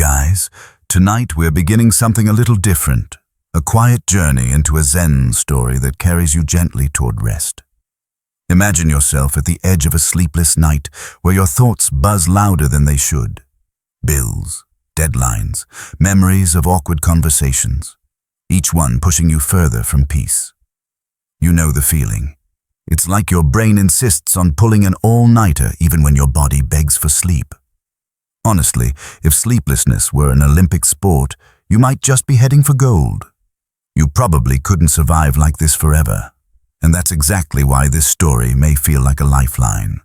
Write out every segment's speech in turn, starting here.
guys. Tonight we're beginning something a little different. A quiet journey into a Zen story that carries you gently toward rest. Imagine yourself at the edge of a sleepless night where your thoughts buzz louder than they should. Bills, deadlines, memories of awkward conversations, each one pushing you further from peace. You know the feeling. It's like your brain insists on pulling an all-nighter even when your body begs for sleep. Honestly, if sleeplessness were an Olympic sport, you might just be heading for gold. You probably couldn't survive like this forever, and that's exactly why this story may feel like a lifeline.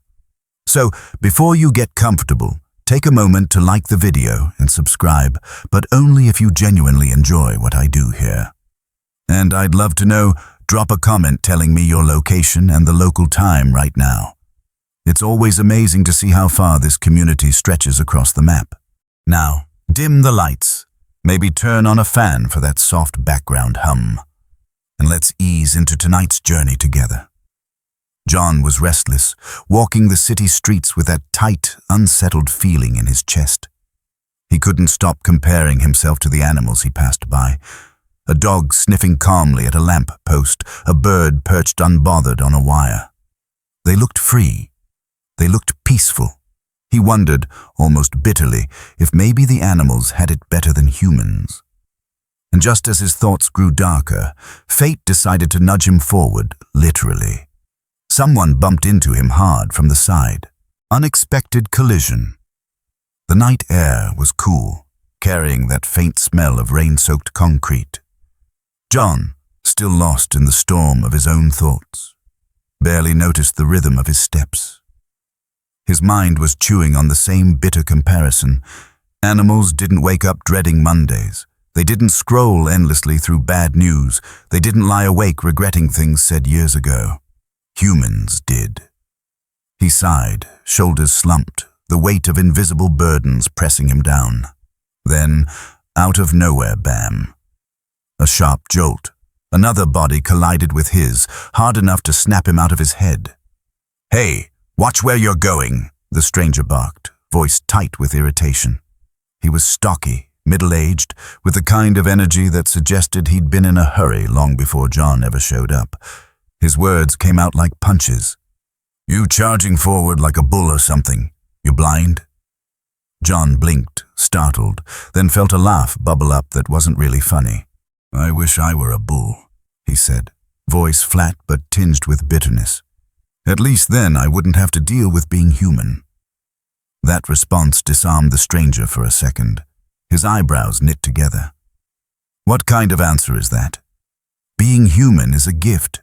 So, before you get comfortable, take a moment to like the video and subscribe, but only if you genuinely enjoy what I do here. And I'd love to know, drop a comment telling me your location and the local time right now. It's always amazing to see how far this community stretches across the map. Now, dim the lights. Maybe turn on a fan for that soft background hum. And let's ease into tonight's journey together. John was restless, walking the city streets with that tight, unsettled feeling in his chest. He couldn't stop comparing himself to the animals he passed by. A dog sniffing calmly at a lamp post, a bird perched unbothered on a wire. They looked free. They looked peaceful. He wondered, almost bitterly, if maybe the animals had it better than humans. And just as his thoughts grew darker, fate decided to nudge him forward, literally. Someone bumped into him hard from the side. Unexpected collision. The night air was cool, carrying that faint smell of rain-soaked concrete. John, still lost in the storm of his own thoughts, barely noticed the rhythm of his steps. His mind was chewing on the same bitter comparison. Animals didn't wake up dreading Mondays. They didn't scroll endlessly through bad news. They didn't lie awake regretting things said years ago. Humans did. He sighed, shoulders slumped, the weight of invisible burdens pressing him down. Then, out of nowhere, bam. A sharp jolt. Another body collided with his, hard enough to snap him out of his head. "Hey! Watch where you're going," the stranger barked, voice tight with irritation. He was stocky, middle-aged, with the kind of energy that suggested he'd been in a hurry long before John ever showed up. His words came out like punches. "You charging forward like a bull or something? You blind?" John blinked, startled, then felt a laugh bubble up that wasn't really funny. "I wish I were a bull," he said, voice flat but tinged with bitterness. "At least then I wouldn't have to deal with being human." That response disarmed the stranger for a second, his eyebrows knit together. What kind of answer is that? Being human is a gift.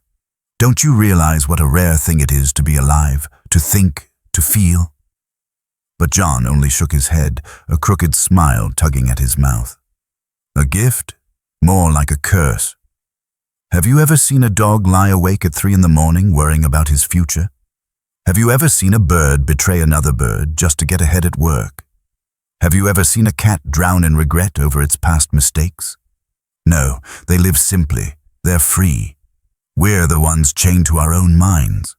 Don't you realize what a rare thing it is to be alive, to think, to feel? But John only shook his head, a crooked smile tugging at his mouth. A gift? More like a curse. Have you ever seen a dog lie awake at 3 a.m. worrying about his future? Have you ever seen a bird betray another bird just to get ahead at work? Have you ever seen a cat drown in regret over its past mistakes? No, they live simply. They're free. We're the ones chained to our own minds.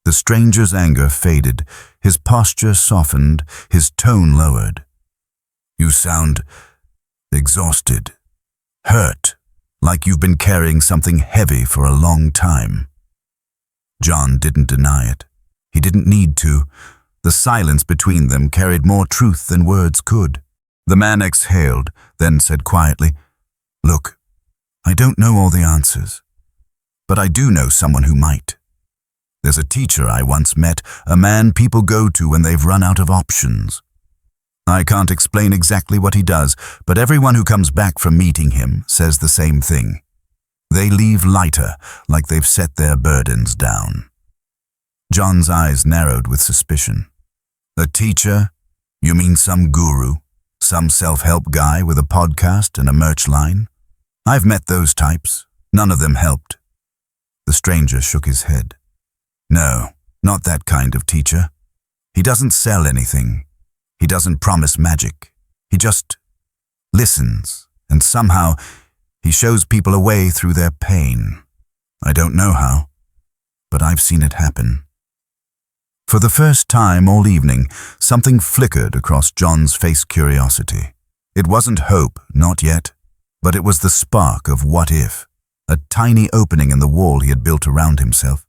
The stranger's anger faded, his posture softened, his tone lowered. "You sound exhausted, hurt. Like you've been carrying something heavy for a long time." John didn't deny it. He didn't need to. The silence between them carried more truth than words could. The man exhaled, then said quietly, "Look, I don't know all the answers, but I do know someone who might. There's a teacher I once met, a man people go to when they've run out of options. I can't explain exactly what he does, but everyone who comes back from meeting him says the same thing. They leave lighter, like they've set their burdens down." John's eyes narrowed with suspicion. "A teacher? You mean some guru? Some self-help guy with a podcast and a merch line? I've met those types. None of them helped." The stranger shook his head. "No, not that kind of teacher. He doesn't sell anything. He doesn't promise magic. He just listens, and somehow he shows people a way through their pain. I don't know how, but I've seen it happen." For the first time all evening, something flickered across John's face curiosity. It wasn't hope, not yet, but it was the spark of what if, a tiny opening in the wall he had built around himself.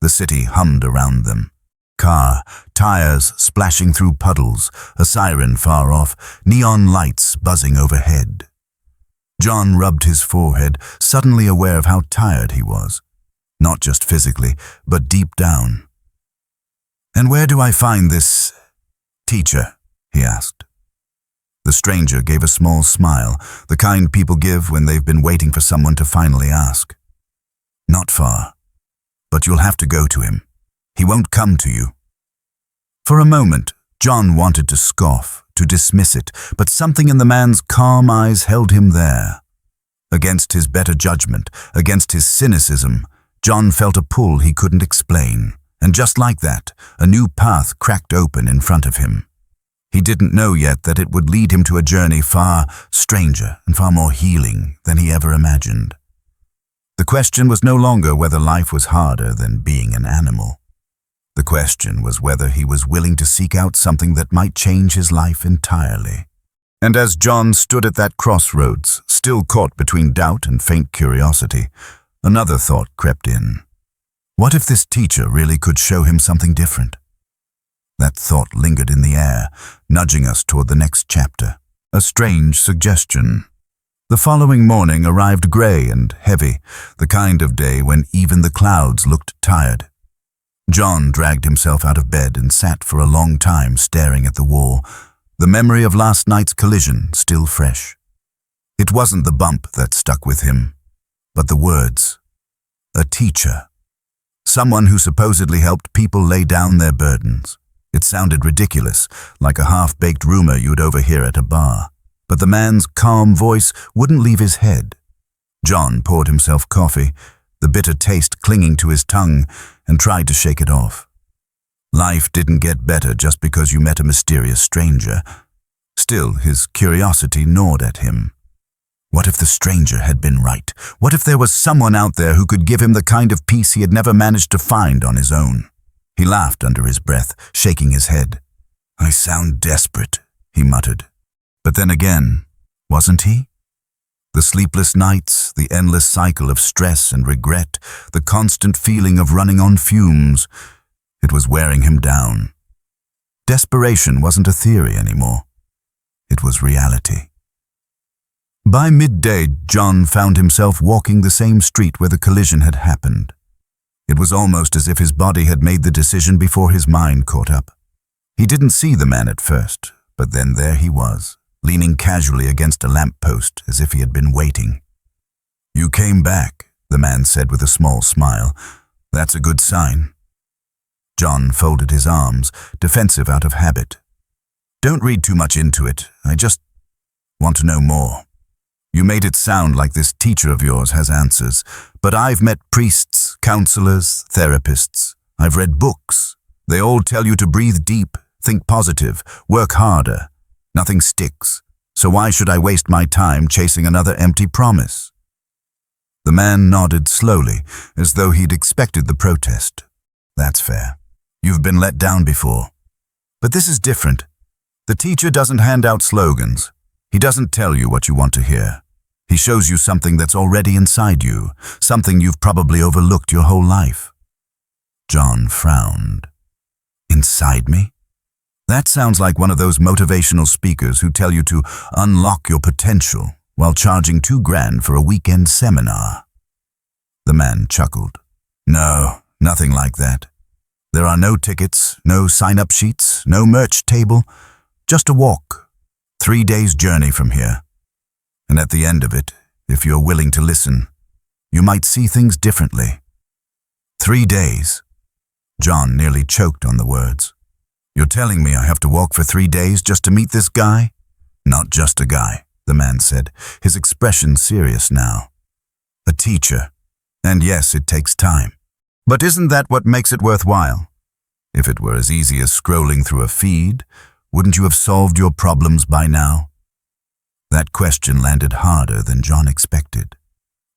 The city hummed around them. Car, tires splashing through puddles, a siren far off, neon lights buzzing overhead. John rubbed his forehead, suddenly aware of how tired he was. Not just physically, but deep down. "And where do I find this teacher?" he asked. The stranger gave a small smile, the kind people give when they've been waiting for someone to finally ask. "Not far, but you'll have to go to him. He won't come to you." For a moment, John wanted to scoff, to dismiss it, but something in the man's calm eyes held him there. Against his better judgment, against his cynicism, John felt a pull he couldn't explain, and just like that, a new path cracked open in front of him. He didn't know yet that it would lead him to a journey far stranger and far more healing than he ever imagined. The question was no longer whether life was harder than being an animal. The question was whether he was willing to seek out something that might change his life entirely. And as John stood at that crossroads, still caught between doubt and faint curiosity, another thought crept in. What if this teacher really could show him something different? That thought lingered in the air, nudging us toward the next chapter. A strange suggestion. The following morning arrived gray and heavy, the kind of day when even the clouds looked tired. John dragged himself out of bed and sat for a long time staring at the wall, the memory of last night's collision still fresh. It wasn't the bump that stuck with him, but the words. A teacher. Someone who supposedly helped people lay down their burdens. It sounded ridiculous, like a half-baked rumor you'd overhear at a bar. But the man's calm voice wouldn't leave his head. John poured himself coffee, the bitter taste clinging to his tongue, and tried to shake it off. Life didn't get better just because you met a mysterious stranger. Still, his curiosity gnawed at him. What if the stranger had been right? What if there was someone out there who could give him the kind of peace he had never managed to find on his own? He laughed under his breath, shaking his head. "I sound desperate," he muttered. But then again, wasn't he? The sleepless nights, the endless cycle of stress and regret, the constant feeling of running on fumes, it was wearing him down. Desperation wasn't a theory anymore. It was reality. By midday, John found himself walking the same street where the collision had happened. It was almost as if his body had made the decision before his mind caught up. He didn't see the man at first, but then there he was, leaning casually against a lamppost as if he had been waiting. "You came back," the man said with a small smile. "That's a good sign." John folded his arms, defensive out of habit. "Don't read too much into it. I just want to know more. You made it sound like this teacher of yours has answers, but I've met priests, counselors, therapists. I've read books. They all tell you to breathe deep, think positive, work harder. Nothing sticks, so why should I waste my time chasing another empty promise?" The man nodded slowly, as though he'd expected the protest. "That's fair. You've been let down before. But this is different. The teacher doesn't hand out slogans. He doesn't tell you what you want to hear. He shows you something that's already inside you, something you've probably overlooked your whole life." John frowned. "Inside me? That sounds like one of those motivational speakers who tell you to unlock your potential while charging $2,000 for a weekend seminar." The man chuckled. "No, nothing like that. There are no tickets, no sign-up sheets, no merch table, just a walk. 3 days' journey from here. And at the end of it, if you're willing to listen, you might see things differently." 3 days. John nearly choked on the words. "You're telling me I have to walk for 3 days just to meet this guy?" "Not just a guy," the man said, his expression serious now. "A teacher. And yes, it takes time. But isn't that what makes it worthwhile? If it were as easy as scrolling through a feed, wouldn't you have solved your problems by now?" That question landed harder than John expected.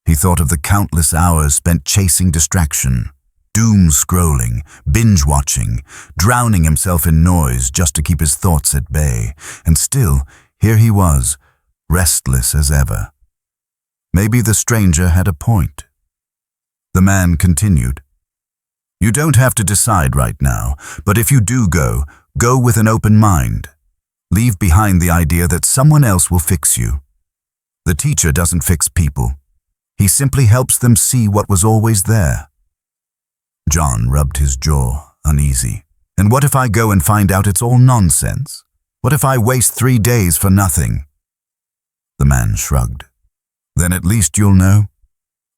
He thought of the countless hours spent chasing distraction, doom-scrolling, binge-watching, drowning himself in noise just to keep his thoughts at bay. And still, here he was, restless as ever. Maybe the stranger had a point. The man continued. You don't have to decide right now, but if you do go, go with an open mind. Leave behind the idea that someone else will fix you. The teacher doesn't fix people. He simply helps them see what was always there. John rubbed his jaw, uneasy. And what if I go and find out it's all nonsense? What if I waste 3 days for nothing? The man shrugged. Then at least you'll know.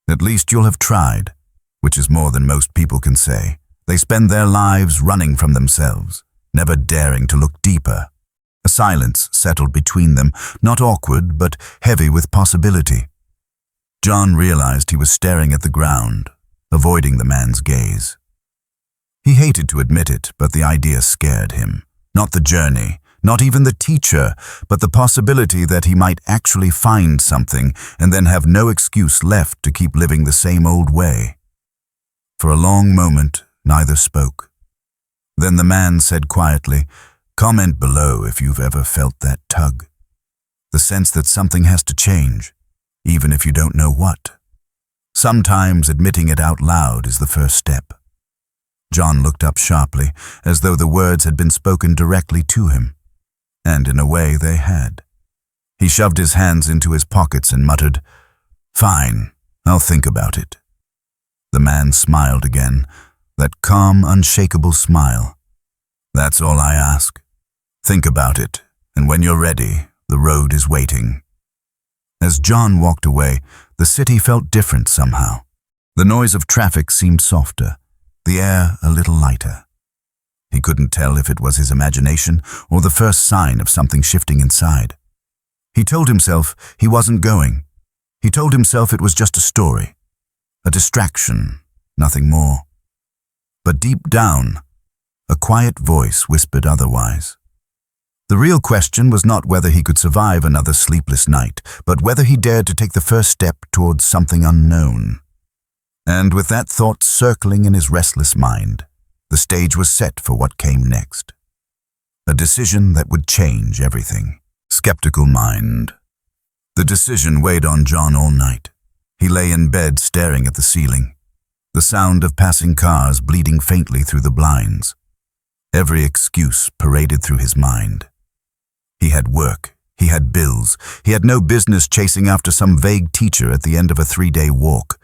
At least you'll have tried, which is more than most people can say. They spend their lives running from themselves, never daring to look deeper. A silence settled between them, not awkward, but heavy with possibility. John realized he was staring at the ground, avoiding the man's gaze. He hated to admit it, but the idea scared him. Not the journey, not even the teacher, but the possibility that he might actually find something and then have no excuse left to keep living the same old way. For a long moment, neither spoke. Then the man said quietly, "Comment below if you've ever felt that tug. The sense that something has to change, even if you don't know what. Sometimes admitting it out loud is the first step." John looked up sharply, as though the words had been spoken directly to him. And in a way they had. He shoved his hands into his pockets and muttered, "Fine, I'll think about it." The man smiled again, that calm, unshakable smile. "That's all I ask. Think about it, and when you're ready, the road is waiting." As John walked away, the city felt different somehow. The noise of traffic seemed softer, the air a little lighter. He couldn't tell if it was his imagination or the first sign of something shifting inside. He told himself he wasn't going. He told himself it was just a story, a distraction, nothing more. But deep down, a quiet voice whispered otherwise. The real question was not whether he could survive another sleepless night, but whether he dared to take the first step towards something unknown. And with that thought circling in his restless mind, the stage was set for what came next. A decision that would change everything. Skeptical mind. The decision weighed on John all night. He lay in bed staring at the ceiling, the sound of passing cars bleeding faintly through the blinds. Every excuse paraded through his mind. He had work, he had bills, he had no business chasing after some vague teacher at the end of a 3-day walk.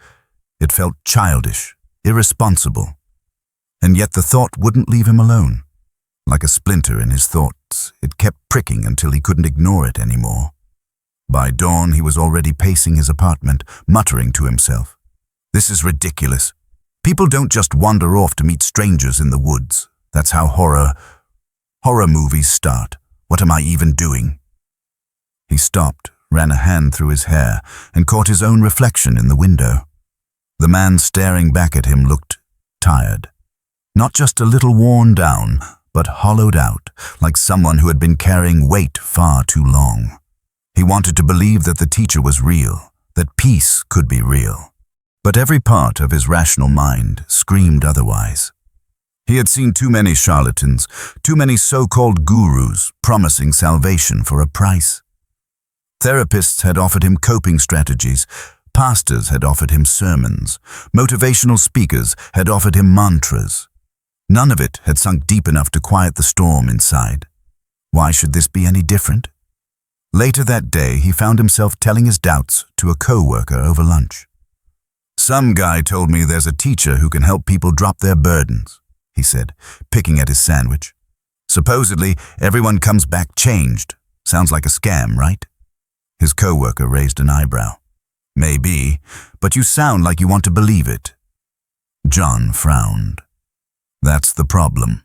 It felt childish, irresponsible. And yet the thought wouldn't leave him alone. Like a splinter in his thoughts, it kept pricking until he couldn't ignore it anymore. By dawn, he was already pacing his apartment, muttering to himself, "This is ridiculous. People don't just wander off to meet strangers in the woods. That's how horror movies start. What am I even doing?" He stopped, ran a hand through his hair, and caught his own reflection in the window. The man staring back at him looked tired. Not just a little worn down, but hollowed out, like someone who had been carrying weight far too long. He wanted to believe that the teacher was real, that peace could be real. But every part of his rational mind screamed otherwise. He had seen too many charlatans, too many so-called gurus promising salvation for a price. Therapists had offered him coping strategies, pastors had offered him sermons, motivational speakers had offered him mantras. None of it had sunk deep enough to quiet the storm inside. Why should this be any different? Later that day, he found himself telling his doubts to a co-worker over lunch. "Some guy told me there's a teacher who can help people drop their burdens," he said, picking at his sandwich. "Supposedly, everyone comes back changed. Sounds like a scam, right?" His co-worker raised an eyebrow. "Maybe, but you sound like you want to believe it." John frowned. "That's the problem.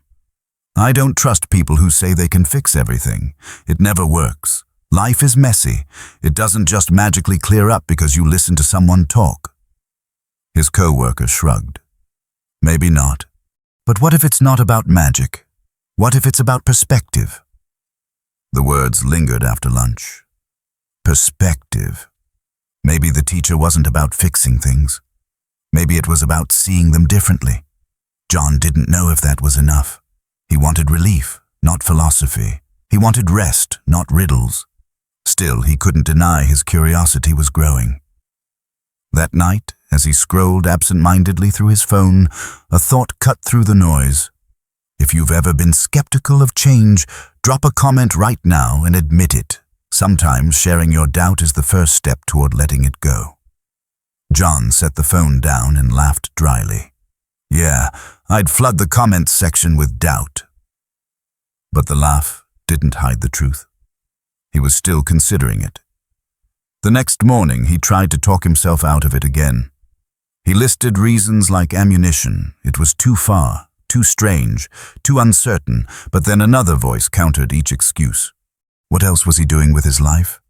I don't trust people who say they can fix everything. It never works. Life is messy. It doesn't just magically clear up because you listen to someone talk." His co-worker shrugged. "Maybe not. But what if it's not about magic? What if it's about perspective?" The words lingered after lunch. Perspective. Maybe the teacher wasn't about fixing things. Maybe it was about seeing them differently. John didn't know if that was enough. He wanted relief, not philosophy. He wanted rest, not riddles. Still, he couldn't deny his curiosity was growing. That night, as he scrolled absent-mindedly through his phone, a thought cut through the noise. If you've ever been skeptical of change, drop a comment right now and admit it. Sometimes sharing your doubt is the first step toward letting it go. John set the phone down and laughed dryly. Yeah, I'd flood the comments section with doubt. But the laugh didn't hide the truth. He was still considering it. The next morning, he tried to talk himself out of it again. He listed reasons like ammunition. It was too far, too strange, too uncertain, but then another voice countered each excuse. What else was he doing with his life?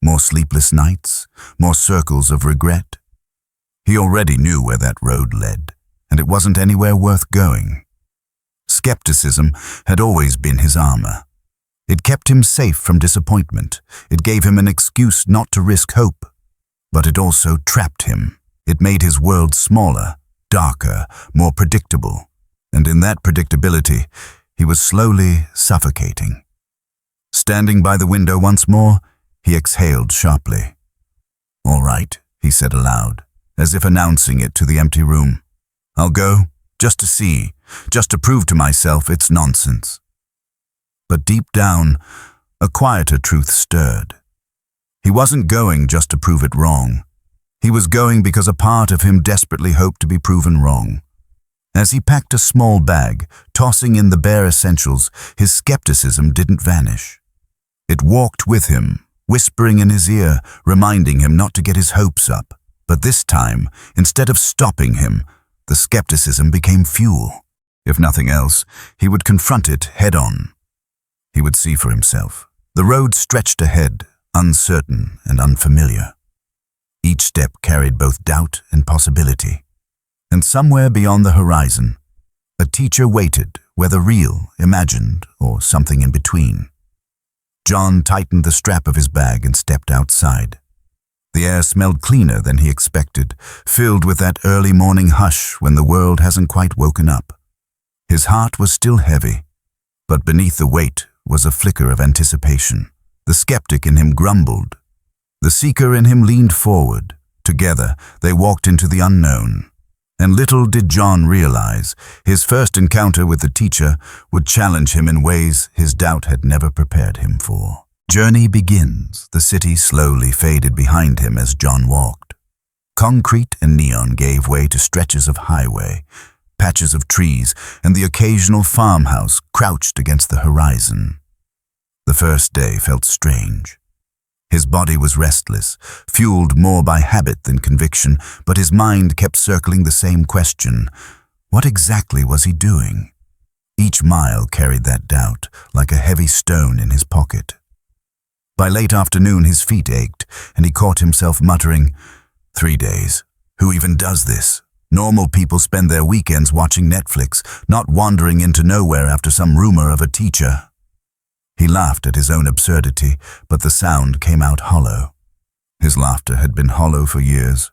More sleepless nights, more circles of regret. He already knew where that road led, and it wasn't anywhere worth going. Skepticism had always been his armor. It kept him safe from disappointment. It gave him an excuse not to risk hope. But it also trapped him. It made his world smaller, darker, more predictable. And in that predictability, he was slowly suffocating. Standing by the window once more, he exhaled sharply. All right, he said aloud, as if announcing it to the empty room. I'll go, just to see, just to prove to myself it's nonsense. But deep down, a quieter truth stirred. He wasn't going just to prove it wrong. He was going because a part of him desperately hoped to be proven wrong. As he packed a small bag, tossing in the bare essentials, his skepticism didn't vanish. It walked with him, whispering in his ear, reminding him not to get his hopes up. But this time, instead of stopping him, the skepticism became fuel. If nothing else, he would confront it head-on. He would see for himself. The road stretched ahead, uncertain and unfamiliar. Each step carried both doubt and possibility. And somewhere beyond the horizon, a teacher waited, whether real, imagined, or something in between. John tightened the strap of his bag and stepped outside. The air smelled cleaner than he expected, filled with that early morning hush when the world hasn't quite woken up. His heart was still heavy, but beneath the weight was a flicker of anticipation. The skeptic in him grumbled. The seeker in him leaned forward. Together, they walked into the unknown. And little did John realize, his first encounter with the teacher would challenge him in ways his doubt had never prepared him for. Journey begins. The city slowly faded behind him as John walked. Concrete and neon gave way to stretches of highway, patches of trees, and the occasional farmhouse crouched against the horizon. The first day felt strange. His body was restless, fueled more by habit than conviction, but his mind kept circling the same question. What exactly was he doing? Each mile carried that doubt, like a heavy stone in his pocket. By late afternoon, his feet ached, and he caught himself muttering, 3 days. Who even does this? Normal people spend their weekends watching Netflix, not wandering into nowhere after some rumor of a teacher. He laughed at his own absurdity, but the sound came out hollow. His laughter had been hollow for years.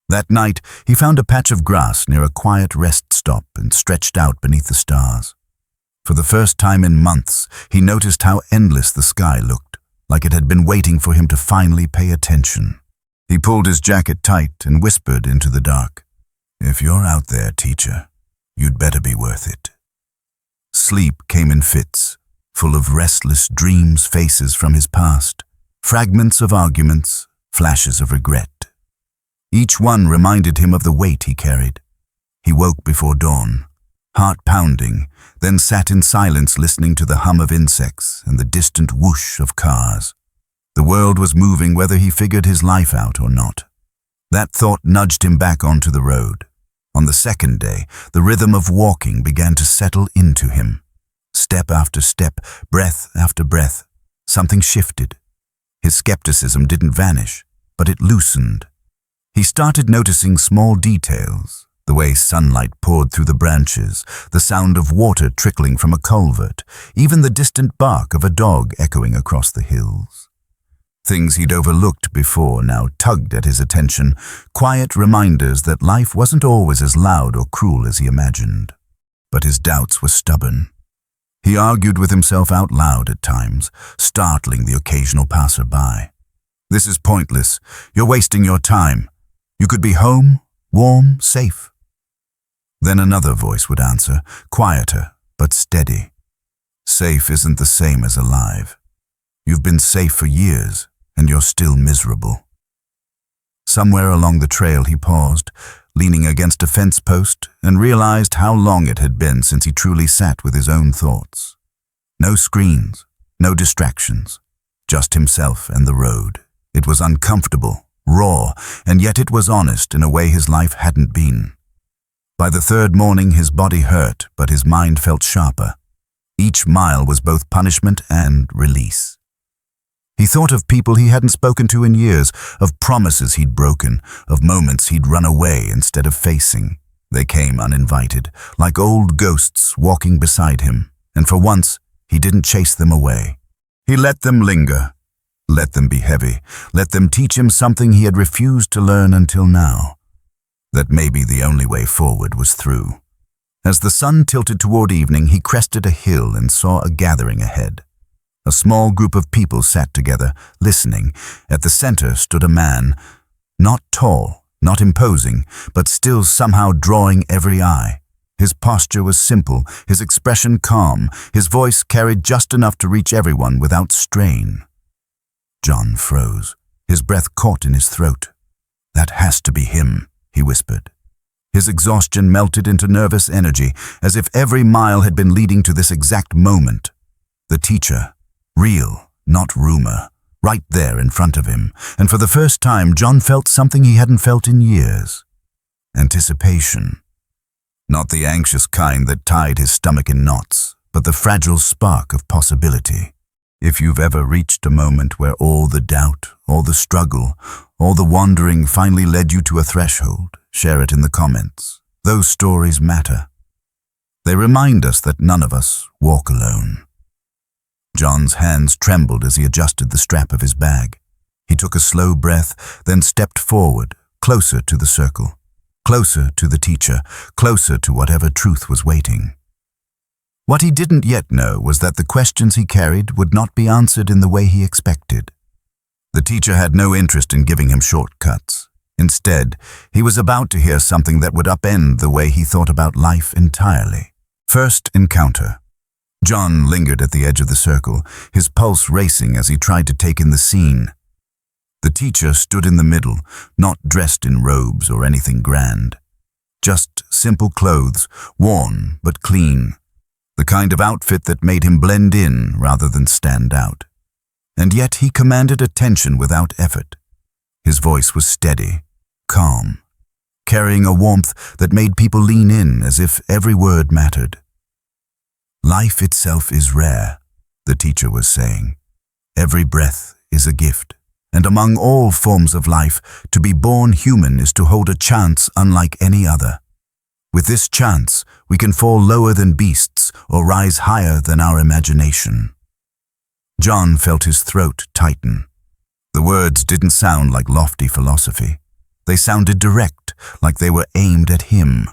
That night, he found a patch of grass near a quiet rest stop and stretched out beneath the stars. For the first time in months, he noticed how endless the sky looked, like it had been waiting for him to finally pay attention. He pulled his jacket tight and whispered into the dark, "If you're out there, teacher, you'd better be worth it." Sleep came in fits, full of restless dreams, faces from his past, fragments of arguments, flashes of regret. Each one reminded him of the weight he carried. He woke before dawn, heart pounding, then sat in silence listening to the hum of insects and the distant whoosh of cars. The world was moving whether he figured his life out or not. That thought nudged him back onto the road. On the second day, the rhythm of walking began to settle into him. Step after step, breath after breath, something shifted. His skepticism didn't vanish, but it loosened. He started noticing small details, the way sunlight poured through the branches, the sound of water trickling from a culvert, even the distant bark of a dog echoing across the hills. Things he'd overlooked before now tugged at his attention, quiet reminders that life wasn't always as loud or cruel as he imagined. But his doubts were stubborn. He argued with himself out loud at times, startling the occasional passer-by. "This is pointless. You're wasting your time. You could be home, warm, safe." Then another voice would answer, quieter but steady. "Safe isn't the same as alive. You've been safe for years, and you're still miserable." Somewhere along the trail he paused, leaning against a fence post, and realized how long it had been since he truly sat with his own thoughts. No screens, no distractions, just himself and the road. It was uncomfortable, raw, and yet it was honest in a way his life hadn't been. By the third morning his body hurt, but his mind felt sharper. Each mile was both punishment and release. He thought of people he hadn't spoken to in years, of promises he'd broken, of moments he'd run away instead of facing. They came uninvited, like old ghosts walking beside him, and for once, he didn't chase them away. He let them linger, let them be heavy, let them teach him something he had refused to learn until now. That maybe the only way forward was through. As the sun tilted toward evening, he crested a hill and saw a gathering ahead. A small group of people sat together, listening. At the center stood a man, not tall, not imposing, but still somehow drawing every eye. His posture was simple, his expression calm, his voice carried just enough to reach everyone without strain. John froze, his breath caught in his throat. "That has to be him," he whispered. His exhaustion melted into nervous energy, as if every mile had been leading to this exact moment. The teacher, real, not rumor, right there in front of him, and for the first time John felt something he hadn't felt in years. Anticipation. Not the anxious kind that tied his stomach in knots, but the fragile spark of possibility. If you've ever reached a moment where all the doubt, all the struggle, all the wandering finally led you to a threshold, share it in the comments. Those stories matter. They remind us that none of us walk alone. John's hands trembled as he adjusted the strap of his bag. He took a slow breath, then stepped forward, closer to the circle, closer to the teacher, closer to whatever truth was waiting. What he didn't yet know was that the questions he carried would not be answered in the way he expected. The teacher had no interest in giving him shortcuts. Instead, he was about to hear something that would upend the way he thought about life entirely. First encounter. John lingered at the edge of the circle, his pulse racing as he tried to take in the scene. The teacher stood in the middle, not dressed in robes or anything grand. Just simple clothes, worn but clean. The kind of outfit that made him blend in rather than stand out. And yet he commanded attention without effort. His voice was steady, calm, carrying a warmth that made people lean in as if every word mattered. "Life itself is rare," the teacher was saying. "Every breath is a gift, and among all forms of life, to be born human is to hold a chance unlike any other. With this chance, we can fall lower than beasts or rise higher than our imagination." John felt his throat tighten. The words didn't sound like lofty philosophy. They sounded direct, like they were aimed at him.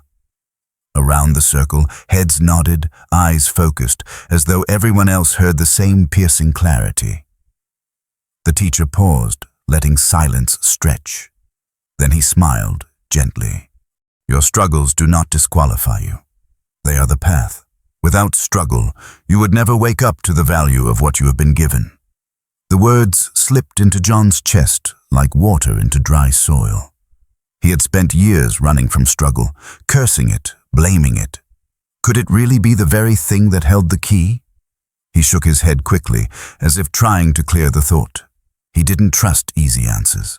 Around the circle, heads nodded, eyes focused, as though everyone else heard the same piercing clarity. The teacher paused, letting silence stretch. Then he smiled gently. "Your struggles do not disqualify you. They are the path. Without struggle, you would never wake up to the value of what you have been given." The words slipped into John's chest like water into dry soil. He had spent years running from struggle, cursing it, blaming it. Could it really be the very thing that held the key? He shook his head quickly, as if trying to clear the thought. He didn't trust easy answers.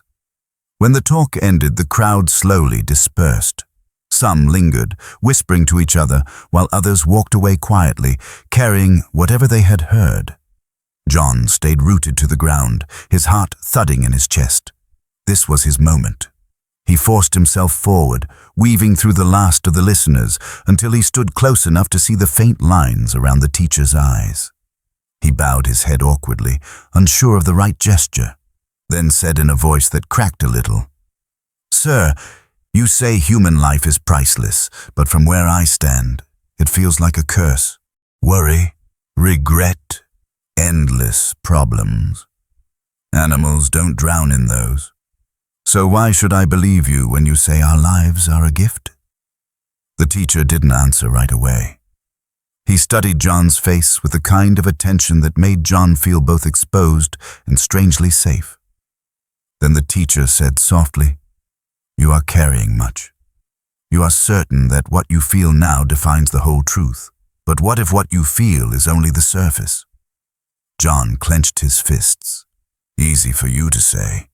When the talk ended, the crowd slowly dispersed. Some lingered, whispering to each other, while others walked away quietly, carrying whatever they had heard. John stayed rooted to the ground, his heart thudding in his chest. This was his moment. He forced himself forward, weaving through the last of the listeners, until he stood close enough to see the faint lines around the teacher's eyes. He bowed his head awkwardly, unsure of the right gesture. then said in a voice that cracked a little, "Sir, you say human life is priceless, but from where I stand, it feels like a curse. Worry, regret, endless problems. Animals don't drown in those. So why should I believe you when you say our lives are a gift?" The teacher didn't answer right away. He studied John's face with the kind of attention that made John feel both exposed and strangely safe. Then the teacher said softly, "You are carrying much. You are certain that what you feel now defines the whole truth. But what if what you feel is only the surface?" John clenched his fists. "Easy for you to say.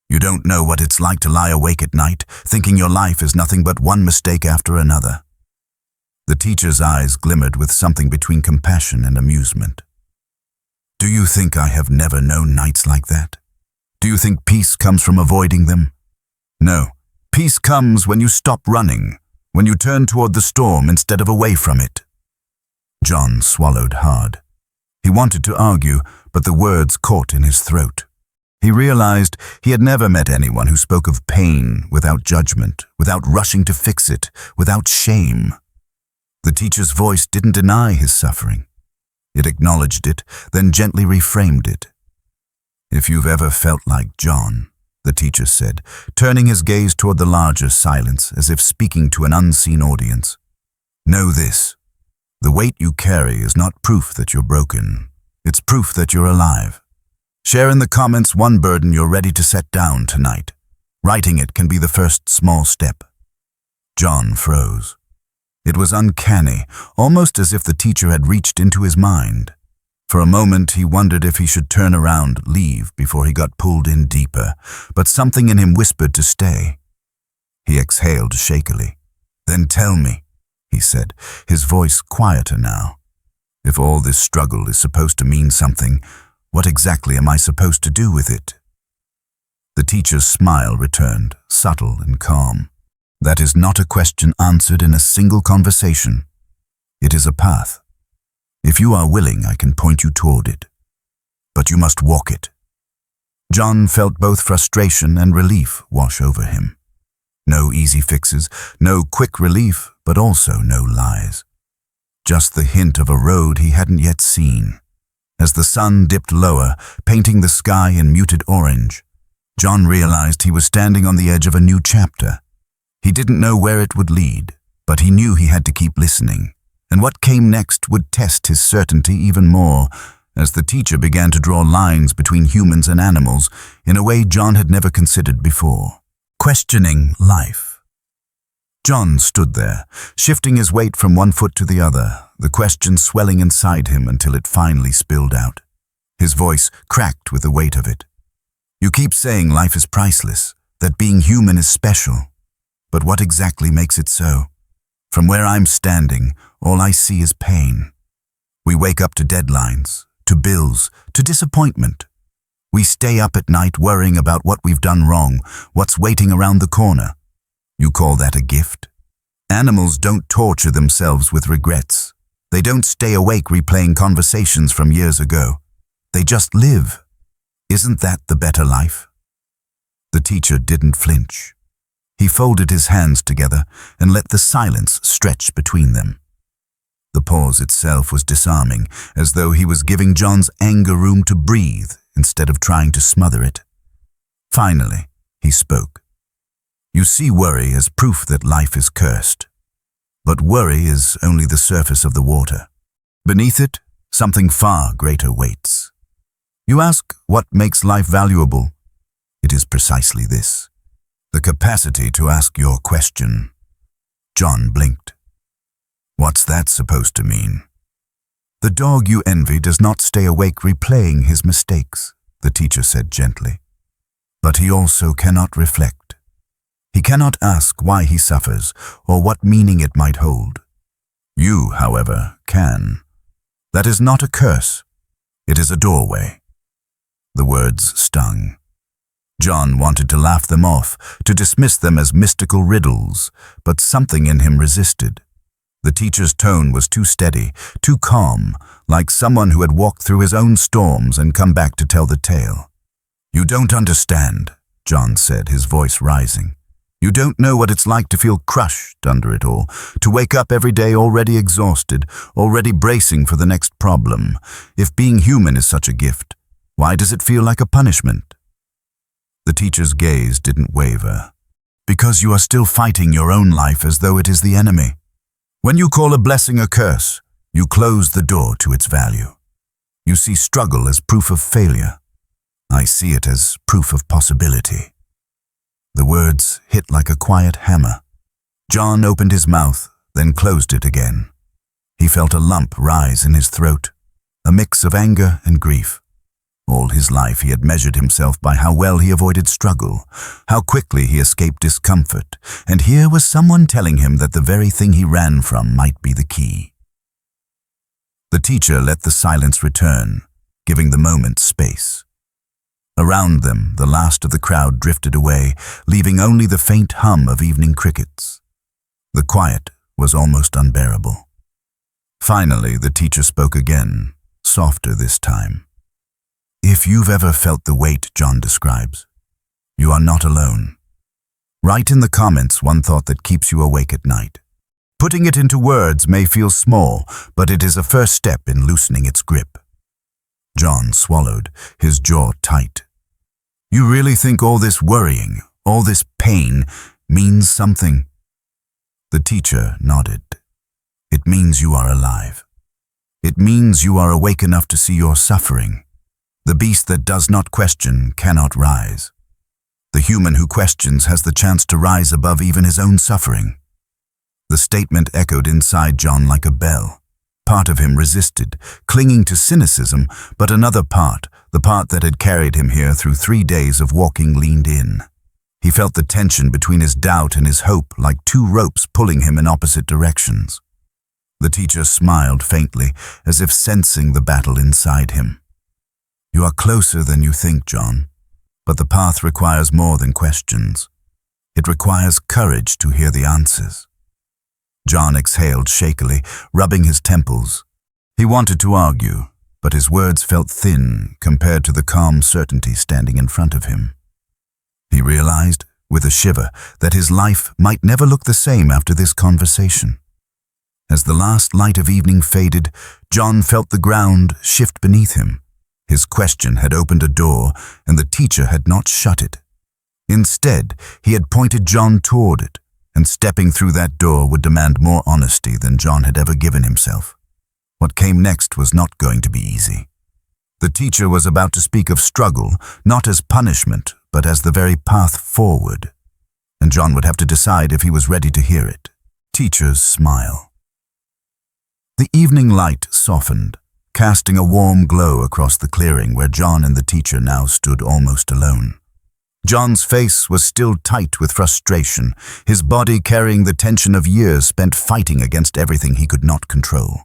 You don't know what it's like to lie awake at night, thinking your life is nothing but one mistake after another." The teacher's eyes glimmered with something between compassion and amusement. "Do you think I have never known nights like that? Do you think peace comes from avoiding them? No, peace comes when you stop running, when you turn toward the storm instead of away from it." John swallowed hard. He wanted to argue, but the words caught in his throat. He realized he had never met anyone who spoke of pain without judgment, without rushing to fix it, without shame. The teacher's voice didn't deny his suffering. It acknowledged it, then gently reframed it. "If you've ever felt like John," the teacher said, turning his gaze toward the larger silence as if speaking to an unseen audience, "know this. The weight you carry is not proof that you're broken. It's proof that you're alive. Share in the comments one burden you're ready to set down tonight. Writing it can be the first small step." John froze. It was uncanny, almost as if the teacher had reached into his mind. For a moment he wondered if he should turn around, leave, before he got pulled in deeper, but something in him whispered to stay. He exhaled shakily. "Then tell me," he said, his voice quieter now. "If all this struggle is supposed to mean something, what exactly am I supposed to do with it?" The teacher's smile returned, subtle and calm. "That is not a question answered in a single conversation. It is a path. If you are willing, I can point you toward it. But you must walk it." John felt both frustration and relief wash over him. No easy fixes, no quick relief, but also no lies. Just the hint of a road he hadn't yet seen. As the sun dipped lower, painting the sky in muted orange, John realized he was standing on the edge of a new chapter. He didn't know where it would lead, but he knew he had to keep listening, and what came next would test his certainty even more, as the teacher began to draw lines between humans and animals in a way John had never considered before. Questioning life. John stood there, shifting his weight from one foot to the other, the question swelling inside him until it finally spilled out. His voice cracked with the weight of it. "You keep saying life is priceless, that being human is special. But what exactly makes it so? From where I'm standing, all I see is pain. We wake up to deadlines, to bills, to disappointment. We stay up at night worrying about what we've done wrong, what's waiting around the corner. You call that a gift? Animals don't torture themselves with regrets. They don't stay awake replaying conversations from years ago. They just live. Isn't that the better life?" The teacher didn't flinch. He folded his hands together and let the silence stretch between them. The pause itself was disarming, as though he was giving John's anger room to breathe instead of trying to smother it. Finally, he spoke. "You see worry as proof that life is cursed. But worry is only the surface of the water. Beneath it, something far greater waits. You ask what makes life valuable? It is precisely this. The capacity to ask your question." John blinked. "What's that supposed to mean?" "The dog you envy does not stay awake replaying his mistakes," the teacher said gently. "But he also cannot reflect. He cannot ask why he suffers or what meaning it might hold. You, however, can. That is not a curse. It is a doorway." The words stung. John wanted to laugh them off, to dismiss them as mystical riddles, but something in him resisted. The teacher's tone was too steady, too calm, like someone who had walked through his own storms and come back to tell the tale. "You don't understand," John said, his voice rising. "You don't know what it's like to feel crushed under it all, to wake up every day already exhausted, already bracing for the next problem. If being human is such a gift, why does it feel like a punishment?" The teacher's gaze didn't waver. "Because you are still fighting your own life as though it is the enemy. When you call a blessing a curse, you close the door to its value. You see struggle as proof of failure. I see it as proof of possibility." The words hit like a quiet hammer. John opened his mouth, then closed it again. He felt a lump rise in his throat, a mix of anger and grief. All his life he had measured himself by how well he avoided struggle, how quickly he escaped discomfort, and here was someone telling him that the very thing he ran from might be the key. The teacher let the silence return, giving the moment space. Around them, the last of the crowd drifted away, leaving only the faint hum of evening crickets. The quiet was almost unbearable. Finally, the teacher spoke again, softer this time. "If you've ever felt the weight John describes, you are not alone. Write in the comments one thought that keeps you awake at night. Putting it into words may feel small, but it is a first step in loosening its grip." John swallowed, his jaw tight. "You really think all this worrying, all this pain, means something?" The teacher nodded. "It means you are alive. It means you are awake enough to see your suffering. The beast that does not question cannot rise. The human who questions has the chance to rise above even his own suffering." The statement echoed inside John like a bell. Part of him resisted, clinging to cynicism, but another part, the part that had carried him here through 3 days of walking, leaned in. He felt the tension between his doubt and his hope like 2 ropes pulling him in opposite directions. The teacher smiled faintly, as if sensing the battle inside him. "You are closer than you think, John, but the path requires more than questions. It requires courage to hear the answers." John exhaled shakily, rubbing his temples. He wanted to argue, but his words felt thin compared to the calm certainty standing in front of him. He realized, with a shiver, that his life might never look the same after this conversation. As the last light of evening faded, John felt the ground shift beneath him. His question had opened a door, and the teacher had not shut it. Instead, he had pointed John toward it, and stepping through that door would demand more honesty than John had ever given himself. What came next was not going to be easy. The teacher was about to speak of struggle, not as punishment, but as the very path forward. And John would have to decide if he was ready to hear it. Teachers smile. The evening light softened, casting a warm glow across the clearing where John and the teacher now stood almost alone. John's face was still tight with frustration, his body carrying the tension of years spent fighting against everything he could not control.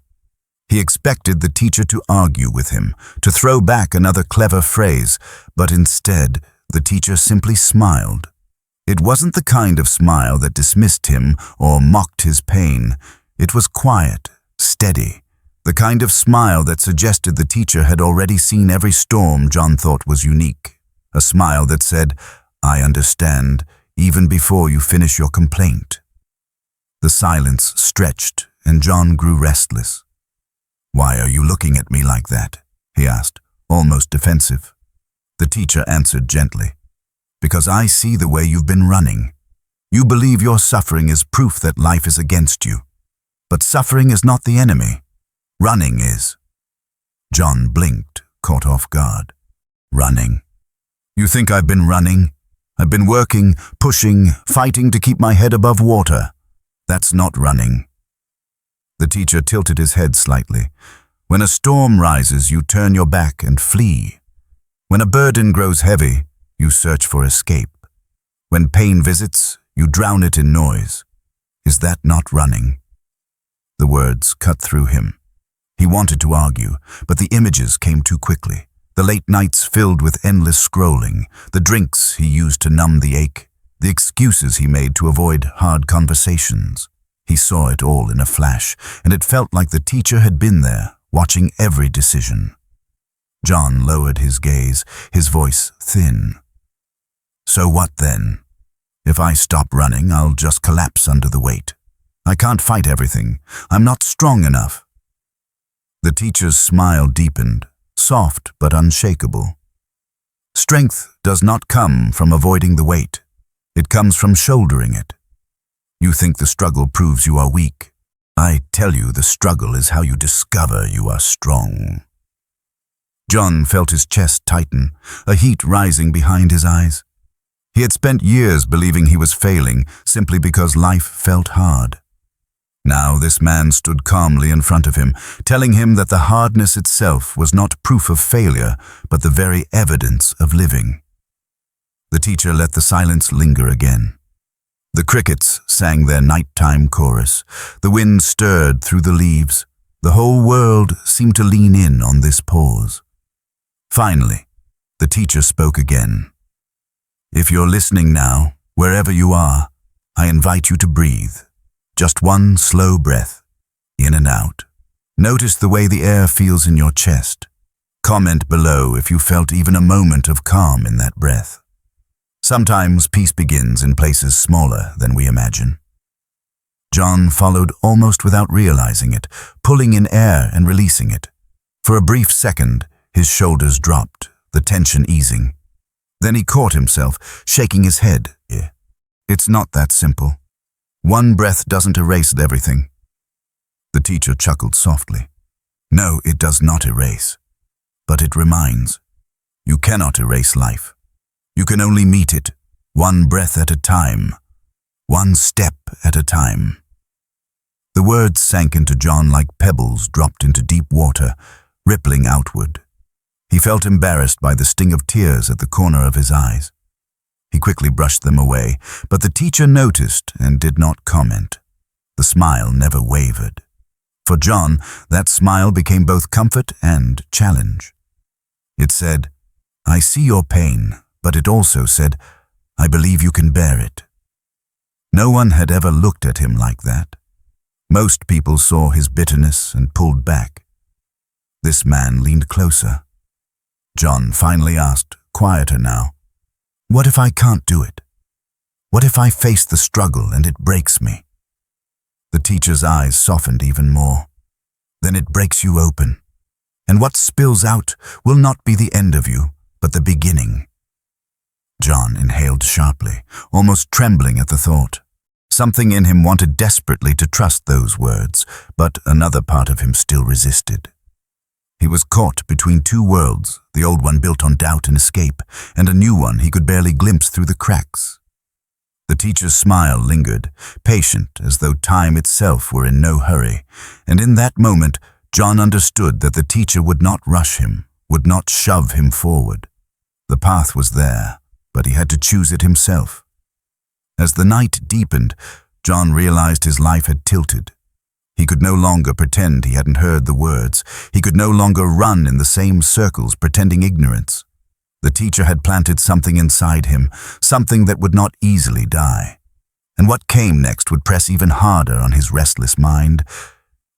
He expected the teacher to argue with him, to throw back another clever phrase, but instead, the teacher simply smiled. It wasn't the kind of smile that dismissed him or mocked his pain. It was quiet, steady, the kind of smile that suggested the teacher had already seen every storm John thought was unique. A smile that said, "I understand, even before you finish your complaint." The silence stretched, and John grew restless. "Why are you looking at me like that?" he asked, almost defensive. The teacher answered gently, "Because I see the way you've been running. You believe your suffering is proof that life is against you. But suffering is not the enemy. Running is." John blinked, caught off guard. "Running? You think I've been running? I've been working, pushing, fighting to keep my head above water. That's not running." The teacher tilted his head slightly. "When a storm rises, you turn your back and flee. When a burden grows heavy, you search for escape. When pain visits, you drown it in noise. Is that not running?" The words cut through him. He wanted to argue, but the images came too quickly. The late nights filled with endless scrolling, the drinks he used to numb the ache, the excuses he made to avoid hard conversations. He saw it all in a flash, and it felt like the teacher had been there, watching every decision. John lowered his gaze, his voice thin. So what then? If I stop running, I'll just collapse under the weight. I can't fight everything. I'm not strong enough. The teacher's smile deepened, soft but unshakable. Strength does not come from avoiding the weight. It comes from shouldering it. You think the struggle proves you are weak. I tell you, the struggle is how you discover you are strong. John felt his chest tighten, a heat rising behind his eyes. He had spent years believing he was failing simply because life felt hard. Now this man stood calmly in front of him, telling him that the hardness itself was not proof of failure, but the very evidence of living. The teacher let the silence linger again. The crickets sang their nighttime chorus. The wind stirred through the leaves. The whole world seemed to lean in on this pause. Finally, the teacher spoke again. If you're listening now, wherever you are, I invite you to breathe. Just one slow breath, in and out. Notice the way the air feels in your chest. Comment below if you felt even a moment of calm in that breath. Sometimes peace begins in places smaller than we imagine. John followed almost without realizing it, pulling in air and releasing it. For a brief second, his shoulders dropped, the tension easing. Then he caught himself, shaking his head. It's not that simple. One breath doesn't erase everything. The teacher chuckled softly. No, it does not erase. But it reminds. You cannot erase life. You can only meet it, one breath at a time, one step at a time. The words sank into John like pebbles dropped into deep water, rippling outward. He felt embarrassed by the sting of tears at the corner of his eyes. He quickly brushed them away, but the teacher noticed and did not comment. The smile never wavered. For John, that smile became both comfort and challenge. It said, I see your pain, but it also said, I believe you can bear it. No one had ever looked at him like that. Most people saw his bitterness and pulled back. This man leaned closer. John finally asked, quieter now, what if I can't do it? What if I face the struggle and it breaks me? The teacher's eyes softened even more. Then it breaks you open. And what spills out will not be the end of you, but the beginning. John inhaled sharply, almost trembling at the thought. Something in him wanted desperately to trust those words, but another part of him still resisted. He was caught between two worlds, the old one built on doubt and escape, and a new one he could barely glimpse through the cracks. The teacher's smile lingered, patient as though time itself were in no hurry, and in that moment John understood that the teacher would not rush him, would not shove him forward. The path was there, but he had to choose it himself. As the night deepened, John realized his life had tilted. He could no longer pretend he hadn't heard the words. He could no longer run in the same circles pretending ignorance. The teacher had planted something inside him, something that would not easily die. And what came next would press even harder on his restless mind,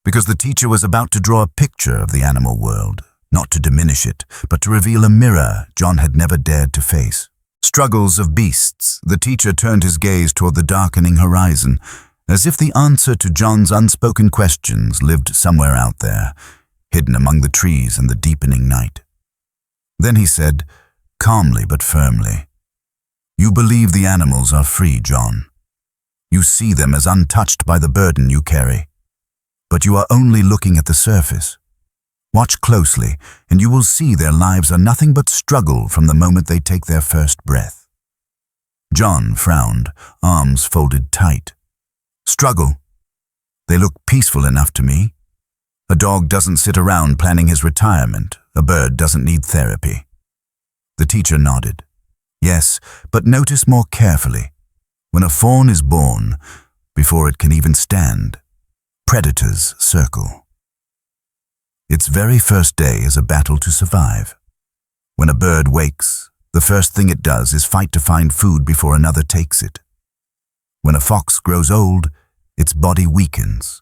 because the teacher was about to draw a picture of the animal world, not to diminish it, but to reveal a mirror John had never dared to face. Struggles of beasts, the teacher turned his gaze toward the darkening horizon, as if the answer to John's unspoken questions lived somewhere out there, hidden among the trees and the deepening night. Then he said, calmly but firmly, you believe the animals are free, John. You see them as untouched by the burden you carry. But you are only looking at the surface. Watch closely, and you will see their lives are nothing but struggle from the moment they take their first breath. John frowned, arms folded tight. Struggle. They look peaceful enough to me. A dog doesn't sit around planning his retirement. A bird doesn't need therapy. The teacher nodded. Yes, but notice more carefully. When a fawn is born, before it can even stand, predators circle. Its very first day is a battle to survive. When a bird wakes, the first thing it does is fight to find food before another takes it. When a fox grows old, its body weakens.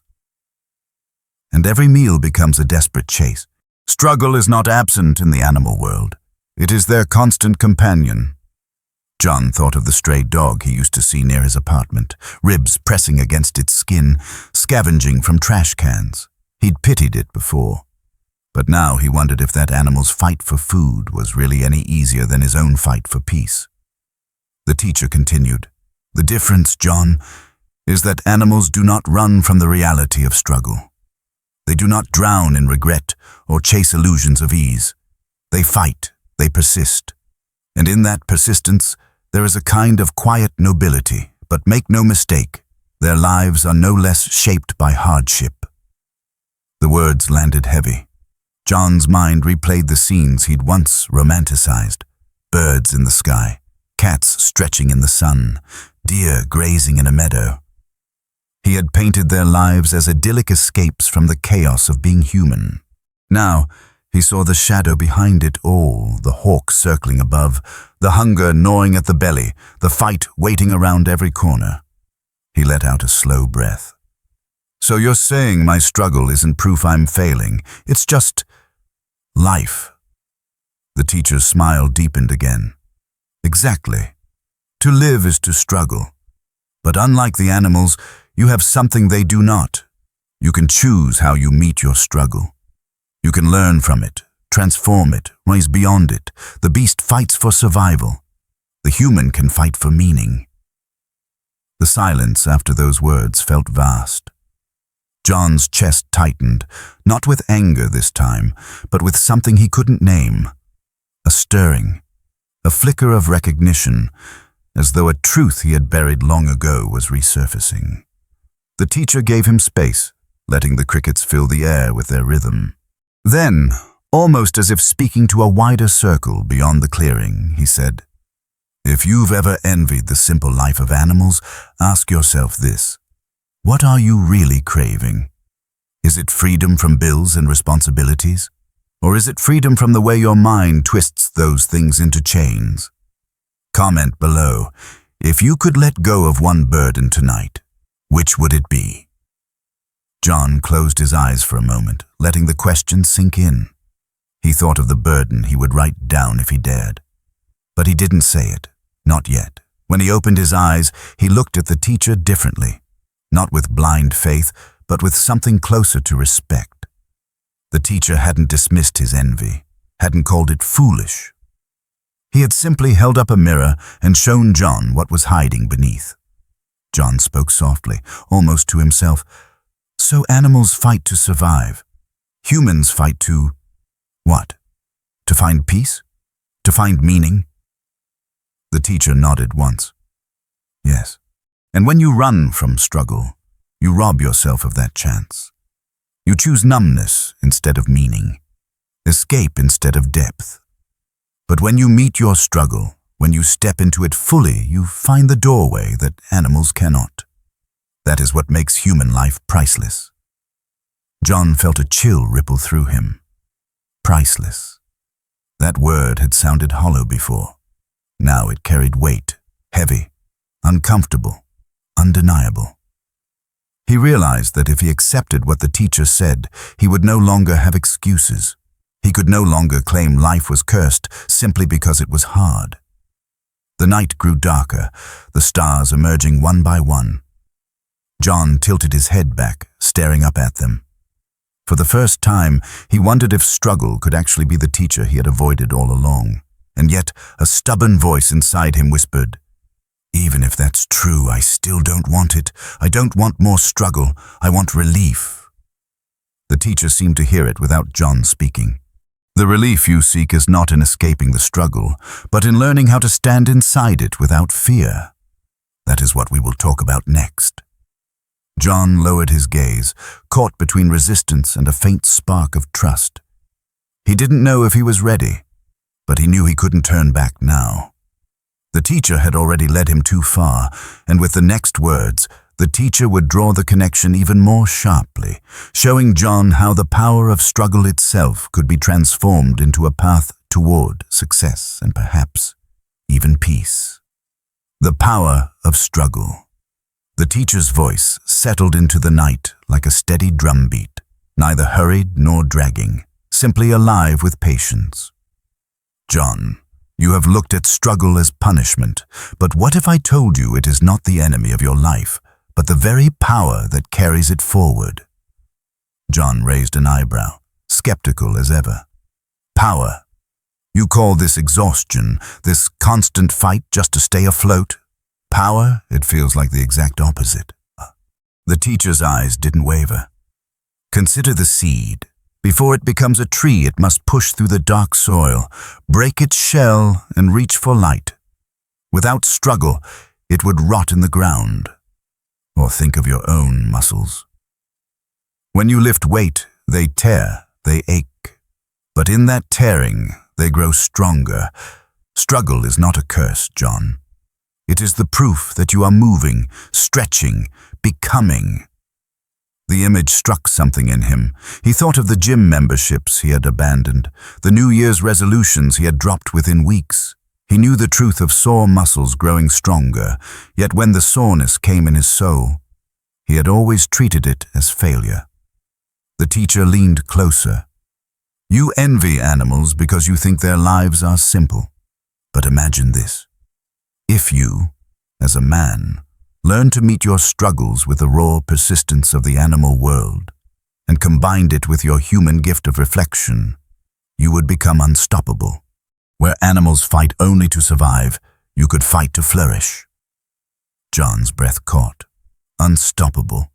And every meal becomes a desperate chase. Struggle is not absent in the animal world. It is their constant companion. John thought of the stray dog he used to see near his apartment, ribs pressing against its skin, scavenging from trash cans. He'd pitied it before. But now he wondered if that animal's fight for food was really any easier than his own fight for peace. The teacher continued, "The difference, John, is that animals do not run from the reality of struggle. They do not drown in regret or chase illusions of ease. They fight, they persist. And in that persistence, there is a kind of quiet nobility, but make no mistake, their lives are no less shaped by hardship." The words landed heavy. John's mind replayed the scenes he'd once romanticized. Birds in the sky, cats stretching in the sun, deer grazing in a meadow. He had painted their lives as idyllic escapes from the chaos of being human. Now, he saw the shadow behind it all, the hawk circling above, the hunger gnawing at the belly, the fight waiting around every corner. He let out a slow breath. "So you're saying my struggle isn't proof I'm failing, it's just life?" The teacher's smile deepened again. "Exactly. To live is to struggle. But unlike the animals, you have something they do not. You can choose how you meet your struggle. You can learn from it, transform it, rise beyond it. The beast fights for survival. The human can fight for meaning." The silence after those words felt vast. John's chest tightened, not with anger this time, but with something he couldn't name. A stirring, a flicker of recognition, as though a truth he had buried long ago was resurfacing. The teacher gave him space, letting the crickets fill the air with their rhythm. Then, almost as if speaking to a wider circle beyond the clearing, he said, "If you've ever envied the simple life of animals, ask yourself this. What are you really craving? Is it freedom from bills and responsibilities? Or is it freedom from the way your mind twists those things into chains? Comment below, if you could let go of one burden tonight, which would it be?" John closed his eyes for a moment, letting the question sink in. He thought of the burden he would write down if he dared. But he didn't say it, not yet. When he opened his eyes, he looked at the teacher differently, not with blind faith, but with something closer to respect. The teacher hadn't dismissed his envy, hadn't called it foolish. He had simply held up a mirror and shown John what was hiding beneath. John spoke softly, almost to himself. "So animals fight to survive. Humans fight to... what? To find peace? To find meaning?" The teacher nodded once. "Yes. And when you run from struggle, you rob yourself of that chance. You choose numbness instead of meaning, escape instead of depth. But when you meet your struggle, when you step into it fully, you find the doorway that animals cannot. That is what makes human life priceless." John felt a chill ripple through him. Priceless. That word had sounded hollow before. Now it carried weight, heavy, uncomfortable, undeniable. He realized that if he accepted what the teacher said, he would no longer have excuses. He could no longer claim life was cursed simply because it was hard. The night grew darker, the stars emerging one by one. John tilted his head back, staring up at them. For the first time, he wondered if struggle could actually be the teacher he had avoided all along. And yet, a stubborn voice inside him whispered, "Even if that's true, I still don't want it. I don't want more struggle. I want relief." The teacher seemed to hear it without John speaking. "The relief you seek is not in escaping the struggle, but in learning how to stand inside it without fear. That is what we will talk about next." John lowered his gaze, caught between resistance and a faint spark of trust. He didn't know if he was ready, but he knew he couldn't turn back now. The teacher had already led him too far, and with the next words, the teacher would draw the connection even more sharply, showing John how the power of struggle itself could be transformed into a path toward success and perhaps even peace. The power of struggle. The teacher's voice settled into the night like a steady drumbeat, neither hurried nor dragging, simply alive with patience. John, you have looked at struggle as punishment, but what if I told you it is not the enemy of your life, but the very power that carries it forward? John raised an eyebrow, skeptical as ever. Power? You call this exhaustion, this constant fight just to stay afloat? Power? It feels like the exact opposite. The teacher's eyes didn't waver. Consider the seed. Before it becomes a tree, it must push through the dark soil, break its shell, and reach for light. Without struggle, it would rot in the ground. Or think of your own muscles. When you lift weight, they tear, they ache. But in that tearing, they grow stronger. Struggle is not a curse, John. It is the proof that you are moving, stretching, becoming. The image struck something in him. He thought of the gym memberships he had abandoned, the New Year's resolutions he had dropped within weeks. He knew the truth of sore muscles growing stronger, yet when the soreness came in his soul, he had always treated it as failure. The teacher leaned closer. You envy animals because you think their lives are simple. But imagine this. If you, as a man, learned to meet your struggles with the raw persistence of the animal world and combined it with your human gift of reflection, you would become unstoppable. Where animals fight only to survive, you could fight to flourish. John's breath caught. Unstoppable.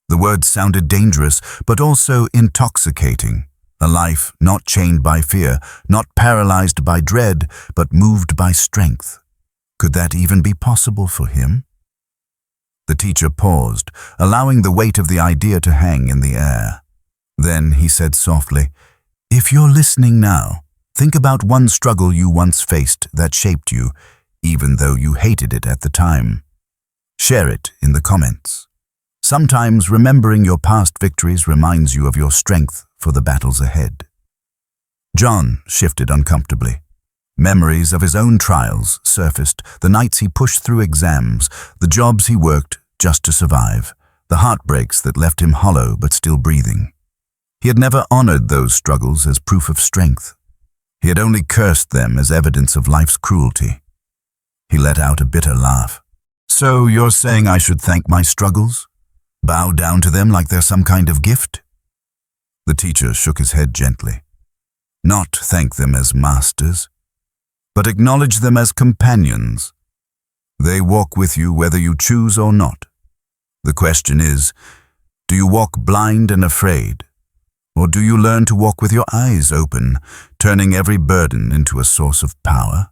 The word sounded dangerous, but also intoxicating. A life not chained by fear, not paralyzed by dread, but moved by strength. Could that even be possible for him? The teacher paused, allowing the weight of the idea to hang in the air. Then he said softly, "If you're listening now, think about one struggle you once faced that shaped you, even though you hated it at the time. Share it in the comments. Sometimes remembering your past victories reminds you of your strength for the battles ahead." John shifted uncomfortably. Memories of his own trials surfaced, the nights he pushed through exams, the jobs he worked just to survive, the heartbreaks that left him hollow but still breathing. He had never honored those struggles as proof of strength. He had only cursed them as evidence of life's cruelty. He let out a bitter laugh. "So you're saying I should thank my struggles? Bow down to them like they're some kind of gift?" The teacher shook his head gently. "Not thank them as masters, but acknowledge them as companions. They walk with you whether you choose or not. The question is, do you walk blind and afraid, or do you learn to walk with your eyes open, turning every burden into a source of power?"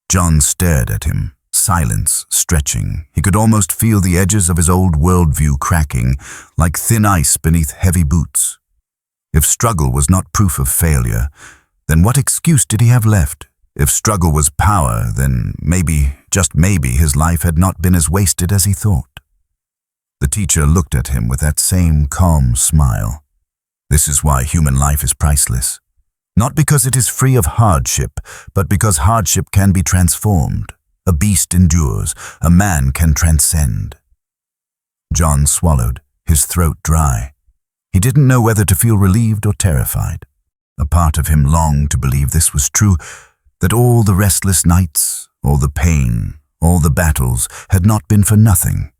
John stared at him, silence stretching. He could almost feel the edges of his old worldview cracking, like thin ice beneath heavy boots. If struggle was not proof of failure, then what excuse did he have left? If struggle was power, then maybe, just maybe, his life had not been as wasted as he thought. The teacher looked at him with that same calm smile. This is why human life is priceless. Not because it is free of hardship, but because hardship can be transformed. A beast endures, a man can transcend. John swallowed, his throat dry. He didn't know whether to feel relieved or terrified. A part of him longed to believe this was true, that all the restless nights, all the pain, all the battles had not been for nothing.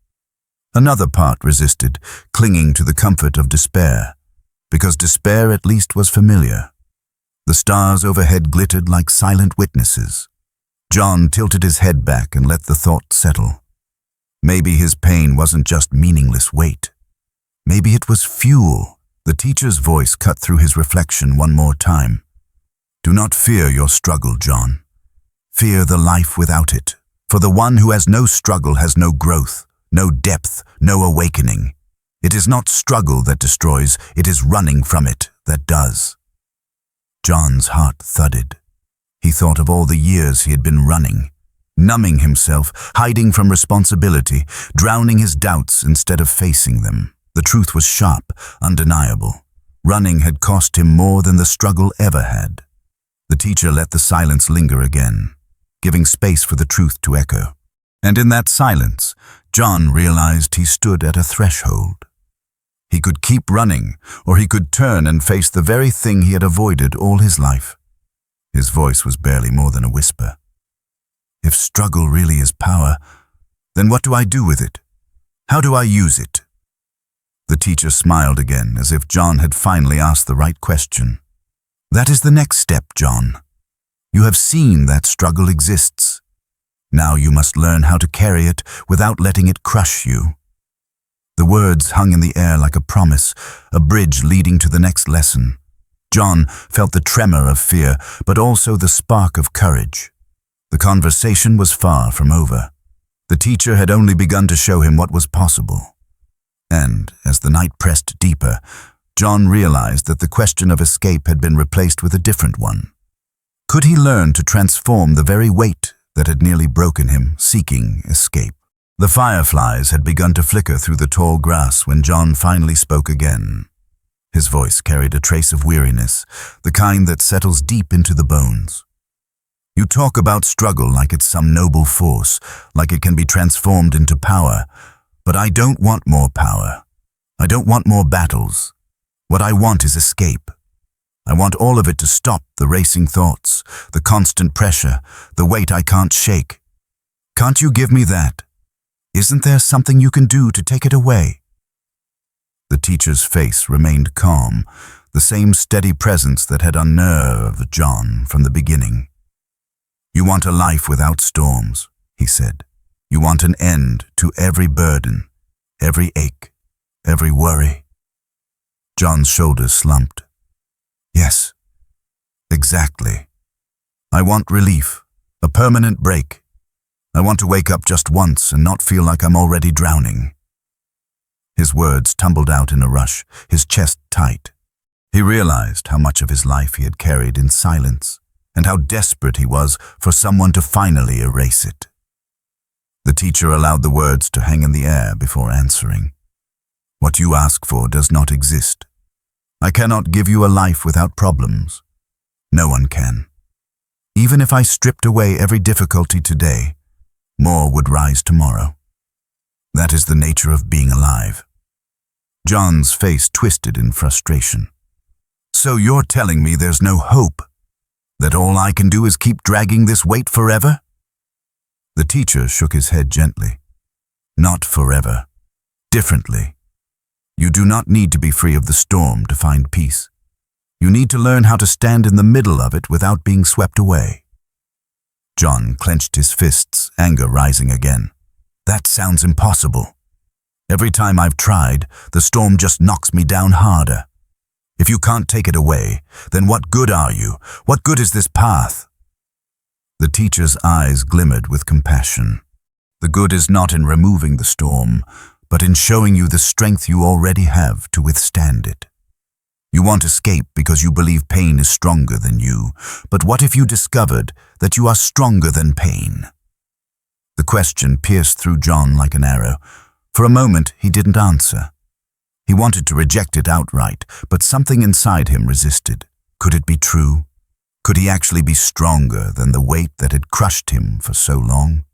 Another part resisted, clinging to the comfort of despair, because despair at least was familiar. The stars overhead glittered like silent witnesses. John tilted his head back and let the thought settle. Maybe his pain wasn't just meaningless weight. Maybe it was fuel. The teacher's voice cut through his reflection one more time. "Do not fear your struggle, John. Fear the life without it. For the one who has no struggle has no growth, no depth, no awakening. It is not struggle that destroys, it is running from it that does." John's heart thudded. He thought of all the years he had been running, numbing himself, hiding from responsibility, drowning his doubts instead of facing them. The truth was sharp, undeniable. Running had cost him more than the struggle ever had. The teacher let the silence linger again, giving space for the truth to echo. And in that silence, John realized he stood at a threshold. He could keep running, or he could turn and face the very thing he had avoided all his life. His voice was barely more than a whisper. If struggle really is power, then what do I do with it? How do I use it? The teacher smiled again, as if John had finally asked the right question. That is the next step, John. You have seen that struggle exists. Now you must learn how to carry it without letting it crush you. The words hung in the air like a promise, a bridge leading to the next lesson. John felt the tremor of fear, but also the spark of courage. The conversation was far from over. The teacher had only begun to show him what was possible. And, as the night pressed deeper, John realized that the question of escape had been replaced with a different one. Could he learn to transform the very weight that had nearly broken him, seeking escape? The fireflies had begun to flicker through the tall grass when John finally spoke again. His voice carried a trace of weariness, the kind that settles deep into the bones. You talk about struggle like it's some noble force, like it can be transformed into power, but I don't want more power. I don't want more battles. What I want is escape. I want all of it to stop, the racing thoughts, the constant pressure, the weight I can't shake. Can't you give me that? Isn't there something you can do to take it away? The teacher's face remained calm, the same steady presence that had unnerved John from the beginning. You want a life without storms, he said. You want an end to every burden, every ache, every worry. John's shoulders slumped. Yes, exactly. I want relief, a permanent break. I want to wake up just once and not feel like I'm already drowning. His words tumbled out in a rush, his chest tight. He realized how much of his life he had carried in silence, and how desperate he was for someone to finally erase it. The teacher allowed the words to hang in the air before answering. What you ask for does not exist. I cannot give you a life without problems. No one can. Even if I stripped away every difficulty today, more would rise tomorrow. That is the nature of being alive. John's face twisted in frustration. So you're telling me there's no hope? That all I can do is keep dragging this weight forever? The teacher shook his head gently. Not forever. Differently. You do not need to be free of the storm to find peace. You need to learn how to stand in the middle of it without being swept away. John clenched his fists, anger rising again. That sounds impossible. Every time I've tried, the storm just knocks me down harder. If you can't take it away, then what good are you? What good is this path? The teacher's eyes glimmered with compassion. The good is not in removing the storm, but in showing you the strength you already have to withstand it. You want escape because you believe pain is stronger than you, but what if you discovered that you are stronger than pain? The question pierced through John like an arrow. For a moment, he didn't answer. He wanted to reject it outright, but something inside him resisted. Could it be true? Could he actually be stronger than the weight that had crushed him for so long?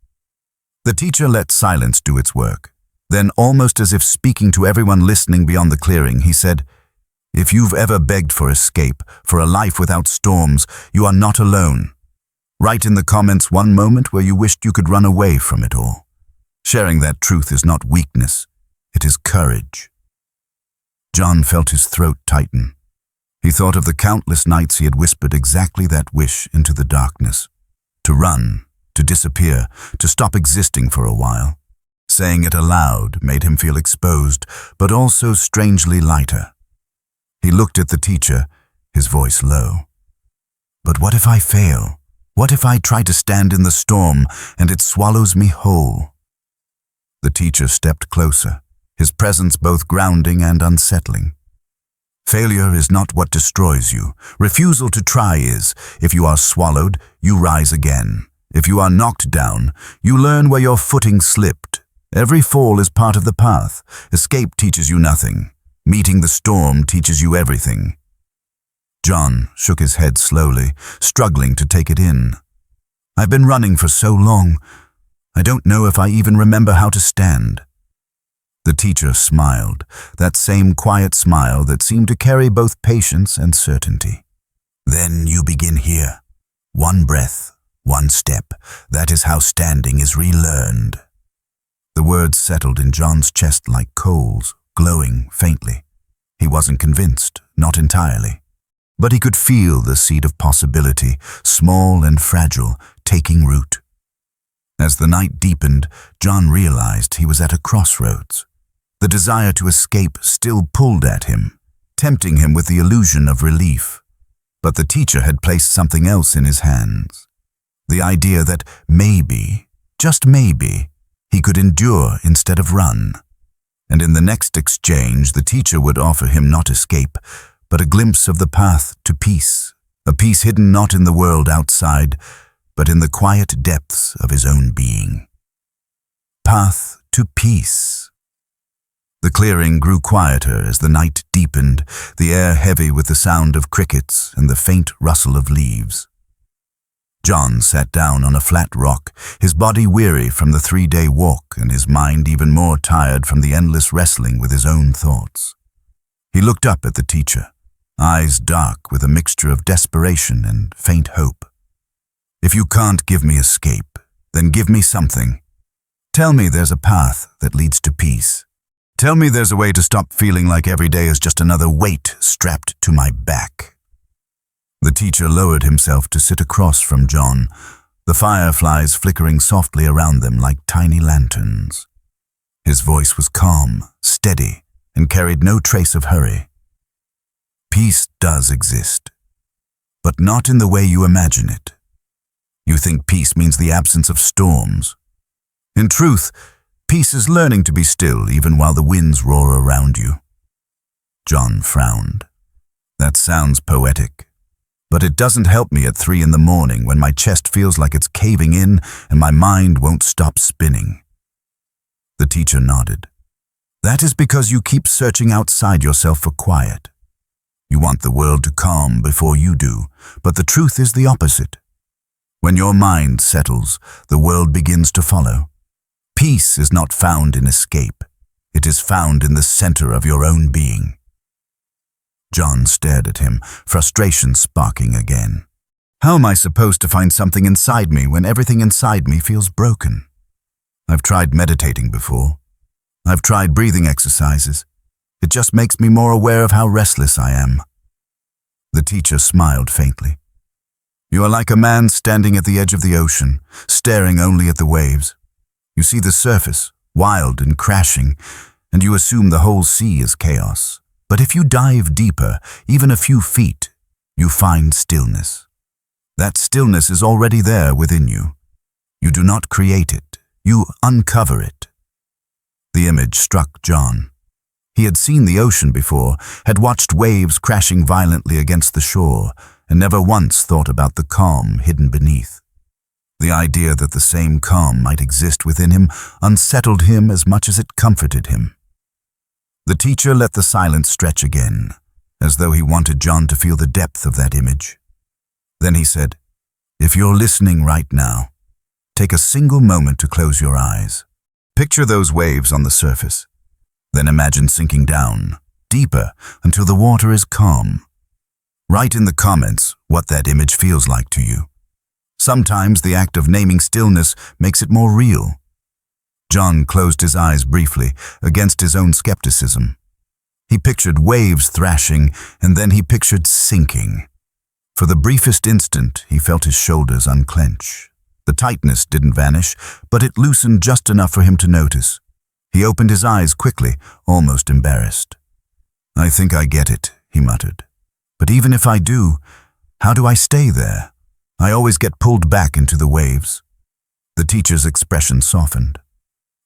The teacher let silence do its work. Then, almost as if speaking to everyone listening beyond the clearing, he said, If you've ever begged for escape, for a life without storms, you are not alone. Write in the comments one moment where you wished you could run away from it all. Sharing that truth is not weakness, it is courage. John felt his throat tighten. He thought of the countless nights he had whispered exactly that wish into the darkness. To run, to disappear, to stop existing for a while. Saying it aloud made him feel exposed, but also strangely lighter. He looked at the teacher, his voice low. But what if I fail? What if I try to stand in the storm and it swallows me whole? The teacher stepped closer, his presence both grounding and unsettling. Failure is not what destroys you. Refusal to try is. If you are swallowed, you rise again. If you are knocked down, you learn where your footing slipped. Every fall is part of the path. Escape teaches you nothing. Meeting the storm teaches you everything. John shook his head slowly, struggling to take it in. I've been running for so long. I don't know if I even remember how to stand. The teacher smiled, that same quiet smile that seemed to carry both patience and certainty. Then you begin here. One breath, one step. That is how standing is relearned. The words settled in John's chest like coals, glowing faintly. He wasn't convinced, not entirely. But he could feel the seed of possibility, small and fragile, taking root. As the night deepened, John realized he was at a crossroads. The desire to escape still pulled at him, tempting him with the illusion of relief. But the teacher had placed something else in his hands. The idea that maybe, just maybe, he could endure instead of run. And in the next exchange, the teacher would offer him not escape, but a glimpse of the path to peace, a peace hidden not in the world outside, but in the quiet depths of his own being. Path to peace. The clearing grew quieter as the night deepened, the air heavy with the sound of crickets and the faint rustle of leaves. John sat down on a flat rock, his body weary from the 3-day walk and his mind even more tired from the endless wrestling with his own thoughts. He looked up at the teacher, eyes dark with a mixture of desperation and faint hope. If you can't give me escape, then give me something. Tell me there's a path that leads to peace. Tell me there's a way to stop feeling like every day is just another weight strapped to my back. The teacher lowered himself to sit across from John, the fireflies flickering softly around them like tiny lanterns. His voice was calm, steady, and carried no trace of hurry. Peace does exist, but not in the way you imagine it. You think peace means the absence of storms. In truth, peace is learning to be still even while the winds roar around you. John frowned. That sounds poetic, but it doesn't help me at 3 in the morning when my chest feels like it's caving in and my mind won't stop spinning. The teacher nodded. That is because you keep searching outside yourself for quiet. You want the world to calm before you do, but the truth is the opposite. When your mind settles, the world begins to follow. Peace is not found in escape. It is found in the center of your own being. John stared at him, frustration sparking again. How am I supposed to find something inside me when everything inside me feels broken? I've tried meditating before. I've tried breathing exercises. It just makes me more aware of how restless I am. The teacher smiled faintly. You are like a man standing at the edge of the ocean, staring only at the waves. You see the surface, wild and crashing, and you assume the whole sea is chaos. But if you dive deeper, even a few feet, you find stillness. That stillness is already there within you. You do not create it, you uncover it. The image struck John. He had seen the ocean before, had watched waves crashing violently against the shore, and never once thought about the calm hidden beneath. The idea that the same calm might exist within him unsettled him as much as it comforted him. The teacher let the silence stretch again, as though he wanted John to feel the depth of that image. Then he said, If you're listening right now, take a single moment to close your eyes. Picture those waves on the surface. Then imagine sinking down, deeper, until the water is calm. Write in the comments what that image feels like to you. Sometimes the act of naming stillness makes it more real. John closed his eyes briefly, against his own skepticism. He pictured waves thrashing, and then he pictured sinking. For the briefest instant, he felt his shoulders unclench. The tightness didn't vanish, but it loosened just enough for him to notice. He opened his eyes quickly, almost embarrassed. I think I get it, he muttered. But even if I do, how do I stay there? I always get pulled back into the waves. The teacher's expression softened.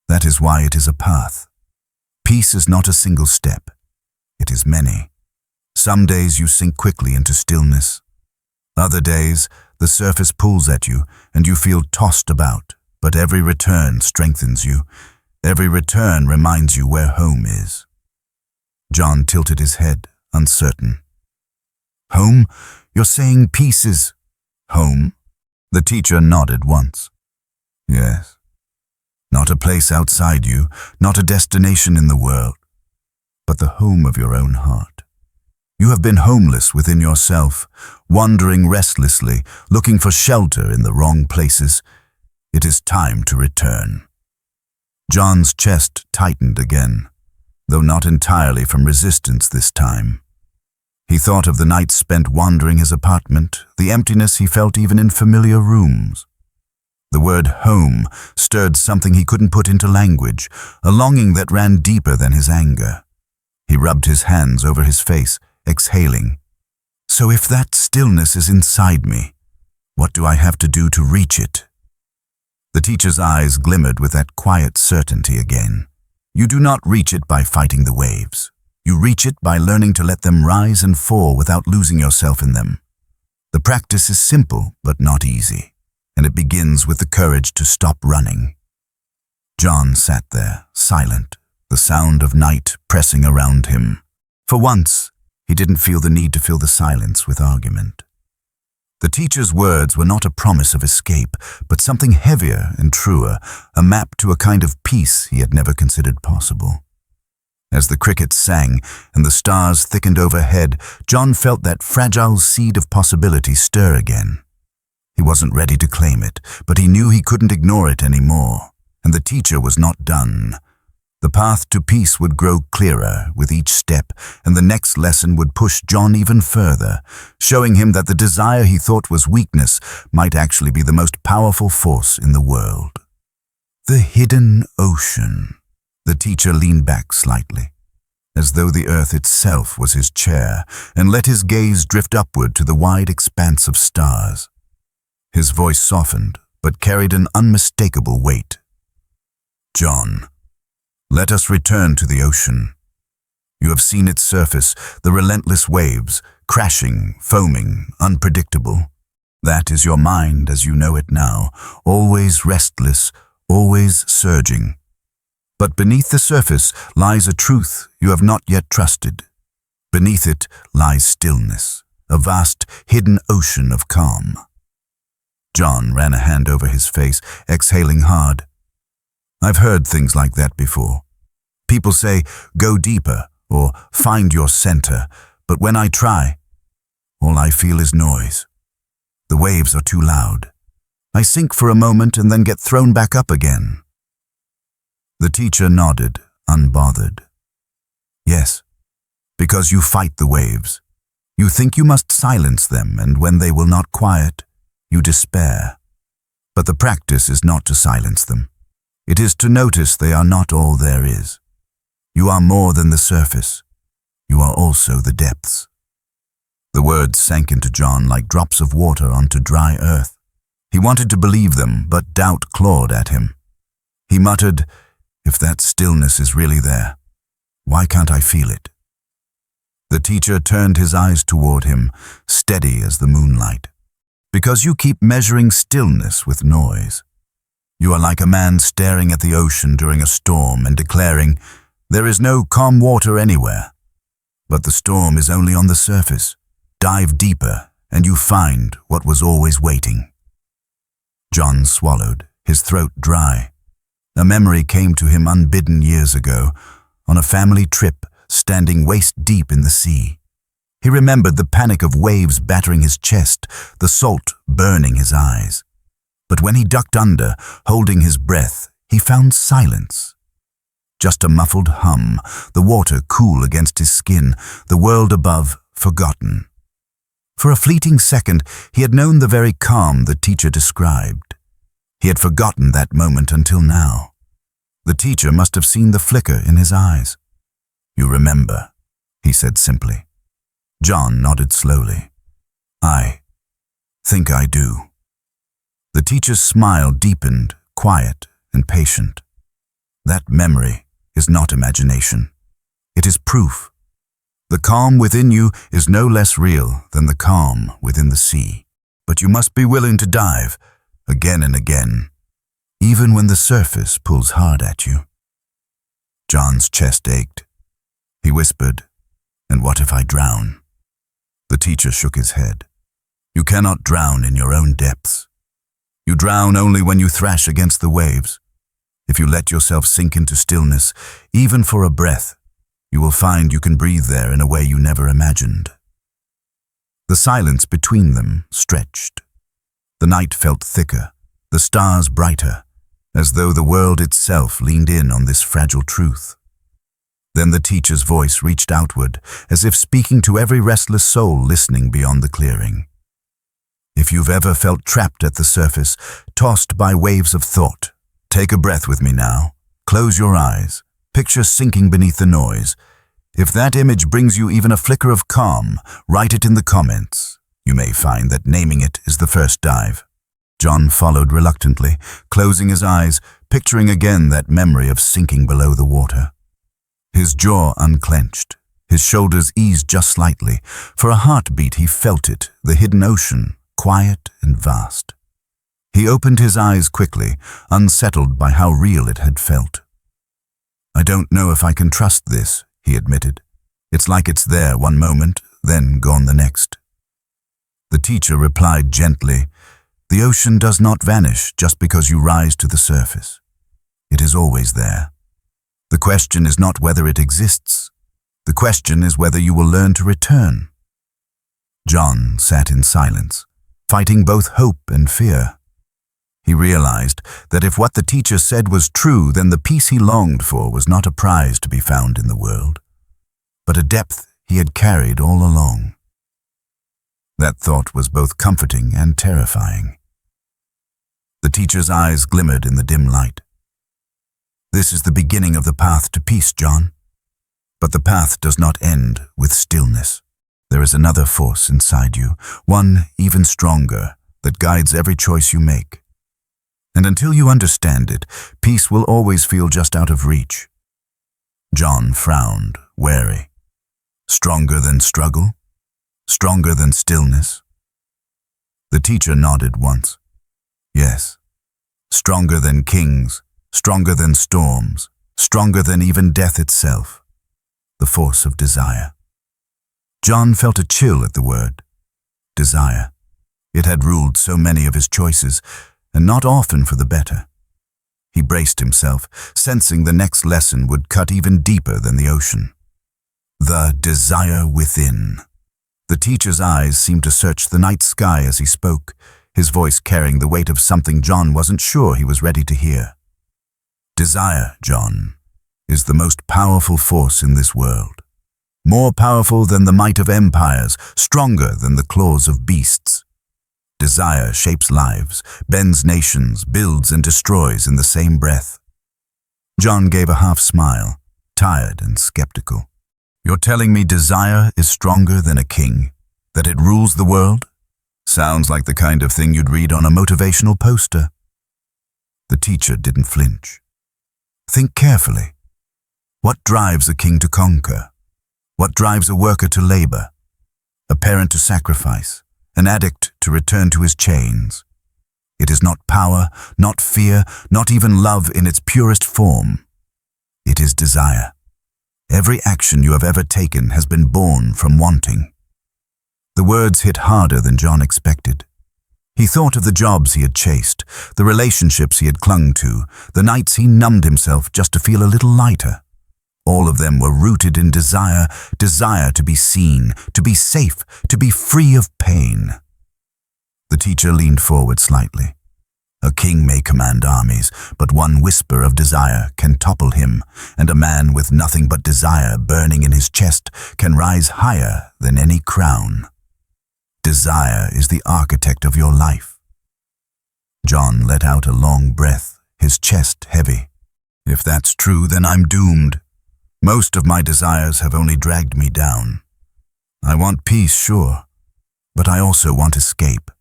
That is why it is a path. Peace is not a single step. It is many. Some days you sink quickly into stillness. Other days, the surface pulls at you and you feel tossed about, but every return strengthens you. Every return reminds you where home is. John tilted his head, uncertain. Home? You're saying peace is home? The teacher nodded once. Yes. Not Not a place outside you, not a destination in the world, but the home of your own heart. You have been homeless within yourself, wandering restlessly, looking for shelter in the wrong places. It is time to return. John's chest tightened again, though not entirely from resistance this time. He thought of the nights spent wandering his apartment, the emptiness he felt even in familiar rooms. The word home stirred something he couldn't put into language, a longing that ran deeper than his anger. He rubbed his hands over his face, exhaling. So if that stillness is inside me, what do I have to do to reach it? The teacher's eyes glimmered with that quiet certainty again. You do not reach it by fighting the waves. You reach it by learning to let them rise and fall without losing yourself in them. The practice is simple but not easy, and it begins with the courage to stop running. John sat there, silent, the sound of night pressing around him. For once, he didn't feel the need to fill the silence with argument. The teacher's words were not a promise of escape, but something heavier and truer, a map to a kind of peace he had never considered possible. As the crickets sang and the stars thickened overhead, John felt that fragile seed of possibility stir again. He wasn't ready to claim it, but he knew he couldn't ignore it anymore, and the teacher was not done. The path to peace would grow clearer with each step, and the next lesson would push John even further, showing him that the desire he thought was weakness might actually be the most powerful force in the world. The hidden ocean. The teacher leaned back slightly, as though the earth itself was his chair, and let his gaze drift upward to the wide expanse of stars. His voice softened, but carried an unmistakable weight. John, let us return to the ocean. You have seen its surface, the relentless waves, crashing, foaming, unpredictable. That is your mind as you know it now, always restless, always surging. But beneath the surface lies a truth you have not yet trusted. Beneath it lies stillness, a vast, hidden ocean of calm. John ran a hand over his face, exhaling hard. I've heard things like that before. People say, go deeper, or find your center, but when I try, all I feel is noise. The waves are too loud. I sink for a moment and then get thrown back up again. The teacher nodded, unbothered. Yes, because you fight the waves. You think you must silence them, and when they will not quiet, you despair. But the practice is not to silence them. It is to notice they are not all there is. You are more than the surface. You are also the depths. The words sank into John like drops of water onto dry earth. He wanted to believe them, but doubt clawed at him. He muttered, if that stillness is really there, why can't I feel it? The teacher turned his eyes toward him, steady as the moonlight. Because you keep measuring stillness with noise. You are like a man staring at the ocean during a storm and declaring, there is no calm water anywhere. But the storm is only on the surface. Dive deeper, and you find what was always waiting. John swallowed, his throat dry. A memory came to him unbidden years ago, on a family trip, standing waist-deep in the sea. He remembered the panic of waves battering his chest, the salt burning his eyes. But when he ducked under, holding his breath, he found silence. Just a muffled hum, the water cool against his skin, the world above forgotten. For a fleeting second, he had known the very calm the teacher described. He had forgotten that moment until now. The teacher must have seen the flicker in his eyes. You remember, he said simply. John nodded slowly. I think I do. The teacher's smile deepened, quiet and patient. That memory is not imagination. It is proof. The calm within you is no less real than the calm within the sea. But you must be willing to dive, again and again, even when the surface pulls hard at you. John's chest ached. He whispered, and what if I drown? The teacher shook his head. You cannot drown in your own depths. You drown only when you thrash against the waves. If you let yourself sink into stillness, even for a breath, you will find you can breathe there in a way you never imagined. The silence between them stretched. The night felt thicker, the stars brighter, as though the world itself leaned in on this fragile truth. Then the teacher's voice reached outward, as if speaking to every restless soul listening beyond the clearing. If you've ever felt trapped at the surface, tossed by waves of thought, take a breath with me now. Close your eyes. Picture sinking beneath the noise. If that image brings you even a flicker of calm, write it in the comments. You may find that naming it is the first dive. John followed reluctantly, closing his eyes, picturing again that memory of sinking below the water. His jaw unclenched, his shoulders eased just slightly. For a heartbeat he felt it, the hidden ocean, quiet and vast. He opened his eyes quickly, unsettled by how real it had felt. "I don't know if I can trust this," he admitted. "It's like it's there one moment, then gone the next." The teacher replied gently, "The ocean does not vanish just because you rise to the surface. It is always there. The question is not whether it exists. The question is whether you will learn to return." John sat in silence, fighting both hope and fear. He realized that if what the teacher said was true, then the peace he longed for was not a prize to be found in the world, but a depth he had carried all along. That thought was both comforting and terrifying. The teacher's eyes glimmered in the dim light. "This is the beginning of the path to peace, John. But the path does not end with stillness. There is another force inside you, one even stronger, that guides every choice you make. And until you understand it, peace will always feel just out of reach." John frowned, wary. Stronger than struggle? Stronger than stillness? The teacher nodded once. Yes. Stronger than kings, stronger than storms, stronger than even death itself. The force of desire. John felt a chill at the word. Desire. It had ruled so many of his choices, and not often for the better. He braced himself, sensing the next lesson would cut even deeper than the ocean. The desire within. The teacher's eyes seemed to search the night sky as he spoke, his voice carrying the weight of something John wasn't sure he was ready to hear. Desire, John, is the most powerful force in this world. More powerful than the might of empires, stronger than the claws of beasts. Desire shapes lives, bends nations, builds and destroys in the same breath. John gave a half smile, tired and skeptical. "You're telling me desire is stronger than a king? That it rules the world? Sounds like the kind of thing you'd read on a motivational poster." The teacher didn't flinch. "Think carefully. What drives a king to conquer? What drives a worker to labor? A parent to sacrifice? An addict to return to his chains? It is not power, not fear, not even love in its purest form. It is desire. Every action you have ever taken has been born from wanting." The words hit harder than John expected. He thought of the jobs he had chased, the relationships he had clung to, the nights he numbed himself just to feel a little lighter. All of them were rooted in desire, desire to be seen, to be safe, to be free of pain. The teacher leaned forward slightly. A king may command armies, but one whisper of desire can topple him, and a man with nothing but desire burning in his chest can rise higher than any crown. Desire is the architect of your life. John let out a long breath, his chest heavy. "If that's true, then I'm doomed. Most of my desires have only dragged me down. I want peace, sure, but I also want escape.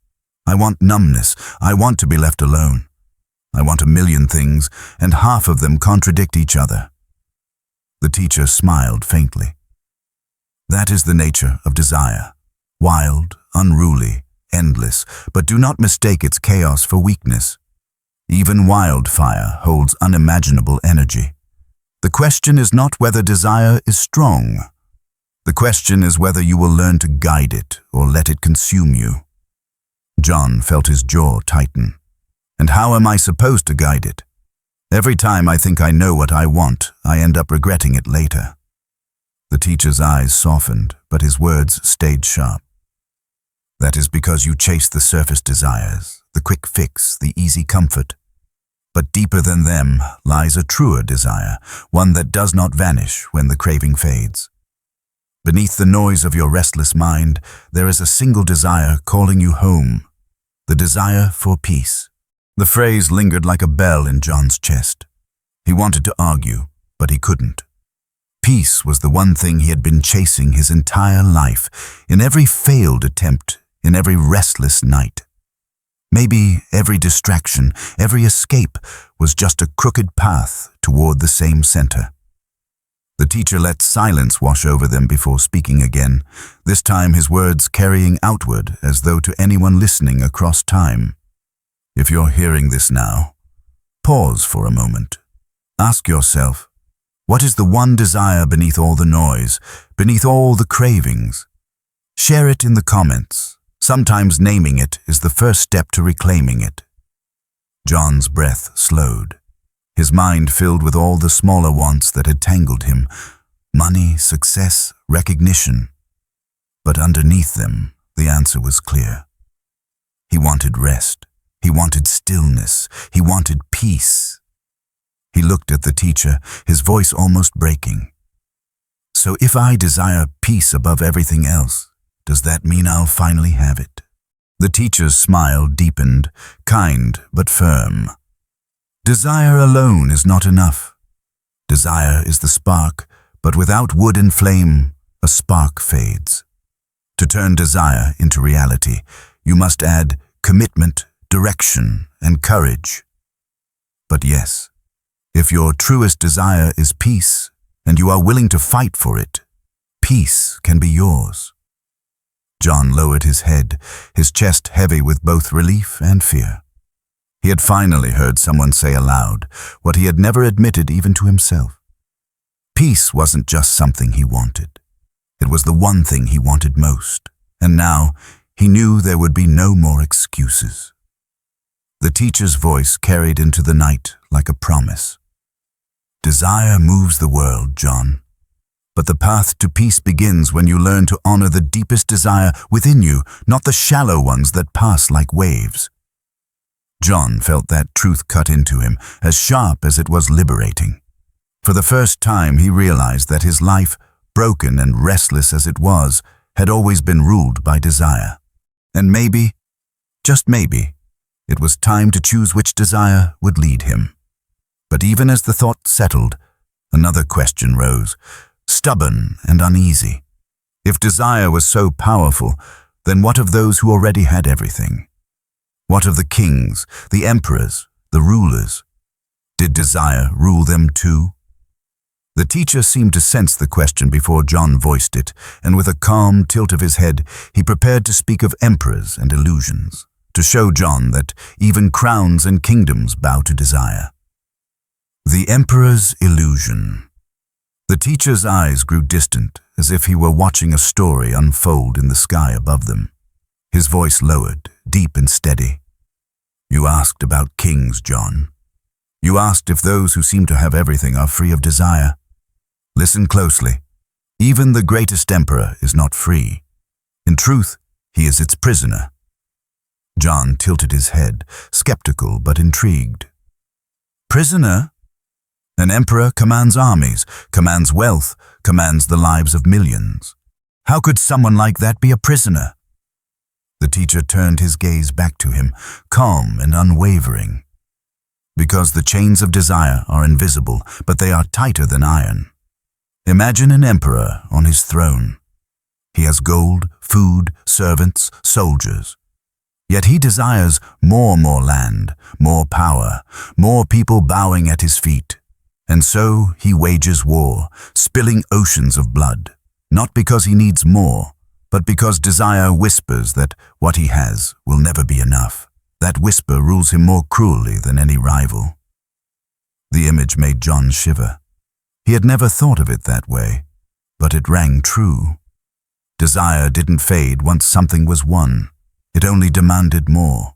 I want numbness. I want to be left alone. I want a million things, and half of them contradict each other." The teacher smiled faintly. "That is the nature of desire. Wild, unruly, endless, but do not mistake its chaos for weakness. Even wildfire holds unimaginable energy. The question is not whether desire is strong. The question is whether you will learn to guide it or let it consume you." John felt his jaw tighten. "And how am I supposed to guide it?" Every time I think I know what I want, I end up regretting it later." The teacher's eyes softened, but his words stayed sharp. "That is because you chase the surface desires, the quick fix, the easy comfort. But deeper than them lies a truer desire, one that does not vanish when the craving fades. Beneath the noise of your restless mind, there is a single desire calling you home, the desire for peace." The phrase lingered like a bell in John's chest. He wanted to argue, but he couldn't. Peace was the one thing he had been chasing his entire life, in every failed attempt, in every restless night. Maybe every distraction, every escape was just a crooked path toward the same center. The teacher let silence wash over them before speaking again, this time his words carrying outward as though to anyone listening across time. If you're hearing this now, pause for a moment. Ask yourself, what is the one desire beneath all the noise, beneath all the cravings? Share it in the comments. Sometimes naming it is the first step to reclaiming it. John's breath slowed. His mind filled with all the smaller wants that had tangled him. Money, success, recognition. But underneath them, the answer was clear. He wanted rest. He wanted stillness. He wanted peace. He looked at the teacher, his voice almost breaking. "So if I desire peace above everything else, does that mean I'll finally have it?" The teacher's smile deepened, kind but firm. "Desire alone is not enough. Desire is the spark, but without wood and flame, a spark fades. To turn desire into reality, you must add commitment, direction, and courage. But yes, if your truest desire is peace, and you are willing to fight for it, peace can be yours." John lowered his head, his chest heavy with both relief and fear. He had finally heard someone say aloud what he had never admitted even to himself. Peace wasn't just something he wanted. It was the one thing he wanted most, and now he knew there would be no more excuses. The teacher's voice carried into the night like a promise. "Desire moves the world, John. But the path to peace begins when you learn to honor the deepest desire within you, not the shallow ones that pass like waves." John felt that truth cut into him, as sharp as it was liberating. For the first time he realized that his life, broken and restless as it was, had always been ruled by desire. And maybe, just maybe, it was time to choose which desire would lead him. But even as the thought settled, another question rose, stubborn and uneasy. If desire was so powerful, then what of those who already had everything? What of the kings, the emperors, the rulers? Did desire rule them too? The teacher seemed to sense the question before John voiced it, and with a calm tilt of his head, he prepared to speak of emperors and illusions, to show John that even crowns and kingdoms bow to desire. The emperor's illusion. The teacher's eyes grew distant, as if he were watching a story unfold in the sky above them. His voice lowered, deep and steady. "You asked about kings, John. You asked if those who seem to have everything are free of desire. Listen closely. Even the greatest emperor is not free. In truth, he is its prisoner." John tilted his head, skeptical but intrigued. "Prisoner? An emperor commands armies, commands wealth, commands the lives of millions. How could someone like that be a prisoner?" The teacher turned his gaze back to him, calm and unwavering. "Because the chains of desire are invisible, but they are tighter than iron. Imagine an emperor on his throne. He has gold, food, servants, soldiers. Yet he desires more land, more power, more people bowing at his feet. And so he wages war, spilling oceans of blood, not because he needs more, but because desire whispers that what he has will never be enough. That whisper rules him more cruelly than any rival." The image made John shiver. He had never thought of it that way, but it rang true. Desire didn't fade once something was won. It only demanded more.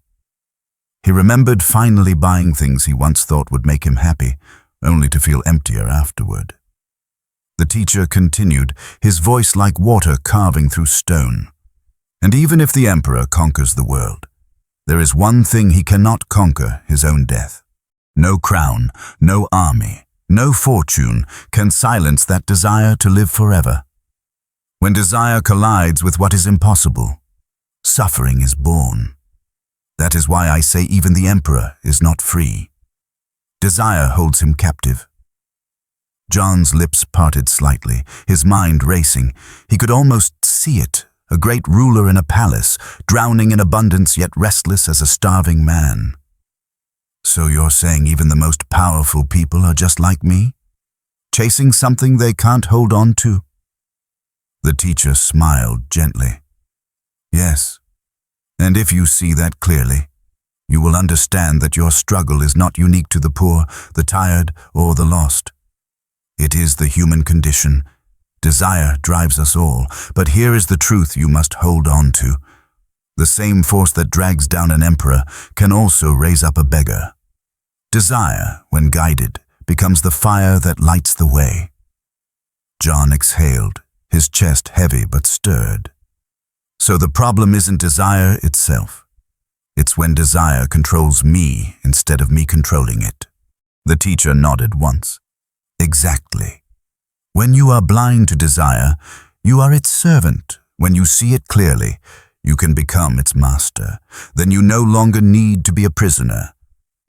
He remembered finally buying things he once thought would make him happy, only to feel emptier afterward. The teacher continued, his voice like water carving through stone. And even if the emperor conquers the world, there is one thing he cannot conquer, his own death. No crown, no army, no fortune can silence that desire to live forever. When desire collides with what is impossible, suffering is born. That is why I say even the emperor is not free. Desire holds him captive. John's lips parted slightly, his mind racing. He could almost see it, a great ruler in a palace, drowning in abundance yet restless as a starving man. So you're saying even the most powerful people are just like me? Chasing something they can't hold on to? The teacher smiled gently. Yes, and if you see that clearly, you will understand that your struggle is not unique to the poor, the tired, or the lost. It is the human condition. Desire drives us all, but here is the truth you must hold on to. The same force that drags down an emperor can also raise up a beggar. Desire, when guided, becomes the fire that lights the way. John exhaled, his chest heavy but stirred. So the problem isn't desire itself. It's when desire controls me instead of me controlling it. The teacher nodded once. Exactly. When you are blind to desire, you are its servant. When you see it clearly, you can become its master. Then you no longer need to be a prisoner.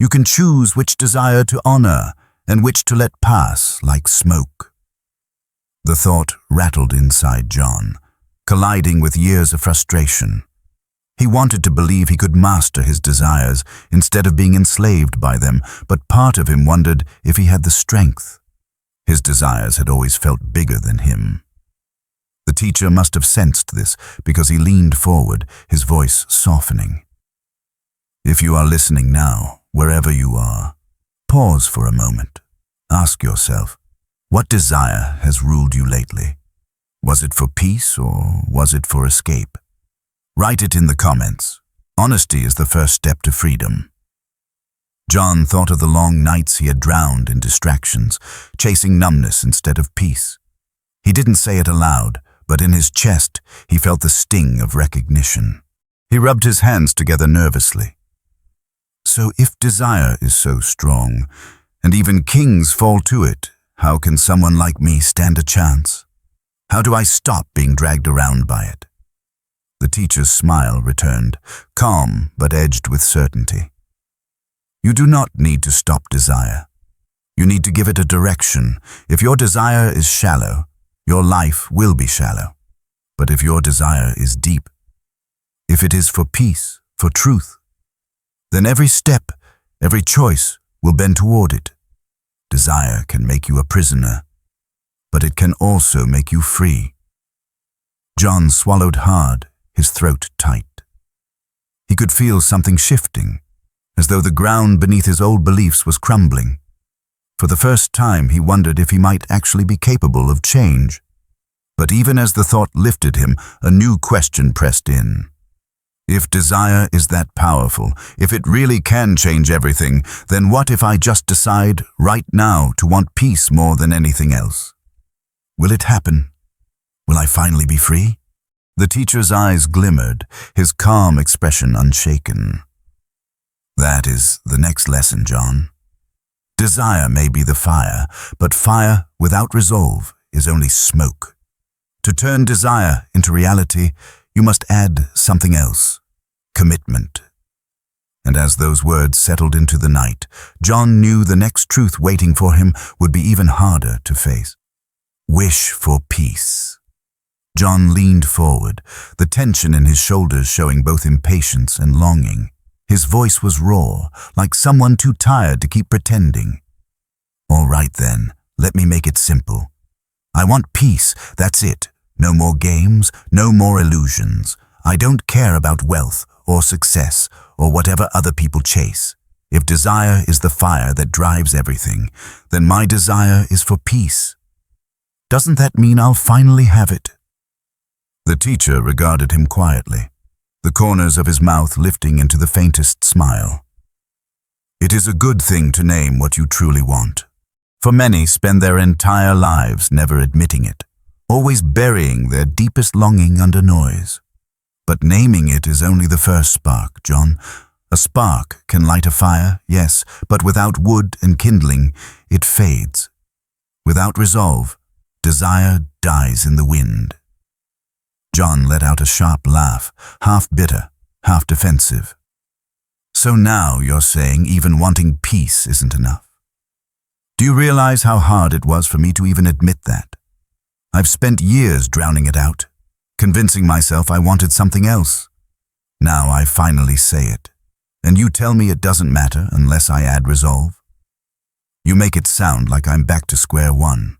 You can choose which desire to honor and which to let pass like smoke. The thought rattled inside John, colliding with years of frustration. He wanted to believe he could master his desires instead of being enslaved by them, but part of him wondered if he had the strength. His desires had always felt bigger than him. The teacher must have sensed this because he leaned forward, his voice softening. If you are listening now, wherever you are, pause for a moment. Ask yourself, what desire has ruled you lately? Was it for peace or was it for escape? Write it in the comments. Honesty is the first step to freedom. John thought of the long nights he had drowned in distractions, chasing numbness instead of peace. He didn't say it aloud, but in his chest he felt the sting of recognition. He rubbed his hands together nervously. So if desire is so strong, and even kings fall to it, how can someone like me stand a chance? How do I stop being dragged around by it? The teacher's smile returned, calm but edged with certainty. You do not need to stop desire. You need to give it a direction. If your desire is shallow, your life will be shallow. But if your desire is deep, if it is for peace, for truth, then every step, every choice will bend toward it. Desire can make you a prisoner, but it can also make you free. John swallowed hard, his throat tight. He could feel something shifting, as though the ground beneath his old beliefs was crumbling. For the first time, he wondered if he might actually be capable of change. But even as the thought lifted him, a new question pressed in. If desire is that powerful, if it really can change everything, then what if I just decide right now to want peace more than anything else? Will it happen? Will I finally be free? The teacher's eyes glimmered, his calm expression unshaken. That is the next lesson, John. Desire may be the fire, but fire without resolve is only smoke. To turn desire into reality, you must add something else, commitment. And as those words settled into the night, John knew the next truth waiting for him would be even harder to face. Wish for peace. John leaned forward, the tension in his shoulders showing both impatience and longing. His voice was raw, like someone too tired to keep pretending. All right then, let me make it simple. I want peace, that's it. No more games, no more illusions. I don't care about wealth or success or whatever other people chase. If desire is the fire that drives everything, then my desire is for peace. Doesn't that mean I'll finally have it? The teacher regarded him quietly, the corners of his mouth lifting into the faintest smile. It is a good thing to name what you truly want. For many spend their entire lives never admitting it, always burying their deepest longing under noise. But naming it is only the first spark, John. A spark can light a fire, yes, but without wood and kindling, it fades. Without resolve, desire dies in the wind. John let out a sharp laugh, half bitter, half defensive. So now you're saying even wanting peace isn't enough. Do you realize how hard it was for me to even admit that? I've spent years drowning it out, convincing myself I wanted something else. Now I finally say it, and you tell me it doesn't matter unless I add resolve. You make it sound like I'm back to square one.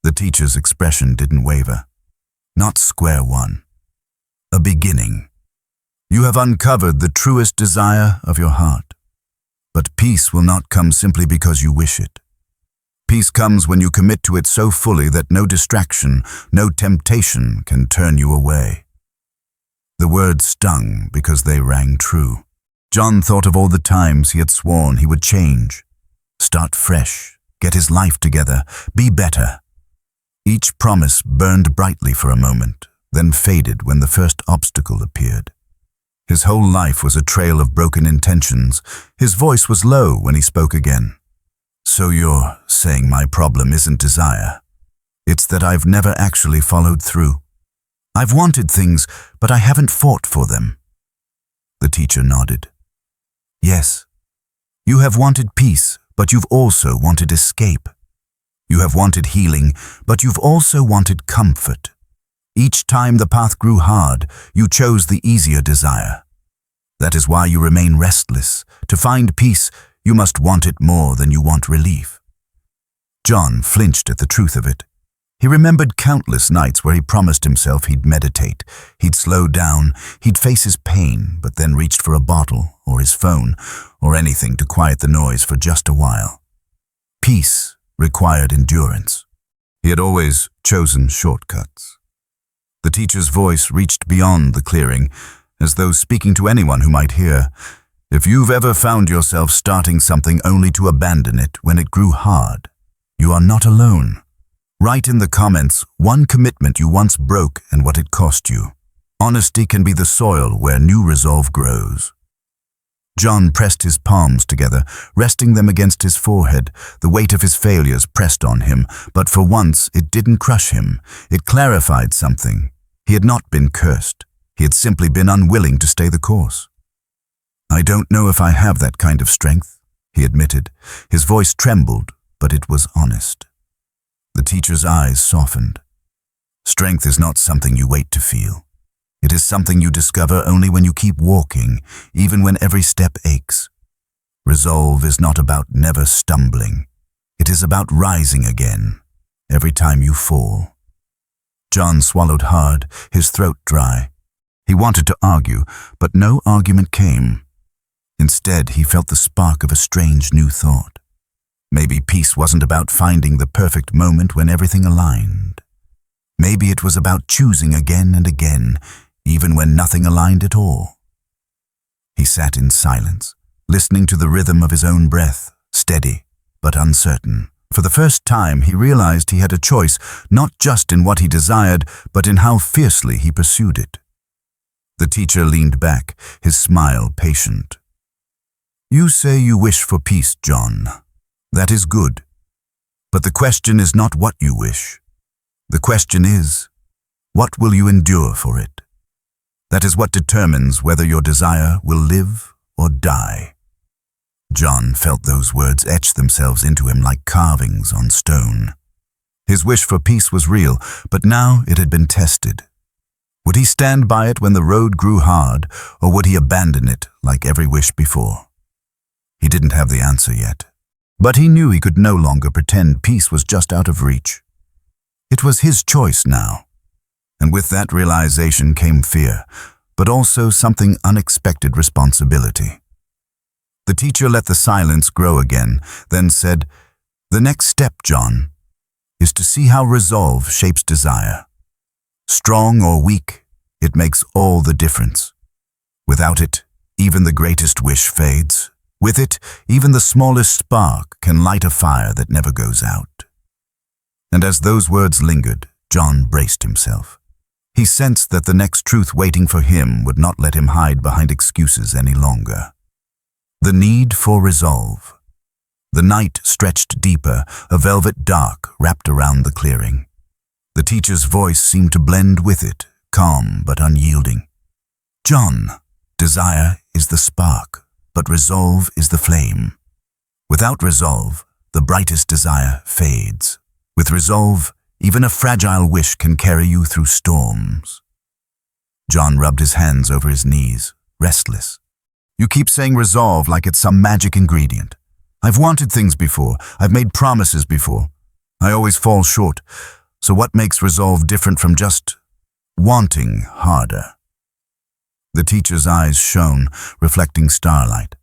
The teacher's expression didn't waver. Not square one. A beginning. You have uncovered the truest desire of your heart. But peace will not come simply because you wish it. Peace comes when you commit to it so fully that no distraction, no temptation can turn you away. The words stung because they rang true. John thought of all the times he had sworn he would change, start fresh, get his life together, be better. Each promise burned brightly for a moment, then faded when the first obstacle appeared. His whole life was a trail of broken intentions. His voice was low when he spoke again. So you're saying my problem isn't desire. It's that I've never actually followed through. I've wanted things, but I haven't fought for them. The teacher nodded. Yes, you have wanted peace, but you've also wanted escape. You have wanted healing, but you've also wanted comfort. Each time the path grew hard, you chose the easier desire. That is why you remain restless. To find peace, you must want it more than you want relief. John flinched at the truth of it. He remembered countless nights where he promised himself he'd meditate, he'd slow down, he'd face his pain, but then reached for a bottle or his phone or anything to quiet the noise for just a while. Peace required endurance. He had always chosen shortcuts. The teacher's voice reached beyond the clearing, as though speaking to anyone who might hear. If you've ever found yourself starting something only to abandon it when it grew hard, you are not alone. Write in the comments one commitment you once broke and what it cost you. Honesty can be the soil where new resolve grows. John pressed his palms together, resting them against his forehead. The weight of his failures pressed on him, but for once it didn't crush him. It clarified something. He had not been cursed. He had simply been unwilling to stay the course. I don't know if I have that kind of strength, he admitted. His voice trembled, but it was honest. The teacher's eyes softened. Strength is not something you wait to feel. It is something you discover only when you keep walking, even when every step aches. Resolve is not about never stumbling. It is about rising again, every time you fall. John swallowed hard, his throat dry. He wanted to argue, but no argument came. Instead, he felt the spark of a strange new thought. Maybe peace wasn't about finding the perfect moment when everything aligned. Maybe it was about choosing again and again, even when nothing aligned at all. He sat in silence, listening to the rhythm of his own breath, steady but uncertain. For the first time, he realized he had a choice, not just in what he desired, but in how fiercely he pursued it. The teacher leaned back, his smile patient. You say you wish for peace, John. That is good. But the question is not what you wish. The question is, what will you endure for it? That is what determines whether your desire will live or die. John felt those words etch themselves into him like carvings on stone. His wish for peace was real, but now it had been tested. Would he stand by it when the road grew hard, or would he abandon it like every wish before? He didn't have the answer yet, but he knew he could no longer pretend peace was just out of reach. It was his choice now, and with that realization came fear, but also something unexpected responsibility. The teacher let the silence grow again, then said, "The next step, John, is to see how resolve shapes desire. Strong or weak, it makes all the difference. Without it, even the greatest wish fades. With it, even the smallest spark can light a fire that never goes out. And as those words lingered, John braced himself. He sensed that the next truth waiting for him would not let him hide behind excuses any longer. The need for resolve. The night stretched deeper, a velvet dark wrapped around the clearing. The teacher's voice seemed to blend with it, calm but unyielding. John, desire is the spark, but resolve is the flame. Without resolve, the brightest desire fades. With resolve, even a fragile wish can carry you through storms. John rubbed his hands over his knees, restless. You keep saying resolve like it's some magic ingredient. I've wanted things before. I've made promises before. I always fall short. So what makes resolve different from just wanting harder? The teacher's eyes shone, reflecting starlight.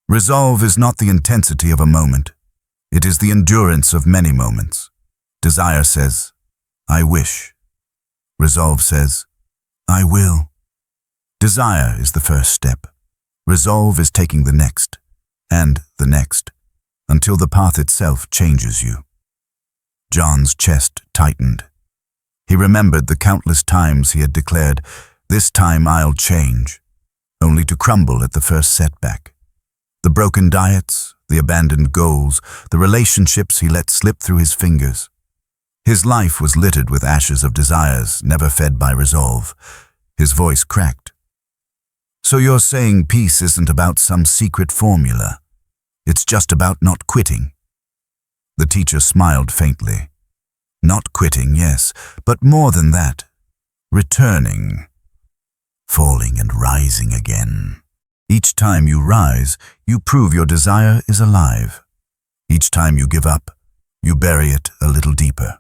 Resolve is not the intensity of a moment. It is the endurance of many moments. Desire says, I wish. Resolve says, I will. Desire is the first step. Resolve is taking the next, and the next, until the path itself changes you. John's chest tightened. He remembered the countless times he had declared, this time I'll change, only to crumble at the first setback. The broken diets, the abandoned goals, the relationships he let slip through his fingers. His life was littered with ashes of desires never fed by resolve. His voice cracked. So you're saying peace isn't about some secret formula. It's just about not quitting. The teacher smiled faintly. Not quitting, yes, but more than that. Returning. Falling and rising again. Each time you rise, you prove your desire is alive. Each time you give up, you bury it a little deeper.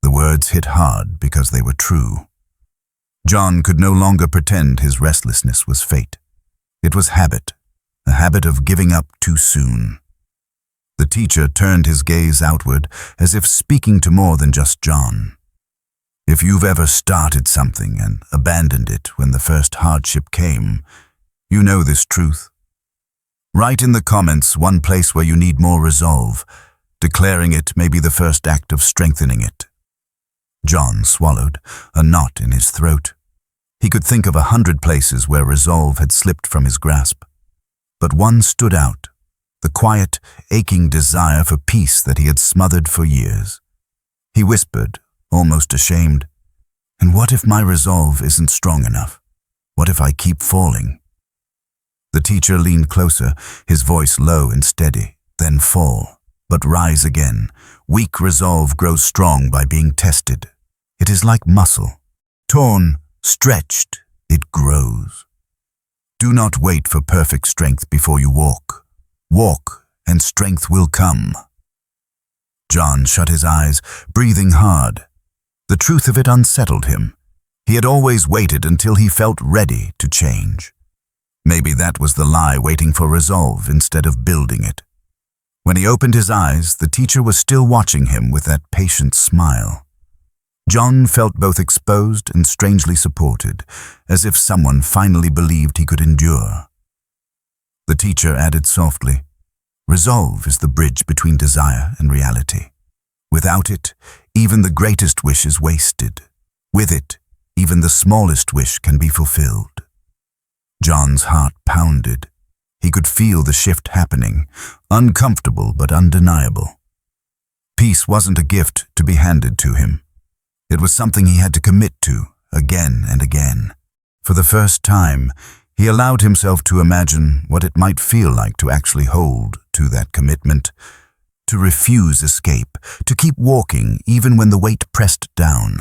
The words hit hard because they were true. John could no longer pretend his restlessness was fate. It was habit, a habit of giving up too soon. The teacher turned his gaze outward as if speaking to more than just John. If you've ever started something and abandoned it when the first hardship came, you know this truth. Write in the comments one place where you need more resolve. Declaring it may be the first act of strengthening it. John swallowed, a knot in his throat. He could think of 100 places where resolve had slipped from his grasp. But one stood out, the quiet, aching desire for peace that he had smothered for years. He whispered, almost ashamed, and what if my resolve isn't strong enough? What if I keep falling? The teacher leaned closer, his voice low and steady, then fall, but rise again. Weak resolve grows strong by being tested. It is like muscle. Torn, stretched, it grows. Do not wait for perfect strength before you walk. Walk, and strength will come. John shut his eyes, breathing hard. The truth of it unsettled him. He had always waited until he felt ready to change. Maybe that was the lie waiting for resolve instead of building it. When he opened his eyes, the teacher was still watching him with that patient smile. John felt both exposed and strangely supported, as if someone finally believed he could endure. The teacher added softly, resolve is the bridge between desire and reality. Without it, even the greatest wish is wasted. With it, even the smallest wish can be fulfilled. John's heart pounded. He could feel the shift happening, uncomfortable but undeniable. Peace wasn't a gift to be handed to him. It was something he had to commit to, again and again. For the first time, he allowed himself to imagine what it might feel like to actually hold to that commitment, to refuse escape, to keep walking even when the weight pressed down.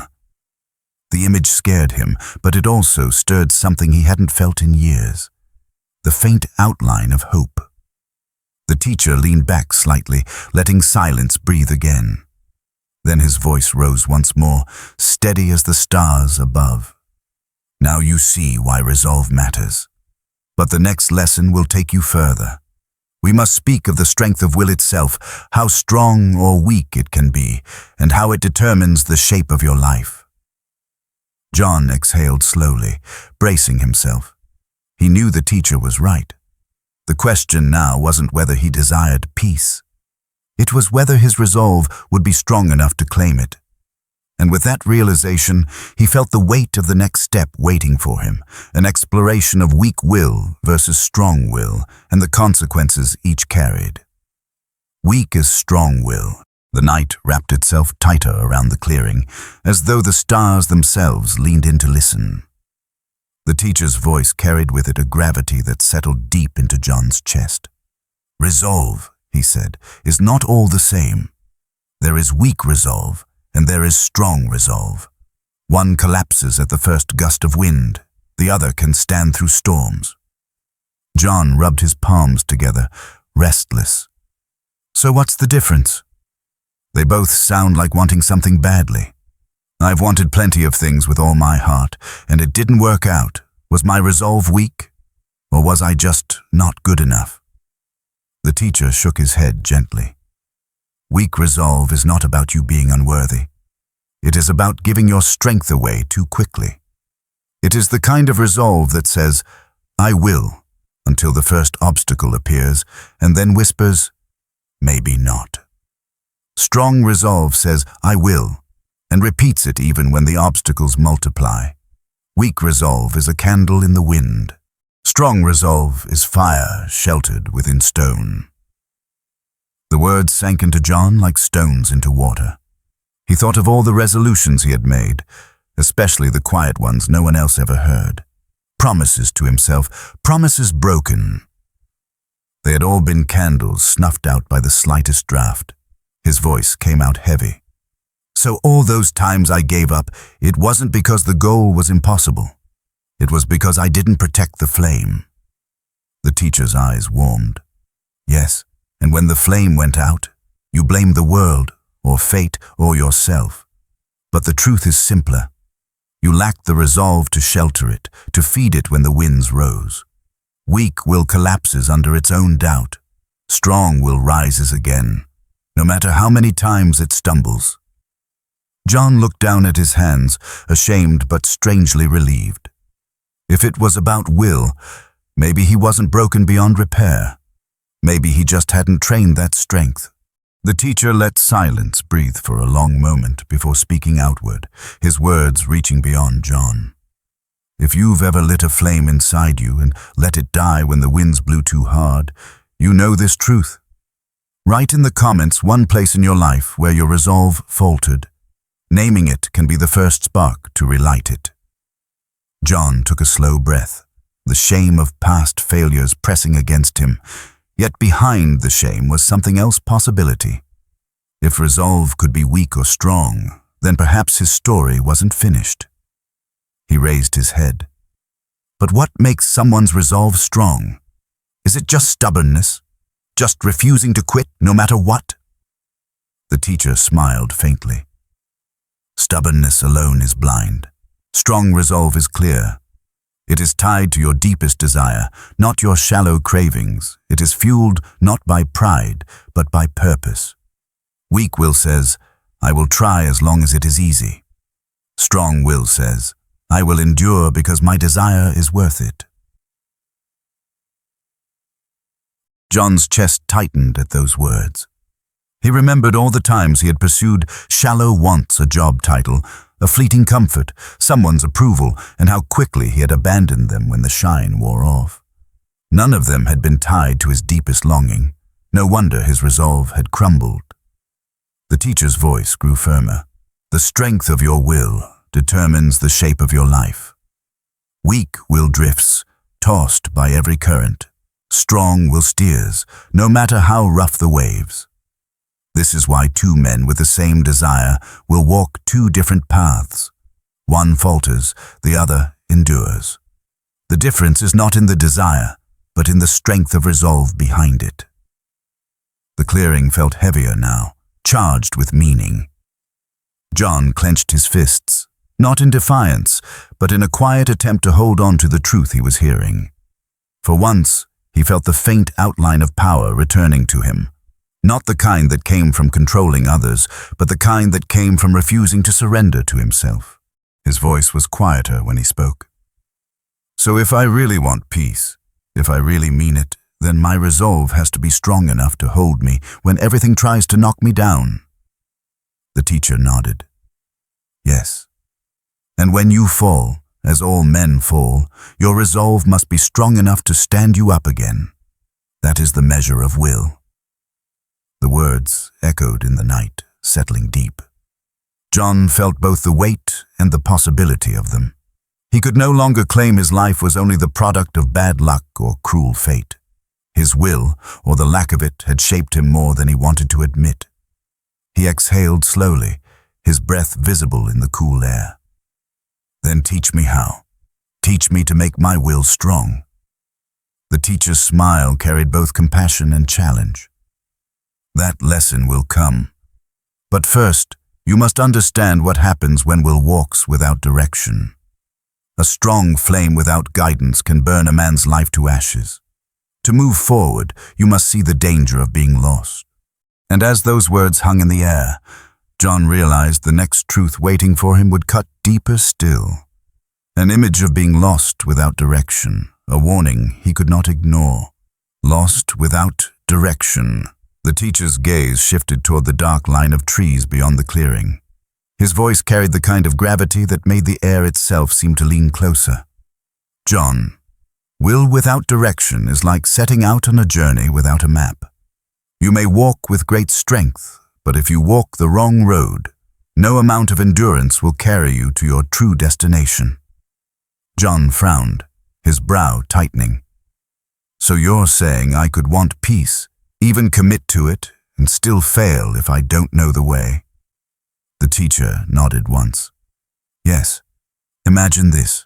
The image scared him, but it also stirred something he hadn't felt in years, the faint outline of hope. The teacher leaned back slightly, letting silence breathe again. Then his voice rose once more, steady as the stars above. Now you see why resolve matters. But the next lesson will take you further. We must speak of the strength of will itself, how strong or weak it can be, and how it determines the shape of your life. John exhaled slowly, bracing himself. He knew the teacher was right. The question now wasn't whether he desired peace. It was whether his resolve would be strong enough to claim it. And with that realization, he felt the weight of the next step waiting for him, an exploration of weak will versus strong will, and the consequences each carried. Weak as strong will. The night wrapped itself tighter around the clearing, as though the stars themselves leaned in to listen. The teacher's voice carried with it a gravity that settled deep into John's chest. Resolve, he said, is not all the same. There is weak resolve, and there is strong resolve. One collapses at the first gust of wind, the other can stand through storms. John rubbed his palms together, restless. So what's the difference? They both sound like wanting something badly. I've wanted plenty of things with all my heart, and it didn't work out. Was my resolve weak? Or was I just not good enough? The teacher shook his head gently. Weak resolve is not about you being unworthy. It is about giving your strength away too quickly. It is the kind of resolve that says, I will, until the first obstacle appears, and then whispers, maybe not. Strong resolve says, I will, and repeats it even when the obstacles multiply. Weak resolve is a candle in the wind. Strong resolve is fire sheltered within stone. The words sank into John like stones into water. He thought of all the resolutions he had made, especially the quiet ones no one else ever heard. Promises to himself, promises broken. They had all been candles snuffed out by the slightest draught. His voice came out heavy. So all those times I gave up, it wasn't because the goal was impossible. It was because I didn't protect the flame. The teacher's eyes warmed. Yes, and when the flame went out, you blamed the world, or fate, or yourself. But the truth is simpler. You lacked the resolve to shelter it, to feed it when the winds rose. Weak will collapses under its own doubt. Strong will rises again, no matter how many times it stumbles. John looked down at his hands, ashamed but strangely relieved. If it was about will, maybe he wasn't broken beyond repair. Maybe he just hadn't trained that strength. The teacher let silence breathe for a long moment before speaking outward, his words reaching beyond John. If you've ever lit a flame inside you and let it die when the winds blew too hard, you know this truth. Write in the comments one place in your life where your resolve faltered. Naming it can be the first spark to relight it. John took a slow breath, the shame of past failures pressing against him. Yet behind the shame was something else possibility. If resolve could be weak or strong, then perhaps his story wasn't finished. He raised his head. But what makes someone's resolve strong? Is it just stubbornness? Just refusing to quit no matter what? The teacher smiled faintly. Stubbornness alone is blind. Strong resolve is clear. It is tied to your deepest desire, not your shallow cravings. It is fueled not by pride, but by purpose. Weak will says, I will try as long as it is easy. Strong will says, I will endure because my desire is worth it. John's chest tightened at those words. He remembered all the times he had pursued shallow wants, a job title, a fleeting comfort, someone's approval, and how quickly he had abandoned them when the shine wore off. None of them had been tied to his deepest longing. No wonder his resolve had crumbled. The teacher's voice grew firmer. The strength of your will determines the shape of your life. Weak will drifts, tossed by every current. Strong will steers, no matter how rough the waves. This is why two men with the same desire will walk two different paths. One falters, the other endures. The difference is not in the desire, but in the strength of resolve behind it. The clearing felt heavier now, charged with meaning. John clenched his fists, not in defiance, but in a quiet attempt to hold on to the truth he was hearing. For once, he felt the faint outline of power returning to him. Not the kind that came from controlling others, but the kind that came from refusing to surrender to himself. His voice was quieter when he spoke. So if I really want peace, if I really mean it, Then my resolve has to be strong enough to hold me when everything tries to knock me down. The teacher nodded. Yes. And when you fall, as all men fall, your resolve must be strong enough to stand you up again. That is the measure of will. The words echoed in the night, settling deep. John felt both the weight and the possibility of them. He could no longer claim his life was only the product of bad luck or cruel fate. His will, or the lack of it, had shaped him more than he wanted to admit. He exhaled slowly, his breath visible in the cool air. Then teach me how. Teach me to make my will strong. The teacher's smile carried both compassion and challenge. That lesson will come. But first, you must understand what happens when will walks without direction. A strong flame without guidance can burn a man's life to ashes. To move forward, you must see the danger of being lost. And as those words hung in the air, John realized the next truth waiting for him would cut deeper still. An image of being lost without direction, a warning he could not ignore. Lost without direction. The teacher's gaze shifted toward the dark line of trees beyond the clearing. His voice carried the kind of gravity that made the air itself seem to lean closer. John, will without direction is like setting out on a journey without a map. You may walk with great strength, but if you walk the wrong road, no amount of endurance will carry you to your true destination. John frowned, his brow tightening. So you're saying I could want peace, even commit to it, and still fail if I don't know the way? The teacher nodded once. Yes. Imagine this.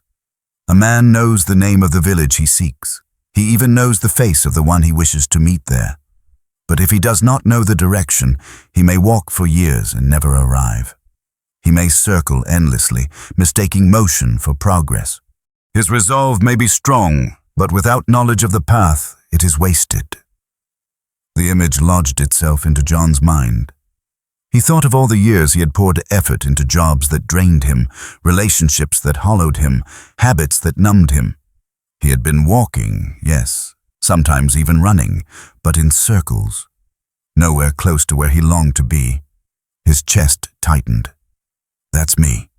A man knows the name of the village he seeks. He even knows the face of the one he wishes to meet there. But if he does not know the direction, he may walk for years and never arrive. He may circle endlessly, mistaking motion for progress. His resolve may be strong, but without knowledge of the path, it is wasted. The image lodged itself into John's mind. He thought of all the years he had poured effort into jobs that drained him, relationships that hollowed him, habits that numbed him. He had been walking, yes, sometimes even running, but in circles. Nowhere close to where he longed to be. His chest tightened. That's me.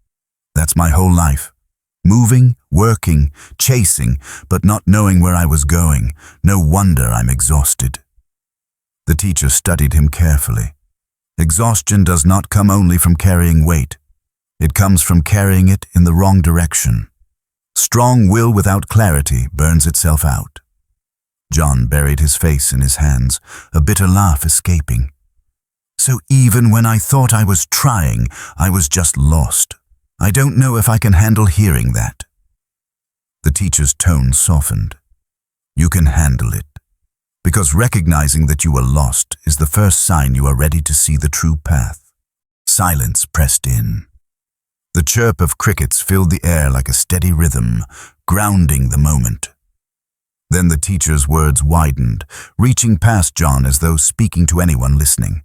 That's my whole life. Moving, working, chasing, but not knowing where I was going. No wonder I'm exhausted. The teacher studied him carefully. Exhaustion does not come only from carrying weight. It comes from carrying it in the wrong direction. Strong will without clarity burns itself out. John buried his face in his hands, a bitter laugh escaping. So even when I thought I was trying, I was just lost. I don't know if I can handle hearing that. The teacher's tone softened. You can handle it. Because recognizing that you were lost is the first sign you are ready to see the true path. Silence pressed in. The chirp of crickets filled the air like a steady rhythm, grounding the moment. Then the teacher's words widened, reaching past John as though speaking to anyone listening.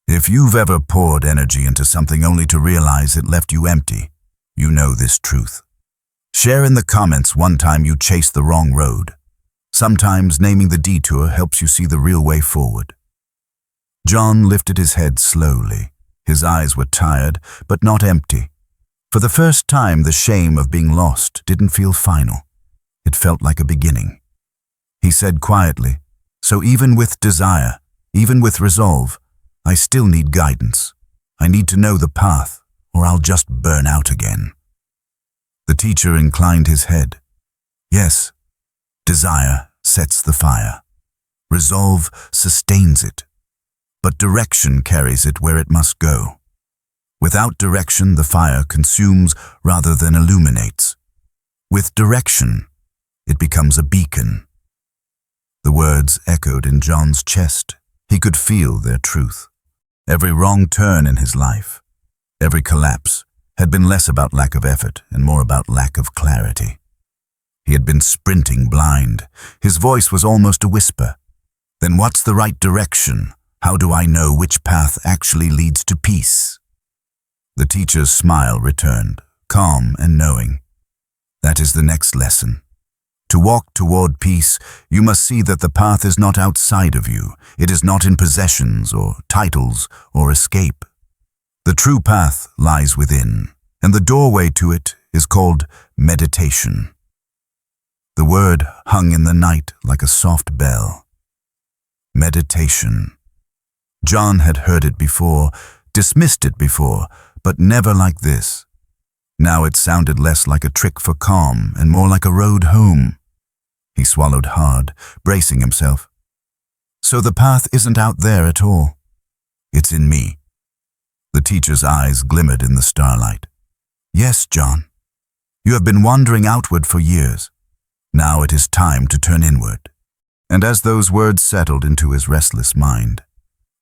If you've ever poured energy into something only to realize it left you empty, you know this truth. Share in the comments one time you chased the wrong road. Sometimes naming the detour helps you see the real way forward. John lifted his head slowly. His eyes were tired, but not empty. For the first time, the shame of being lost didn't feel final. It felt like a beginning. He said quietly, so even with desire, even with resolve, I still need guidance. I need to know the path, or I'll just burn out again. The teacher inclined his head. Yes, desire sets the fire. Resolve sustains it. But direction carries it where it must go. Without direction, the fire consumes rather than illuminates. With direction, it becomes a beacon. The words echoed in John's chest. He could feel their truth. Every wrong turn in his life, every collapse, had been less about lack of effort and more about lack of clarity. He had been sprinting blind. His voice was almost a whisper. Then what's the right direction? How do I know which path actually leads to peace? The teacher's smile returned, calm and knowing. That is the next lesson. To walk toward peace, you must see that the path is not outside of you. It is not in possessions or titles or escape. The true path lies within, and the doorway to it is called meditation. The word hung in the night like a soft bell. Meditation. John had heard it before, dismissed it before, but never like this. Now it sounded less like a trick for calm and more like a road home. He swallowed hard, bracing himself. So the path isn't out there at all. It's in me. The teacher's eyes glimmered in the starlight. Yes, John. You have been wandering outward for years. Now it is time to turn inward. And as those words settled into his restless mind,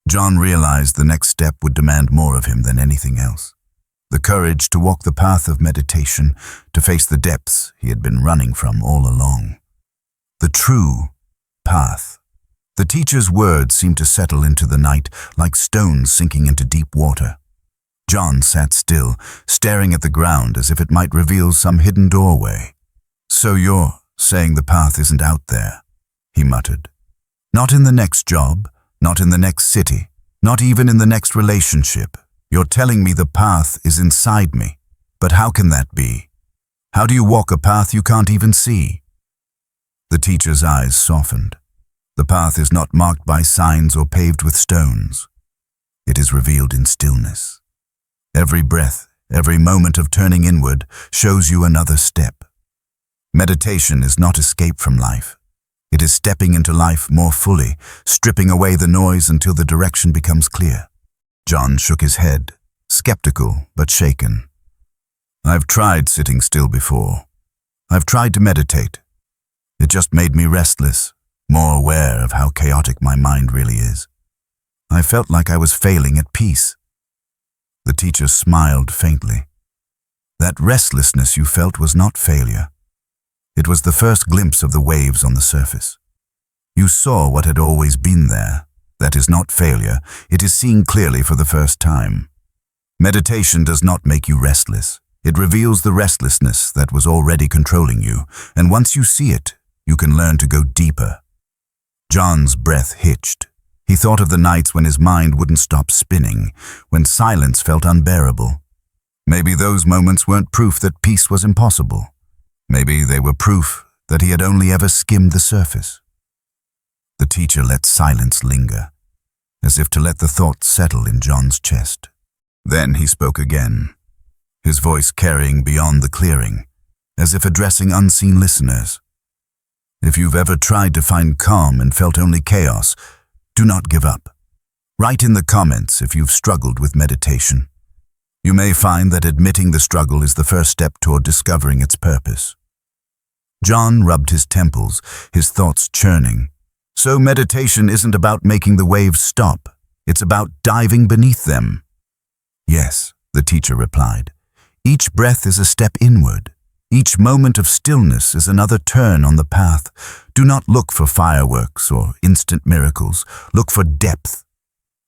John realized the next step would demand more of him than anything else. The courage to walk the path of meditation, to face the depths he had been running from all along. The true path. The teacher's words seemed to settle into the night like stones sinking into deep water. John sat still, staring at the ground as if it might reveal some hidden doorway. So you're saying the path isn't out there, he muttered. Not in the next job, not in the next city, not even in the next relationship. You're telling me the path is inside me. But how can that be? How do you walk a path you can't even see? The teacher's eyes softened. The path is not marked by signs or paved with stones. It is revealed in stillness. Every breath, every moment of turning inward shows you another step. Meditation is not escape from life. It is stepping into life more fully, stripping away the noise until the direction becomes clear. John shook his head, skeptical but shaken. I've tried sitting still before. I've tried to meditate. It just made me restless, more aware of how chaotic my mind really is. I felt like I was failing at peace. The teacher smiled faintly. That restlessness you felt was not failure. It was the first glimpse of the waves on the surface. You saw what had always been there. That is not failure. It is seeing clearly for the first time. Meditation does not make you restless. It reveals the restlessness that was already controlling you, and once you see it, you can learn to go deeper. John's breath hitched. He thought of the nights when his mind wouldn't stop spinning, when silence felt unbearable. Maybe those moments weren't proof that peace was impossible. Maybe they were proof that he had only ever skimmed the surface. The teacher let silence linger, as if to let the thought settle in John's chest. Then he spoke again, his voice carrying beyond the clearing, as if addressing unseen listeners. If you've ever tried to find calm and felt only chaos, do not give up. Write in the comments if you've struggled with meditation. You may find that admitting the struggle is the first step toward discovering its purpose. John rubbed his temples, his thoughts churning. So meditation isn't about making the waves stop. It's about diving beneath them. Yes, the teacher replied. Each breath is a step inward. Each moment of stillness is another turn on the path. Do not look for fireworks or instant miracles. Look for depth.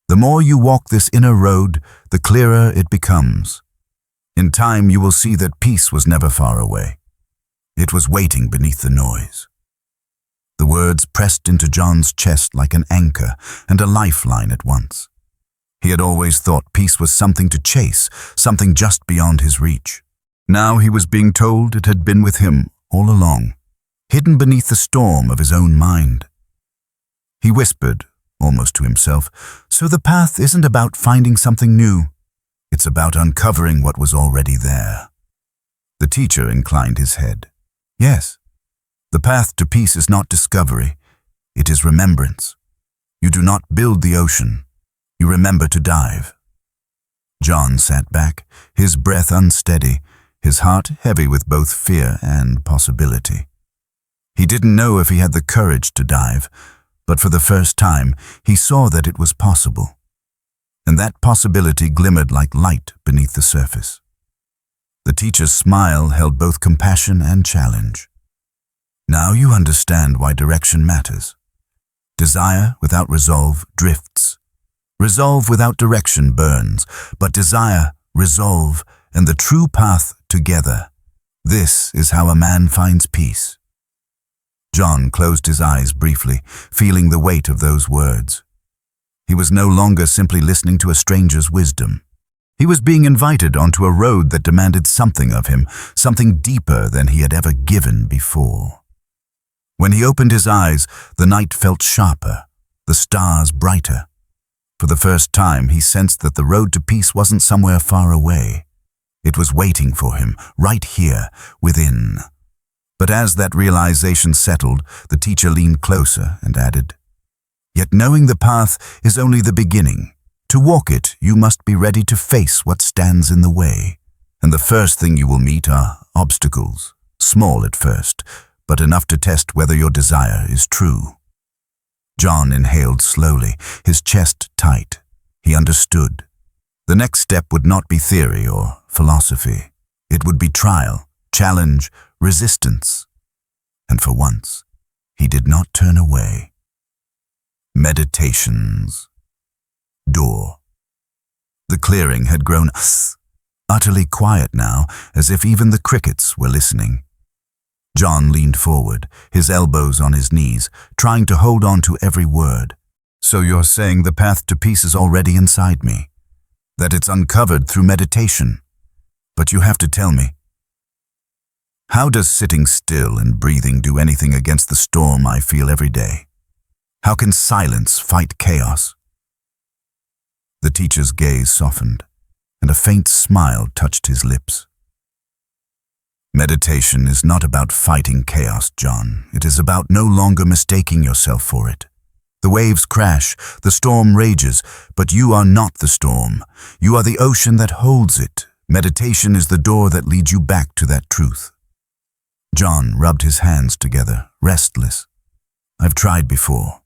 The more you walk this inner road, the clearer it becomes. In time, you will see that peace was never far away. It was waiting beneath the noise. The words pressed into John's chest like an anchor and a lifeline at once. He had always thought peace was something to chase, something just beyond his reach. Now he was being told it had been with him all along, hidden beneath the storm of his own mind. He whispered, almost to himself, so the path isn't about finding something new. It's about uncovering what was already there. The teacher inclined his head. Yes, the path to peace is not discovery. It is remembrance. You do not build the ocean. You remember to dive. John sat back, his breath unsteady, his heart heavy with both fear and possibility. He didn't know if he had the courage to dive, but for the first time, he saw that it was possible. And that possibility glimmered like light beneath the surface. The teacher's smile held both compassion and challenge. Now you understand why direction matters. Desire without resolve drifts. Resolve without direction burns, but desire, resolve, and the true path together. This is how a man finds peace. John closed his eyes briefly, feeling the weight of those words. He was no longer simply listening to a stranger's wisdom. He was being invited onto a road that demanded something of him, something deeper than he had ever given before. When he opened his eyes, the night felt sharper, the stars brighter. For the first time, he sensed that the road to peace wasn't somewhere far away. It was waiting for him, right here, within. But as that realization settled, the teacher leaned closer and added, "Yet knowing the path is only the beginning. To walk it, you must be ready to face what stands in the way. And the first thing you will meet are obstacles, small at first, but enough to test whether your desire is true." John inhaled slowly, his chest tight. He understood. The next step would not be theory or philosophy. It would be trial, challenge, resistance. And for once, he did not turn away. Meditations. Door. The clearing had grown utterly quiet now, as if even the crickets were listening. John leaned forward, his elbows on his knees, trying to hold on to every word. "So you're saying the path to peace is already inside me? That it's uncovered through meditation? But you have to tell me. How does sitting still and breathing do anything against the storm I feel every day? How can silence fight chaos?" The teacher's gaze softened, and a faint smile touched his lips. "Meditation is not about fighting chaos, John. It is about no longer mistaking yourself for it. The waves crash, the storm rages, but you are not the storm. You are the ocean that holds it. Meditation is the door that leads you back to that truth." John rubbed his hands together, restless. "I've tried before.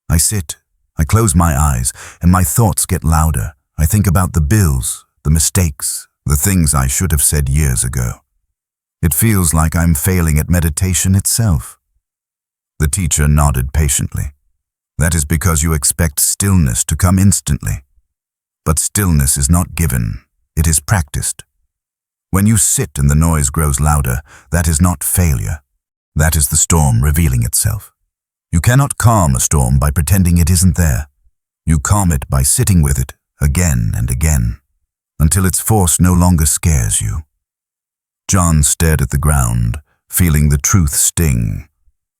I sit, I close my eyes, and my thoughts get louder. I think about the bills, the mistakes, the things I should have said years ago. It feels like I'm failing at meditation itself." The teacher nodded patiently. "That is because you expect stillness to come instantly. But stillness is not given, it is practiced. When you sit and the noise grows louder, that is not failure. That is the storm revealing itself. You cannot calm a storm by pretending it isn't there. You calm it by sitting with it again and again, until its force no longer scares you." John stared at the ground, feeling the truth sting.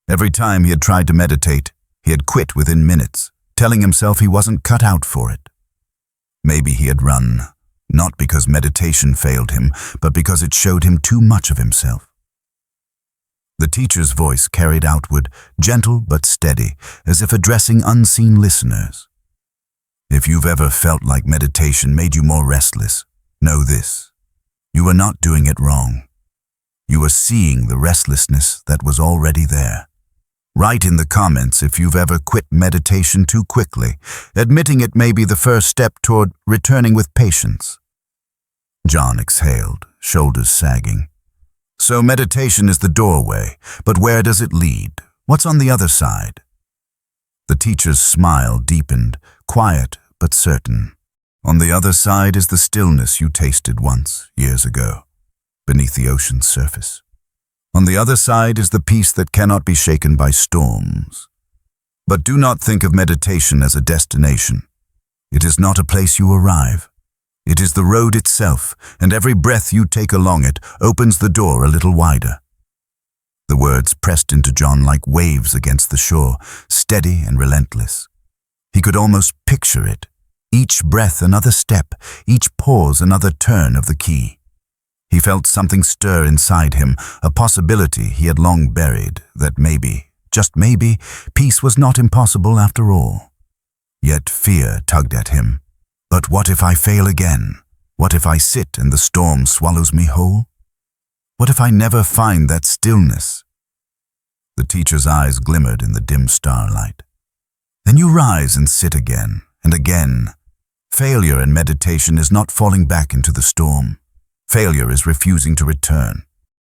Every time he had tried to meditate, he had quit within minutes, telling himself he wasn't cut out for it. Maybe he had run, not because meditation failed him, but because it showed him too much of himself. The teacher's voice carried outward, gentle but steady, as if addressing unseen listeners. "If you've ever felt like meditation made you more restless, know this. You are not doing it wrong. You are seeing the restlessness that was already there. Write in the comments if you've ever quit meditation too quickly. Admitting it may be the first step toward returning with patience." John exhaled, shoulders sagging. "So meditation is the doorway, but where does it lead? What's on the other side?" The teacher's smile deepened, quiet but certain. "On the other side is the stillness you tasted once, years ago, beneath the ocean's surface. On the other side is the peace that cannot be shaken by storms. But do not think of meditation as a destination. It is not a place you arrive. It is the road itself, and every breath you take along it opens the door a little wider." The words pressed into John like waves against the shore, steady and relentless. He could almost picture it. Each breath another step, each pause another turn of the key. He felt something stir inside him, a possibility he had long buried, that maybe, just maybe, peace was not impossible after all. Yet fear tugged at him. But what if I fail again? What if I sit and the storm swallows me whole? What if I never find that stillness? The teacher's eyes glimmered in the dim starlight. Then you rise and sit again and again. Failure in meditation is not falling back into the storm. Failure is refusing to return.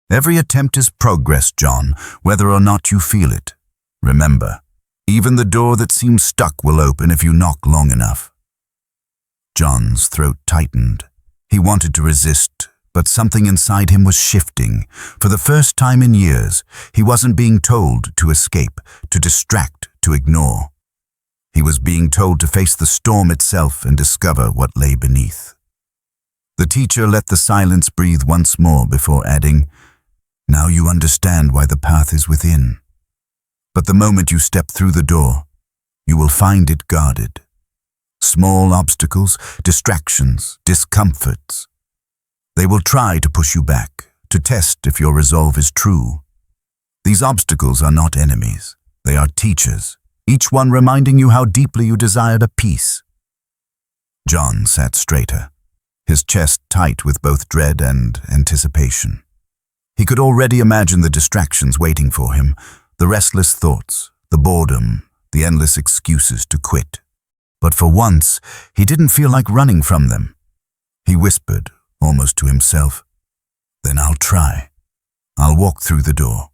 Every attempt is progress, John, whether or not you feel it. Remember, even the door that seems stuck will open if you knock long enough. John's throat tightened. He wanted to resist, But something inside him was shifting. For the first time in years, he wasn't being told to escape, to distract, to ignore. He was being told to face the storm itself and discover what lay beneath. The teacher let the silence breathe once more before adding, "Now you understand why the path is within. But the moment you step through the door, you will find it guarded. Small obstacles, distractions, discomforts. They will try to push you back, to test if your resolve is true. These obstacles are not enemies. They are teachers, each one reminding you how deeply you desired a peace." John sat straighter, his chest tight with both dread and anticipation. He could already imagine the distractions waiting for him, the restless thoughts, the boredom, the endless excuses to quit. But for once, he didn't feel like running from them. He whispered, almost to himself, "Then I'll try. I'll walk through the door."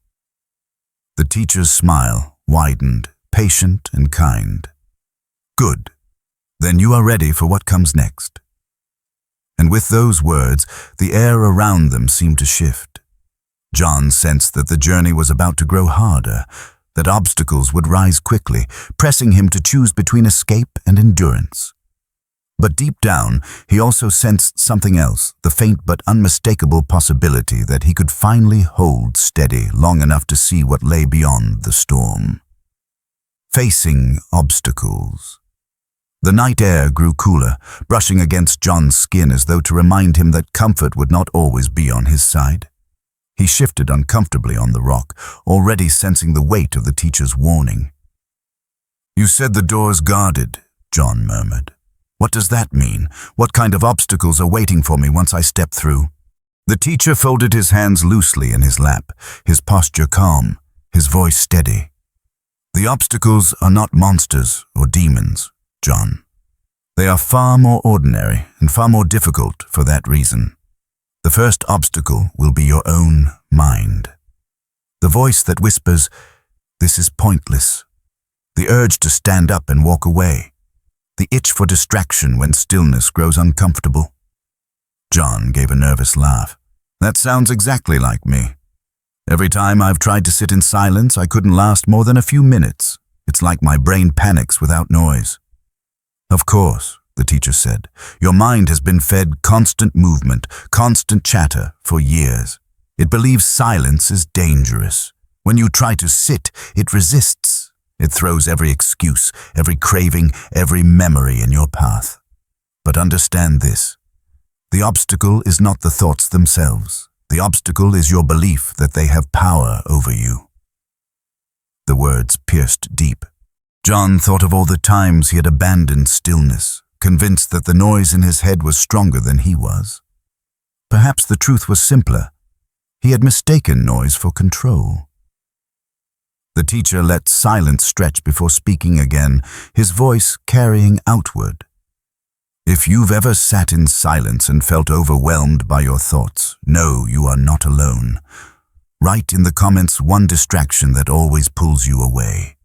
The teacher's smile widened, patient and kind. "Good. Then you are ready for what comes next." And with those words, the air around them seemed to shift. John sensed that the journey was about to grow harder, that obstacles would rise quickly, pressing him to choose between escape and endurance. But deep down, he also sensed something else, the faint but unmistakable possibility that he could finally hold steady long enough to see what lay beyond the storm. Facing obstacles. The night air grew cooler, brushing against John's skin as though to remind him that comfort would not always be on his side. He shifted uncomfortably on the rock, already sensing the weight of the teacher's warning. "You said the door's guarded," John murmured. "What does that mean? What kind of obstacles are waiting for me once I step through?" The teacher folded his hands loosely in his lap, his posture calm, his voice steady. "The obstacles are not monsters or demons, John. They are far more ordinary and far more difficult for that reason. The first obstacle will be your own mind. The voice that whispers, 'This is pointless.' The urge to stand up and walk away. The itch for distraction when stillness grows uncomfortable." John gave a nervous laugh. "That sounds exactly like me. Every time I've tried to sit in silence, I couldn't last more than a few minutes. It's like my brain panics without noise." "Of course," the teacher said, "your mind has been fed constant movement, constant chatter for years. It believes silence is dangerous. When you try to sit, it resists. It throws every excuse, every craving, every memory in your path. But understand this. The obstacle is not the thoughts themselves. The obstacle is your belief that they have power over you." The words pierced deep. John thought of all the times he had abandoned stillness, convinced that the noise in his head was stronger than he was. Perhaps the truth was simpler. He had mistaken noise for control. The teacher let silence stretch before speaking again, his voice carrying outward. "If you've ever sat in silence and felt overwhelmed by your thoughts, know you are not alone. Write in the comments one distraction that always pulls you away.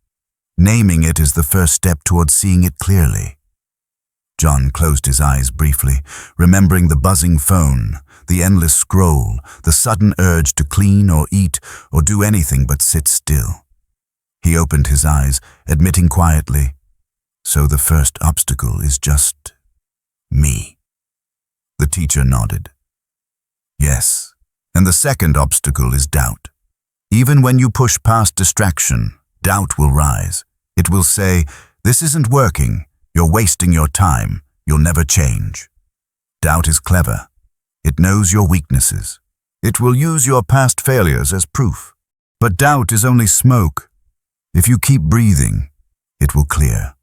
Naming it is the first step towards seeing it clearly." John closed his eyes briefly, remembering the buzzing phone, the endless scroll, the sudden urge to clean or eat or do anything but sit still. He opened his eyes, admitting quietly, "So the first obstacle is just me." The teacher nodded. "Yes, and the second obstacle is doubt. Even when you push past distraction, doubt will rise. It will say, 'This isn't working. You're wasting your time. You'll never change.' Doubt is clever. It knows your weaknesses. It will use your past failures as proof. But doubt is only smoke. If you keep breathing, it will clear."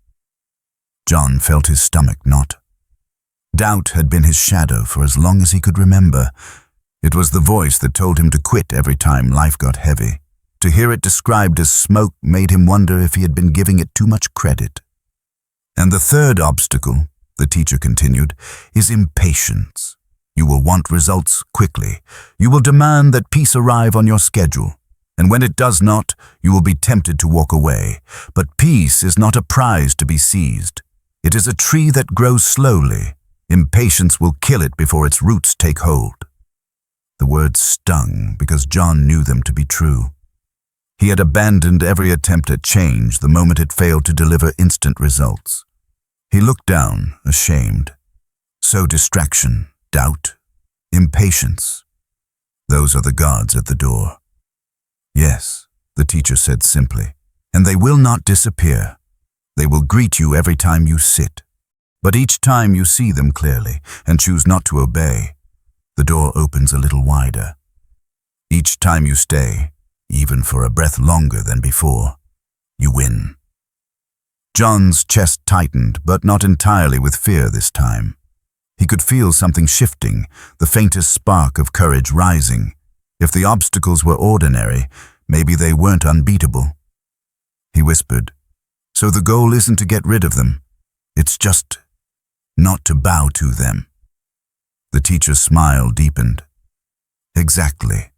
John felt his stomach knot. Doubt had been his shadow for as long as he could remember. It was the voice that told him to quit every time life got heavy. To hear it described as smoke made him wonder if he had been giving it too much credit. "And the third obstacle," the teacher continued, "is impatience. You will want results quickly. You will demand that peace arrive on your schedule. And when it does not, you will be tempted to walk away. But peace is not a prize to be seized. It is a tree that grows slowly. Impatience will kill it before its roots take hold." The words stung because John knew them to be true. He had abandoned every attempt at change the moment it failed to deliver instant results. He looked down, ashamed. So distraction, doubt, impatience. Those are the guards at the door. Yes, the teacher said simply, and they will not disappear. They will greet you every time you sit. But each time you see them clearly and choose not to obey, the door opens a little wider. Each time you stay, even for a breath longer than before, you win. John's chest tightened, but not entirely with fear this time. He could feel something shifting, the faintest spark of courage rising. If the obstacles were ordinary, maybe they weren't unbeatable. He whispered, "So the goal isn't to get rid of them. It's just not to bow to them." The teacher's smile deepened. "Exactly.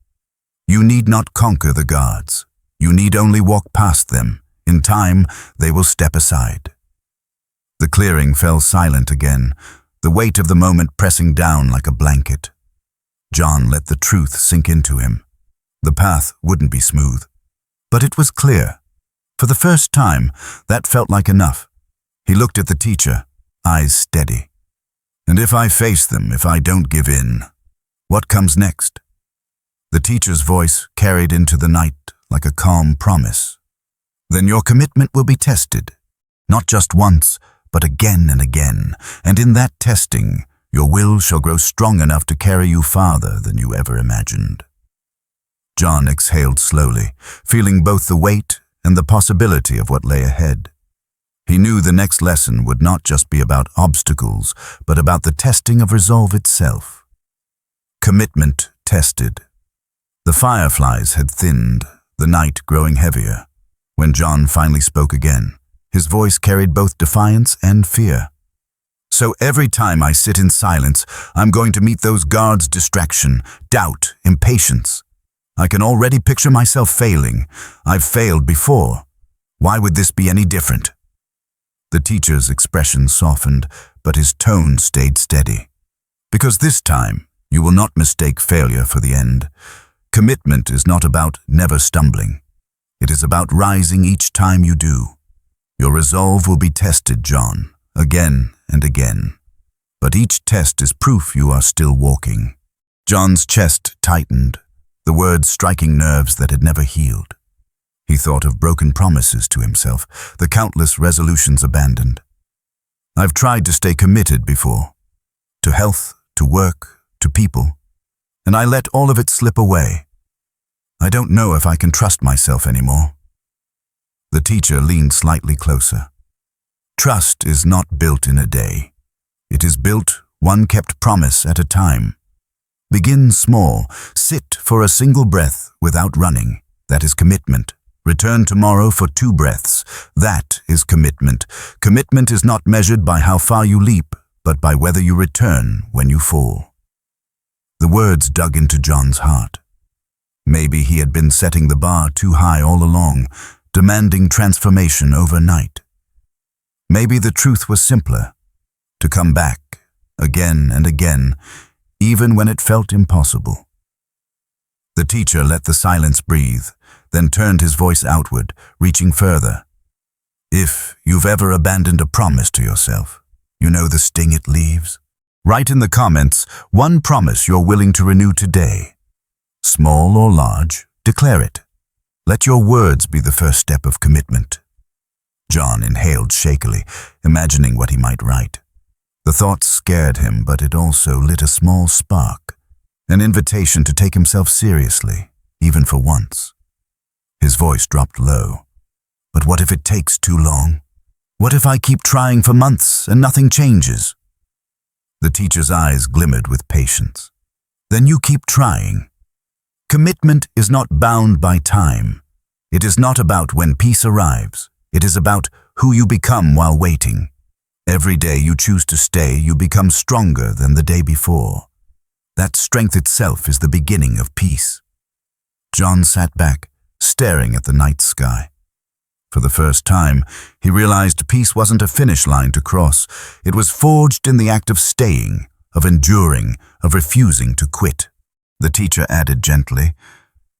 You need not conquer the guards. You need only walk past them. In time, they will step aside." The clearing fell silent again, the weight of the moment pressing down like a blanket. John let the truth sink into him. The path wouldn't be smooth, but it was clear. For the first time, that felt like enough. He looked at the teacher, eyes steady. "And if I face them, if I don't give in, what comes next?" The teacher's voice carried into the night like a calm promise. "Then your commitment will be tested, not just once, but again and again, and in that testing, your will shall grow strong enough to carry you farther than you ever imagined." John exhaled slowly, feeling both the weight and the possibility of what lay ahead. He knew the next lesson would not just be about obstacles, but about the testing of resolve itself. Commitment tested. The fireflies had thinned, the night growing heavier. When John finally spoke again, his voice carried both defiance and fear. "So every time I sit in silence, I'm going to meet those guards' distraction, doubt, impatience. I can already picture myself failing. I've failed before. Why would this be any different?" The teacher's expression softened, but his tone stayed steady. "Because this time, you will not mistake failure for the end. Commitment is not about never stumbling. It is about rising each time you do. Your resolve will be tested, John, again and again. But each test is proof you are still walking." John's chest tightened, the words striking nerves that had never healed. He thought of broken promises to himself, the countless resolutions abandoned. "I've tried to stay committed before, to health, to work, to people, and I let all of it slip away. I don't know if I can trust myself anymore." The teacher leaned slightly closer. "Trust is not built in a day. It is built one kept promise at a time. Begin small, sit for a single breath without running. That is commitment. Return tomorrow for 2 breaths. That is commitment. Commitment is not measured by how far you leap, but by whether you return when you fall." The words dug into John's heart. Maybe he had been setting the bar too high all along, demanding transformation overnight. Maybe the truth was simpler, to come back, again and again, even when it felt impossible. The teacher let the silence breathe, then turned his voice outward, reaching further. "If you've ever abandoned a promise to yourself, you know the sting it leaves. Write in the comments one promise you're willing to renew today. Small or large, declare it. Let your words be the first step of commitment." John inhaled shakily, imagining what he might write. The thought scared him, but it also lit a small spark, an invitation to take himself seriously, even for once. His voice dropped low. "But what if it takes too long? What if I keep trying for months and nothing changes?" The teacher's eyes glimmered with patience. "Then you keep trying. Commitment is not bound by time. It is not about when peace arrives. It is about who you become while waiting. Every day you choose to stay, you become stronger than the day before. That strength itself is the beginning of peace." John sat back, staring at the night sky. For the first time, he realized peace wasn't a finish line to cross. It was forged in the act of staying, of enduring, of refusing to quit. The teacher added gently,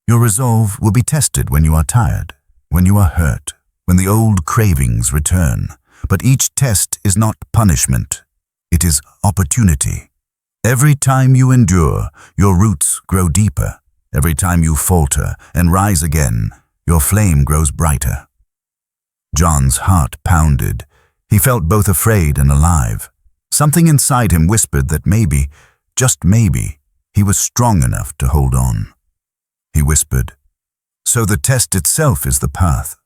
"Your resolve will be tested when you are tired, when you are hurt, when the old cravings return. But each test is not punishment. It is opportunity. Every time you endure, your roots grow deeper. Every time you falter and rise again, your flame grows brighter." John's heart pounded. He felt both afraid and alive. Something inside him whispered that maybe, just maybe, he was strong enough to hold on. He whispered, "So the test itself is the path.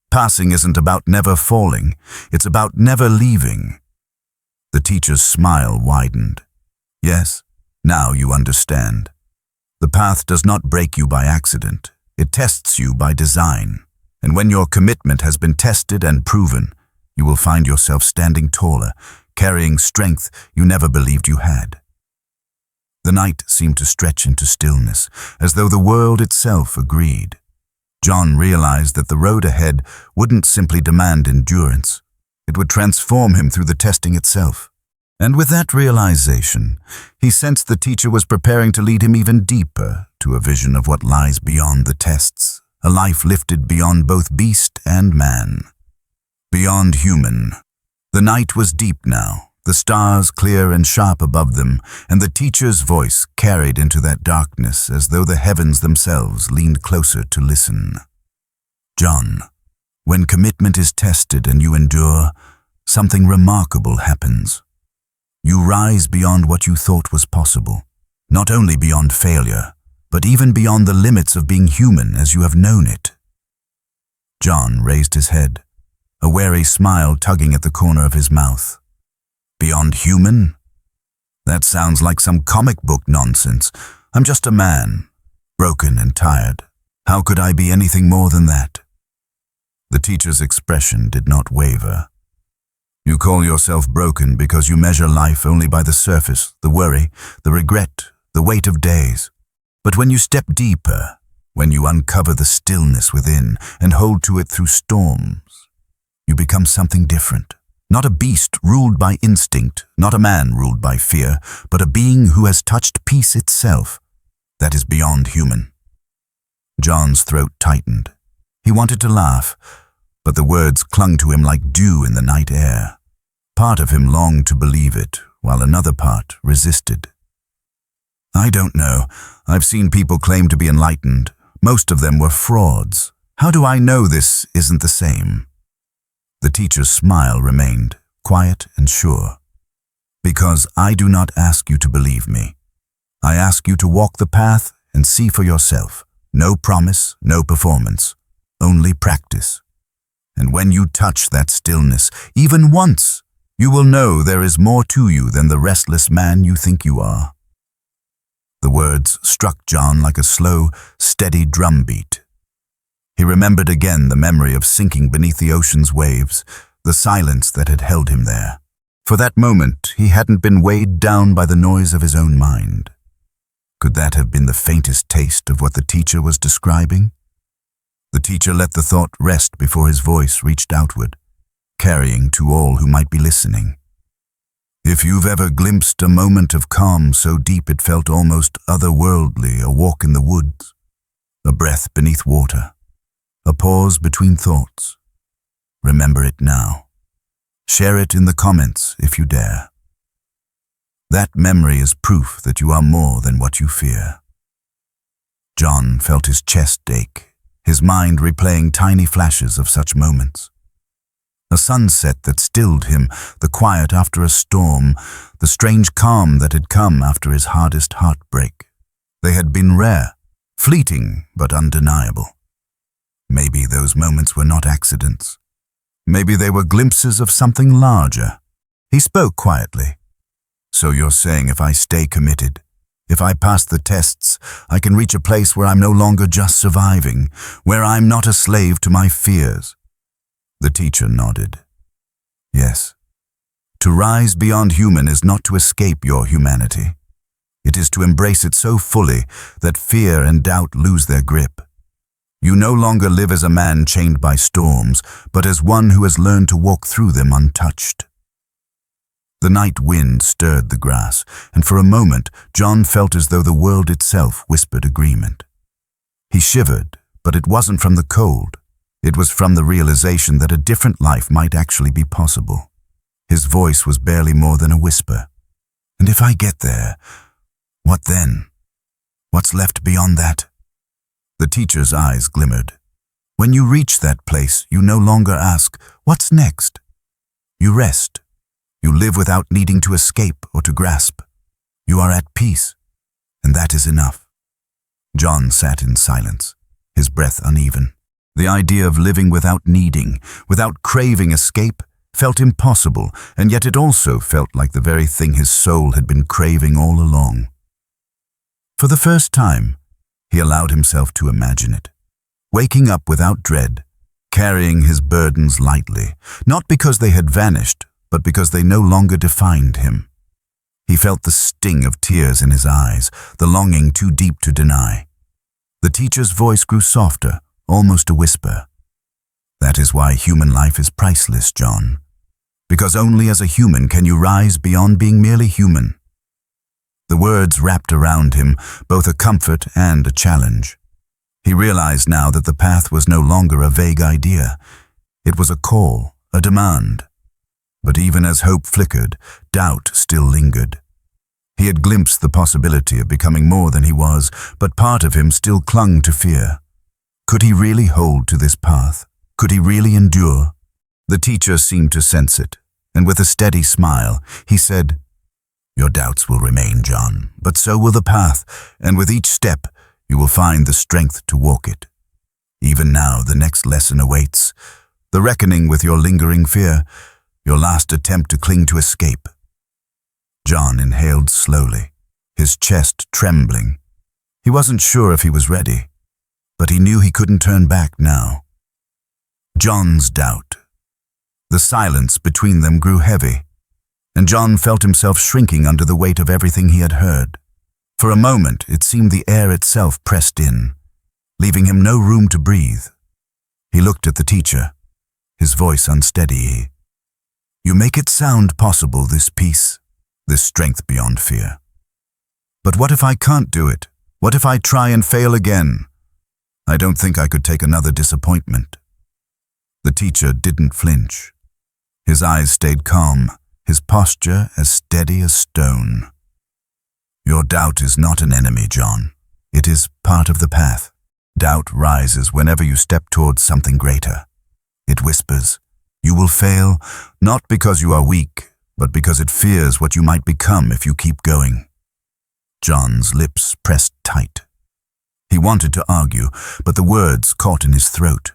Passing isn't about never falling, it's about never leaving." The teacher's smile widened. "Yes, now you understand. The path does not break you by accident. It tests you by design. And when your commitment has been tested and proven, you will find yourself standing taller, carrying strength you never believed you had." The night seemed to stretch into stillness, as though the world itself agreed. John realized that the road ahead wouldn't simply demand endurance. It would transform him through the testing itself. And with that realization, he sensed the teacher was preparing to lead him even deeper to a vision of what lies beyond the tests, a life lifted beyond both beast and man, beyond human. The night was deep now, the stars clear and sharp above them, and the teacher's voice carried into that darkness as though the heavens themselves leaned closer to listen. "John, when commitment is tested and you endure, something remarkable happens. You rise beyond what you thought was possible, not only beyond failure, but even beyond the limits of being human as you have known it." John raised his head, a wary smile tugging at the corner of his mouth. "Beyond human? That sounds like some comic book nonsense. I'm just a man, broken and tired. How could I be anything more than that?" The teacher's expression did not waver. "You call yourself broken because you measure life only by the surface, the worry, the regret, the weight of days. But when you step deeper, when you uncover the stillness within and hold to it through storms, you become something different. Not a beast ruled by instinct, not a man ruled by fear, but a being who has touched peace itself. That is beyond human." John's throat tightened. He wanted to laugh, but the words clung to him like dew in the night air. Part of him longed to believe it, while another part resisted. "I don't know. I've seen people claim to be enlightened. Most of them were frauds. How do I know this isn't the same?" The teacher's smile remained, quiet and sure. "Because I do not ask you to believe me. I ask you to walk the path and see for yourself. No promise, no performance, only practice. And when you touch that stillness, even once, you will know there is more to you than the restless man you think you are." The words struck John like a slow, steady drumbeat. He remembered again the memory of sinking beneath the ocean's waves, the silence that had held him there. For that moment, he hadn't been weighed down by the noise of his own mind. Could that have been the faintest taste of what the teacher was describing? The teacher let the thought rest before his voice reached outward, carrying to all who might be listening. "If you've ever glimpsed a moment of calm so deep it felt almost otherworldly, a walk in the woods, a breath beneath water, a pause between thoughts, remember it now. Share it in the comments if you dare. That memory is proof that you are more than what you fear." John felt his chest ache, his mind replaying tiny flashes of such moments. A sunset that stilled him, the quiet after a storm, the strange calm that had come after his hardest heartbreak. They had been rare, fleeting but undeniable. Maybe those moments were not accidents. Maybe they were glimpses of something larger. He spoke quietly. "So you're saying if I stay committed, if I pass the tests, I can reach a place where I'm no longer just surviving, where I'm not a slave to my fears?" The teacher nodded. "Yes. To rise beyond human is not to escape your humanity. It is to embrace it so fully that fear and doubt lose their grip. You no longer live as a man chained by storms, but as one who has learned to walk through them untouched." The night wind stirred the grass, and for a moment John felt as though the world itself whispered agreement. He shivered, but it wasn't from the cold. It was from the realization that a different life might actually be possible. His voice was barely more than a whisper. And if I get there, what then? What's left beyond that? The teacher's eyes glimmered. When you reach that place, you no longer ask, what's next? You rest. You live without needing to escape or to grasp. You are at peace, and that is enough. John sat in silence, his breath uneven. The idea of living without needing, without craving escape, felt impossible, and yet it also felt like the very thing his soul had been craving all along. For the first time, he allowed himself to imagine it, waking up without dread, carrying his burdens lightly, not because they had vanished, but because they no longer defined him. He felt the sting of tears in his eyes, the longing too deep to deny. The teacher's voice grew softer, almost a whisper. That is why human life is priceless, John. Because only as a human can you rise beyond being merely human. The words wrapped around him, both a comfort and a challenge. He realized now that the path was no longer a vague idea. It was a call, a demand. But even as hope flickered, doubt still lingered. He had glimpsed the possibility of becoming more than he was, but part of him still clung to fear. Could he really hold to this path? Could he really endure? The teacher seemed to sense it, and with a steady smile, he said, "Your doubts will remain, John, but so will the path, and with each step, you will find the strength to walk it. Even now, the next lesson awaits, the reckoning with your lingering fear, your last attempt to cling to escape." John inhaled slowly, his chest trembling. He wasn't sure if he was ready, but he knew he couldn't turn back now. John's doubt. The silence between them grew heavy, and John felt himself shrinking under the weight of everything he had heard. For a moment, it seemed the air itself pressed in, leaving him no room to breathe. He looked at the teacher, his voice unsteady. "You make it sound possible, this peace, this strength beyond fear. But what if I can't do it? What if I try and fail again? I don't think I could take another disappointment." The teacher didn't flinch. His eyes stayed calm, his posture as steady as stone. "Your doubt is not an enemy, John. It is part of the path. Doubt rises whenever you step towards something greater. It whispers, you will fail, not because you are weak, but because it fears what you might become if you keep going." John's lips pressed tight. He wanted to argue, but the words caught in his throat.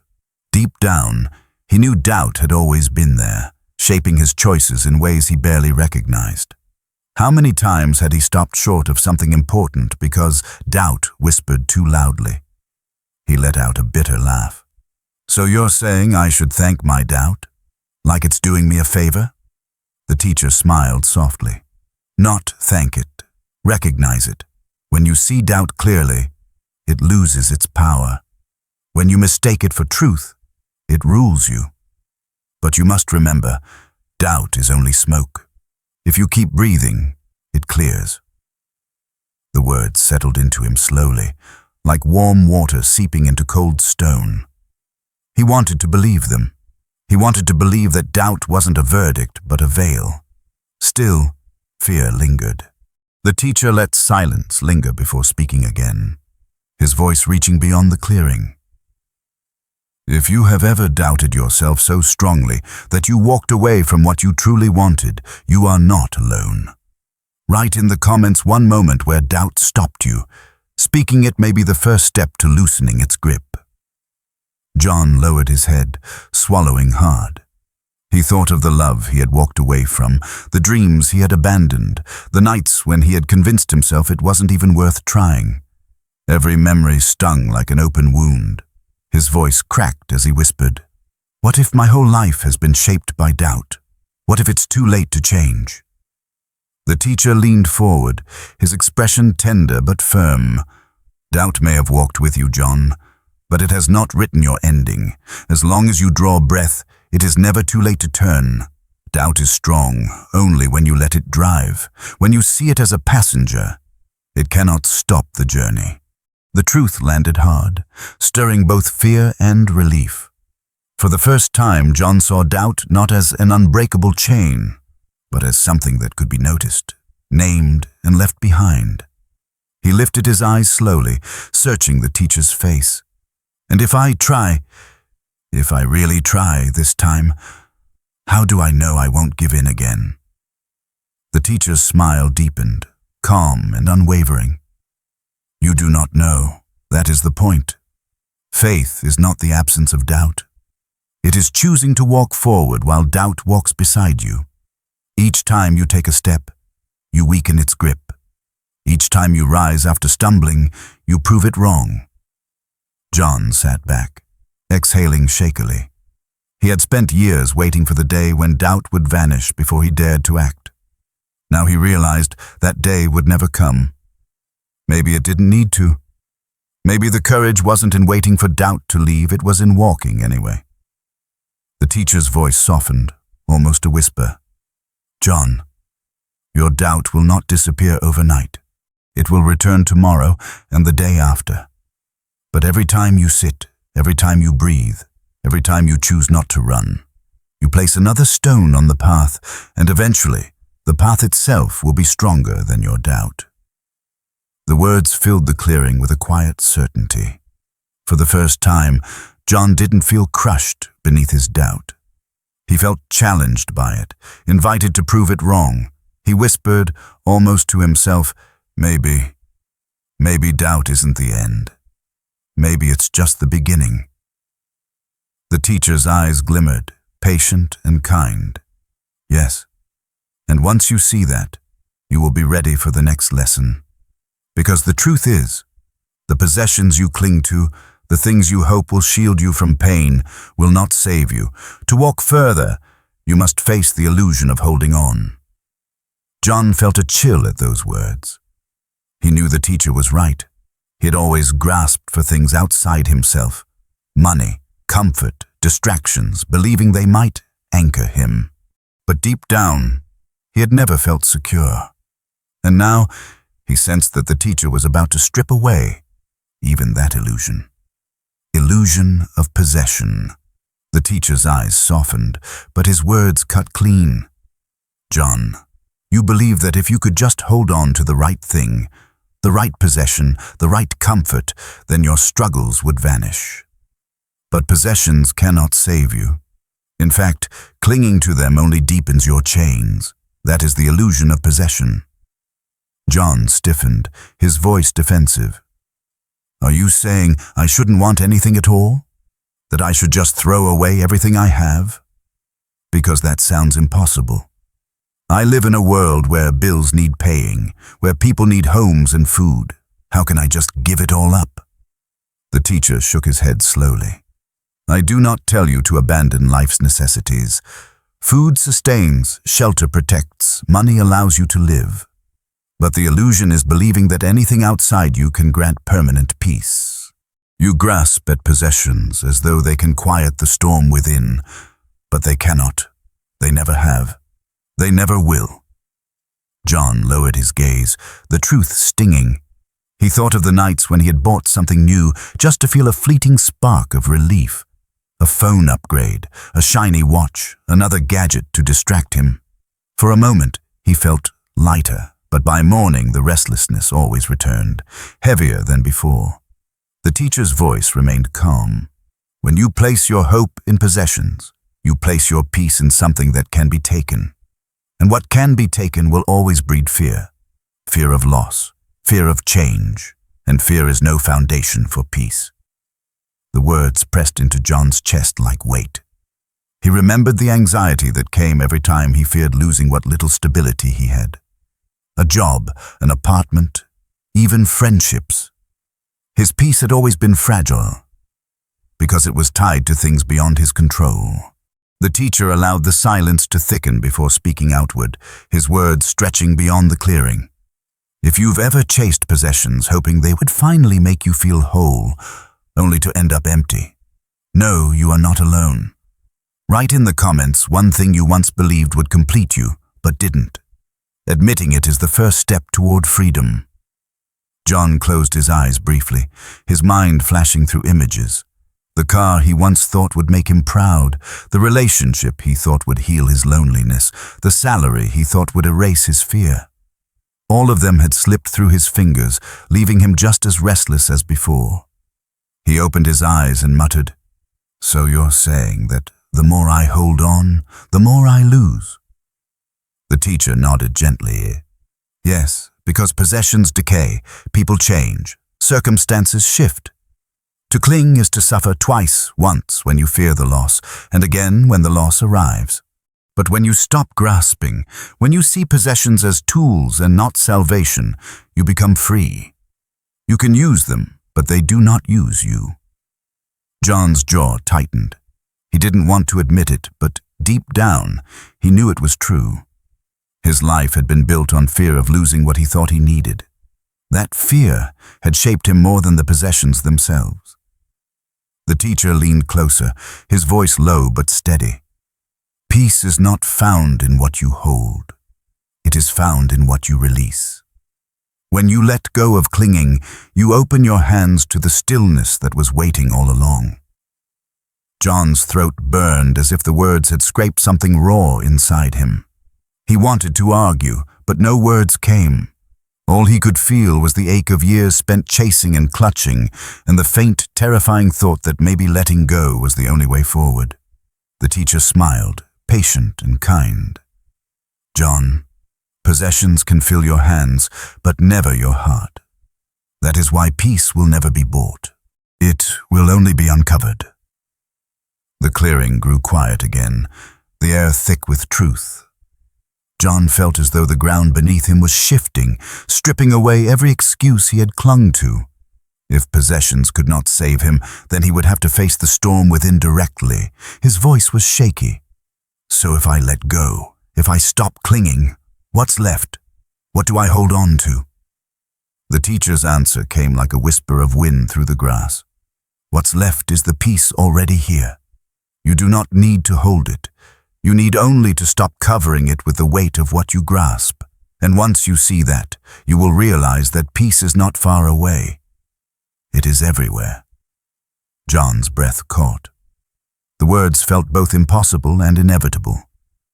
Deep down, he knew doubt had always been there, shaping his choices in ways he barely recognized. How many times had he stopped short of something important because doubt whispered too loudly? He let out a bitter laugh. "So you're saying I should thank my doubt? Like it's doing me a favor?" The teacher smiled softly. "Not thank it. Recognize it. When you see doubt clearly, it loses its power. When you mistake it for truth, it rules you. But you must remember, doubt is only smoke. If you keep breathing, it clears." The words settled into him slowly, like warm water seeping into cold stone. He wanted to believe them. He wanted to believe that doubt wasn't a verdict, but a veil. Still, fear lingered. The teacher let silence linger before speaking again, his voice reaching beyond the clearing. "If you have ever doubted yourself so strongly that you walked away from what you truly wanted, you are not alone. Write in the comments one moment where doubt stopped you. Speaking it may be the first step to loosening its grip." John lowered his head, swallowing hard. He thought of the love he had walked away from, the dreams he had abandoned, the nights when he had convinced himself it wasn't even worth trying. Every memory stung like an open wound. His voice cracked as he whispered, "What if my whole life has been shaped by doubt? What if it's too late to change?" The teacher leaned forward, his expression tender but firm. "Doubt may have walked with you, John, but it has not written your ending. As long as you draw breath, it is never too late to turn. Doubt is strong only when you let it drive, when you see it as a passenger. It cannot stop the journey. The truth landed hard, stirring both fear and relief. For the first time, John saw doubt not as an unbreakable chain, but as something that could be noticed, named, and left behind. He lifted his eyes slowly, searching the teacher's face. And if I really try this time, how do I know I won't give in again? The teacher's smile deepened, calm and unwavering. You do not know. That is the point. Faith is not the absence of doubt. It is choosing to walk forward while doubt walks beside you. Each time you take a step, you weaken its grip. Each time you rise after stumbling, you prove it wrong. John sat back, exhaling shakily. He had spent years waiting for the day when doubt would vanish before he dared to act. Now he realized that day would never come. Maybe it didn't need to. Maybe the courage wasn't in waiting for doubt to leave, it was in walking anyway. The teacher's voice softened, almost a whisper. John, your doubt will not disappear overnight. It will return tomorrow and the day after. But every time you sit, every time you breathe, every time you choose not to run, you place another stone on the path, and eventually, the path itself will be stronger than your doubt. The words filled the clearing with a quiet certainty. For the first time, John didn't feel crushed beneath his doubt. He felt challenged by it, invited to prove it wrong. He whispered, almost to himself, maybe doubt isn't the end. Maybe it's just the beginning. The teacher's eyes glimmered, patient and kind. Yes, and once you see that, you will be ready for the next lesson. Because the truth is, the possessions you cling to, the things you hope will shield you from pain, will not save you. To walk further, you must face the illusion of holding on. John felt a chill at those words. He knew the teacher was right. He had always grasped for things outside himself. Money, comfort, distractions, believing they might anchor him. But deep down, he had never felt secure. And now, he sensed that the teacher was about to strip away even that illusion. Illusion of possession. The teacher's eyes softened, but his words cut clean. John, you believe that if you could just hold on to the right thing, the right possession, the right comfort, then your struggles would vanish. But possessions cannot save you. In fact, clinging to them only deepens your chains. That is the illusion of possession. John stiffened, his voice defensive. Are you saying I shouldn't want anything at all? That I should just throw away everything I have? Because that sounds impossible. I live in a world where bills need paying, where people need homes and food. How can I just give it all up? The teacher shook his head slowly. I do not tell you to abandon life's necessities. Food sustains, shelter protects, money allows you to live. But the illusion is believing that anything outside you can grant permanent peace. You grasp at possessions as though they can quiet the storm within, but they cannot. They never have. They never will. John lowered his gaze, the truth stinging. He thought of the nights when he had bought something new just to feel a fleeting spark of relief. A phone upgrade, a shiny watch, another gadget to distract him. For a moment, he felt lighter. But by morning, the restlessness always returned, heavier than before. The teacher's voice remained calm. When you place your hope in possessions, you place your peace in something that can be taken. And what can be taken will always breed fear. Fear of loss, fear of change, and fear is no foundation for peace. The words pressed into John's chest like weight. He remembered the anxiety that came every time he feared losing what little stability he had. A job, an apartment, even friendships. His peace had always been fragile, because it was tied to things beyond his control. The teacher allowed the silence to thicken before speaking outward, his words stretching beyond the clearing. If you've ever chased possessions hoping they would finally make you feel whole, only to end up empty, know you are not alone. Write in the comments one thing you once believed would complete you, but didn't. Admitting it is the first step toward freedom. John closed his eyes briefly, his mind flashing through images. The car he once thought would make him proud, the relationship he thought would heal his loneliness, the salary he thought would erase his fear. All of them had slipped through his fingers, leaving him just as restless as before. He opened his eyes and muttered, "So you're saying that the more I hold on, the more I lose?" The teacher nodded gently. "Yes, because possessions decay, people change, circumstances shift. To cling is to suffer twice, once when you fear the loss, and again when the loss arrives. But when you stop grasping, when you see possessions as tools and not salvation, you become free. You can use them, but they do not use you." John's jaw tightened. He didn't want to admit it, but deep down, he knew it was true. His life had been built on fear of losing what he thought he needed. That fear had shaped him more than the possessions themselves. The teacher leaned closer, his voice low but steady. "Peace is not found in what you hold. It is found in what you release. When you let go of clinging, you open your hands to the stillness that was waiting all along." John's throat burned as if the words had scraped something raw inside him. He wanted to argue, but no words came. All he could feel was the ache of years spent chasing and clutching, and the faint, terrifying thought that maybe letting go was the only way forward. The teacher smiled, patient and kind. "John, possessions can fill your hands, but never your heart. That is why peace will never be bought. It will only be uncovered." The clearing grew quiet again, the air thick with truth. John felt as though the ground beneath him was shifting, stripping away every excuse he had clung to. If possessions could not save him, then he would have to face the storm within directly. His voice was shaky. "So if I let go, if I stop clinging, what's left? What do I hold on to?" The teacher's answer came like a whisper of wind through the grass. "What's left is the peace already here. You do not need to hold it. You need only to stop covering it with the weight of what you grasp. And once you see that, you will realize that peace is not far away. It is everywhere." John's breath caught. The words felt both impossible and inevitable,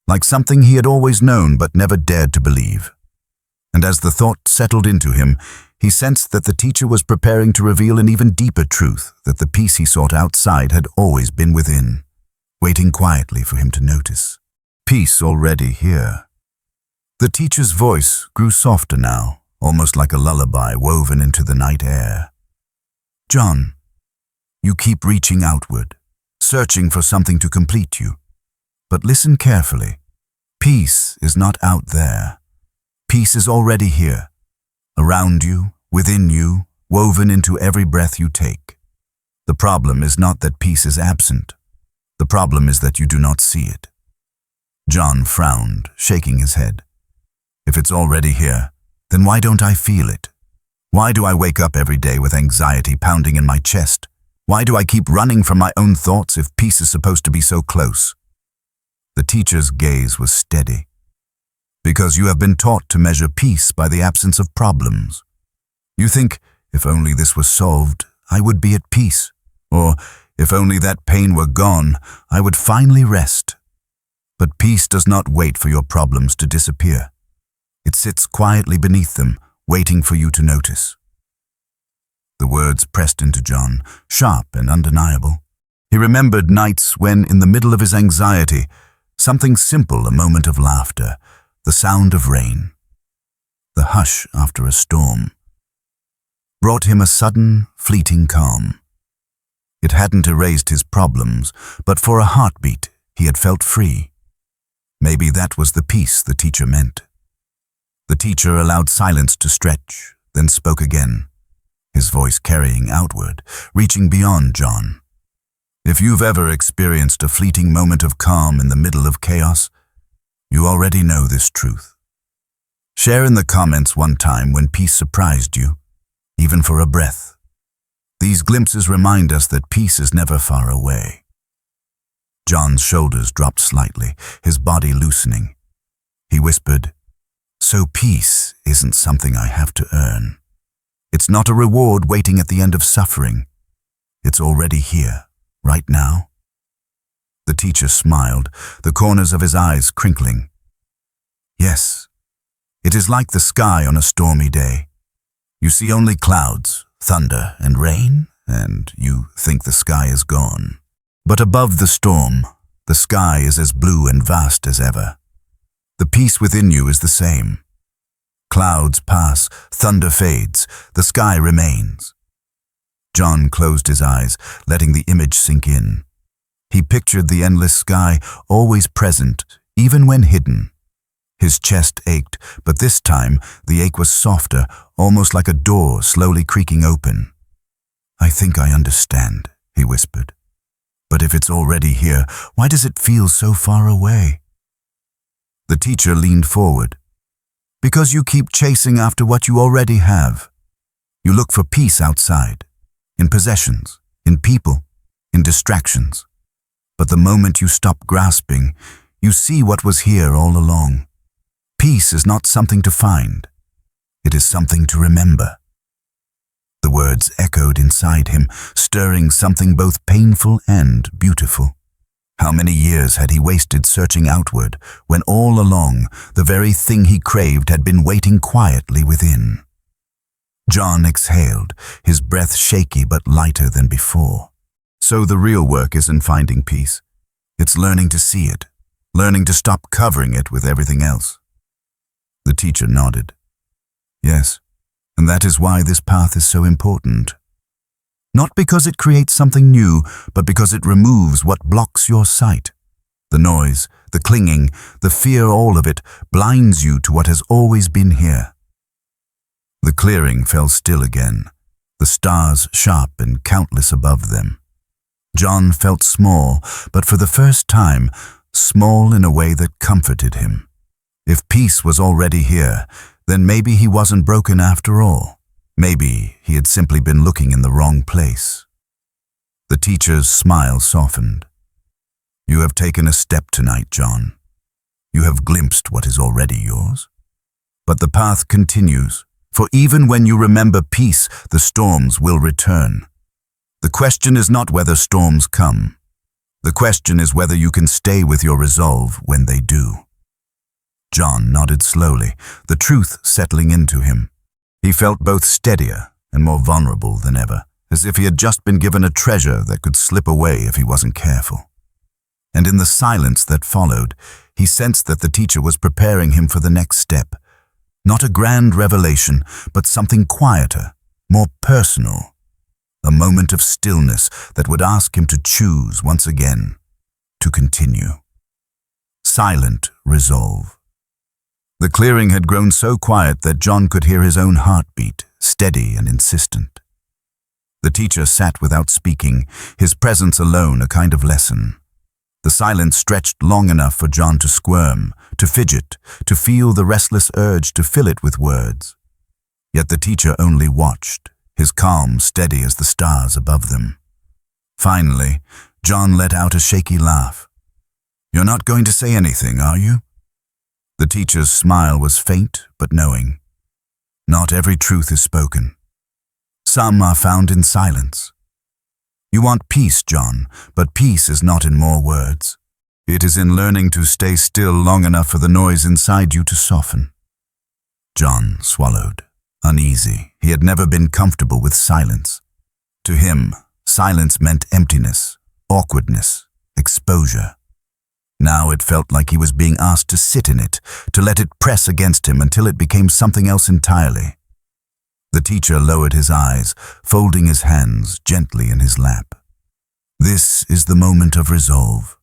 like something he had always known but never dared to believe. And as the thought settled into him, he sensed that the teacher was preparing to reveal an even deeper truth, that the peace he sought outside had always been within, waiting quietly for him to notice. Peace already here. The teacher's voice grew softer now, almost like a lullaby woven into the night air. "John, you keep reaching outward, searching for something to complete you. But listen carefully. Peace is not out there. Peace is already here, around you, within you, woven into every breath you take. The problem is not that peace is absent. The problem is that you do not see it." John frowned, shaking his head. "If it's already here, then why don't I feel it? Why do I wake up every day with anxiety pounding in my chest? Why do I keep running from my own thoughts if peace is supposed to be so close?" The teacher's gaze was steady. "Because you have been taught to measure peace by the absence of problems. You think, if only this was solved, I would be at peace. Or, if only that pain were gone, I would finally rest. But peace does not wait for your problems to disappear. It sits quietly beneath them, waiting for you to notice." The words pressed into John, sharp and undeniable. He remembered nights when, in the middle of his anxiety, something simple, a moment of laughter, the sound of rain, the hush after a storm, brought him a sudden, fleeting calm. It hadn't erased his problems, but for a heartbeat he had felt free. Maybe that was the peace the teacher meant. The teacher allowed silence to stretch, then spoke again, his voice carrying outward, reaching beyond John. If you've ever experienced a fleeting moment of calm in the middle of chaos, you already know this truth. Share in the comments one time when peace surprised you, even for a breath. These glimpses remind us that peace is never far away. John's shoulders dropped slightly, his body loosening. He whispered, "So peace isn't something I have to earn. It's not a reward waiting at the end of suffering. It's already here, right now." The teacher smiled, the corners of his eyes crinkling. "Yes, it is like the sky on a stormy day. You see only clouds, thunder, and rain, and you think the sky is gone. But above the storm, the sky is as blue and vast as ever. The peace within you is the same. Clouds pass, thunder fades, the sky remains." John closed his eyes, letting the image sink in. He pictured the endless sky, always present, even when hidden. His chest ached, but this time the ache was softer, almost like a door slowly creaking open. "I think I understand," he whispered. "But if it's already here, why does it feel so far away?" The teacher leaned forward. "Because you keep chasing after what you already have. You look for peace outside, in possessions, in people, in distractions. But the moment you stop grasping, you see what was here all along. Peace is not something to find. It is something to remember." The words echoed inside him, stirring something both painful and beautiful. How many years had he wasted searching outward, when all along the very thing he craved had been waiting quietly within? John exhaled, his breath shaky but lighter than before. So the real work isn't finding peace. It's learning to see it, learning to stop covering it with everything else. The teacher nodded. "Yes, and that is why this path is so important. Not because it creates something new, but because it removes what blocks your sight. The noise, the clinging, the fear, all of it blinds you to what has always been here." The clearing fell still again, the stars sharp and countless above them. John felt small, but for the first time, small in a way that comforted him. If peace was already here, then maybe he wasn't broken after all. Maybe he had simply been looking in the wrong place. The teacher's smile softened. "You have taken a step tonight, John. You have glimpsed what is already yours. But the path continues, for even when you remember peace, the storms will return. The question is not whether storms come. The question is whether you can stay with your resolve when they do." John nodded slowly, the truth settling into him. He felt both steadier and more vulnerable than ever, as if he had just been given a treasure that could slip away if he wasn't careful. And in the silence that followed, he sensed that the teacher was preparing him for the next step. Not a grand revelation, but something quieter, more personal. A moment of stillness that would ask him to choose once again, to continue. Silent resolve. The clearing had grown so quiet that John could hear his own heartbeat, steady and insistent. The teacher sat without speaking, his presence alone a kind of lesson. The silence stretched long enough for John to squirm, to fidget, to feel the restless urge to fill it with words. Yet the teacher only watched, his calm steady as the stars above them. Finally, John let out a shaky laugh. "You're not going to say anything, are you?" The teacher's smile was faint but knowing. "Not every truth is spoken. Some are found in silence. You want peace, John, but peace is not in more words. It is in learning to stay still long enough for the noise inside you to soften." John swallowed, uneasy. He had never been comfortable with silence. To him, silence meant emptiness, awkwardness, exposure. Now it felt like he was being asked to sit in it, to let it press against him until it became something else entirely. The teacher lowered his eyes, folding his hands gently in his lap. "This is the moment of resolve.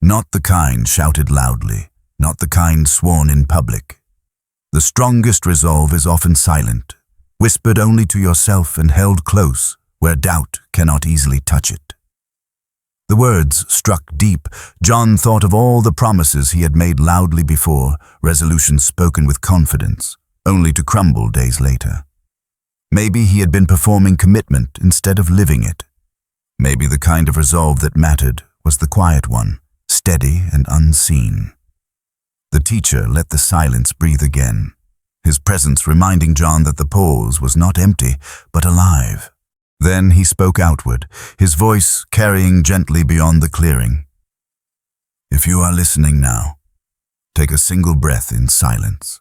Not the kind shouted loudly, not the kind sworn in public. The strongest resolve is often silent, whispered only to yourself and held close, where doubt cannot easily touch it." The words struck deep. John thought of all the promises he had made loudly before, resolutions spoken with confidence, only to crumble days later. Maybe he had been performing commitment instead of living it. Maybe the kind of resolve that mattered was the quiet one, steady and unseen. The teacher let the silence breathe again, his presence reminding John that the pause was not empty, but alive. Then he spoke outward, his voice carrying gently beyond the clearing. If you are listening now, take a single breath in silence.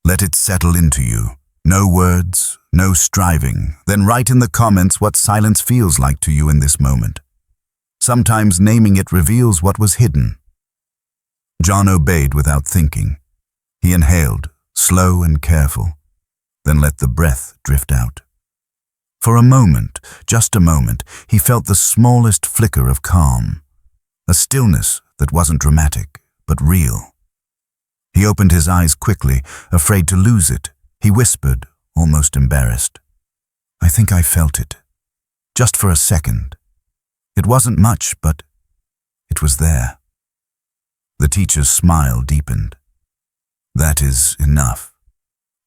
Let it settle into you. No words, no striving. Then write in the comments what silence feels like to you in this moment. Sometimes naming it reveals what was hidden. John obeyed without thinking. He inhaled, slow and careful, then let the breath drift out. For a moment, just a moment, he felt the smallest flicker of calm, a stillness that wasn't dramatic, but real. He opened his eyes quickly, afraid to lose it. He whispered, almost embarrassed, "I think I felt it. Just for a second. It wasn't much, but it was there." The teacher's smile deepened. "That is enough.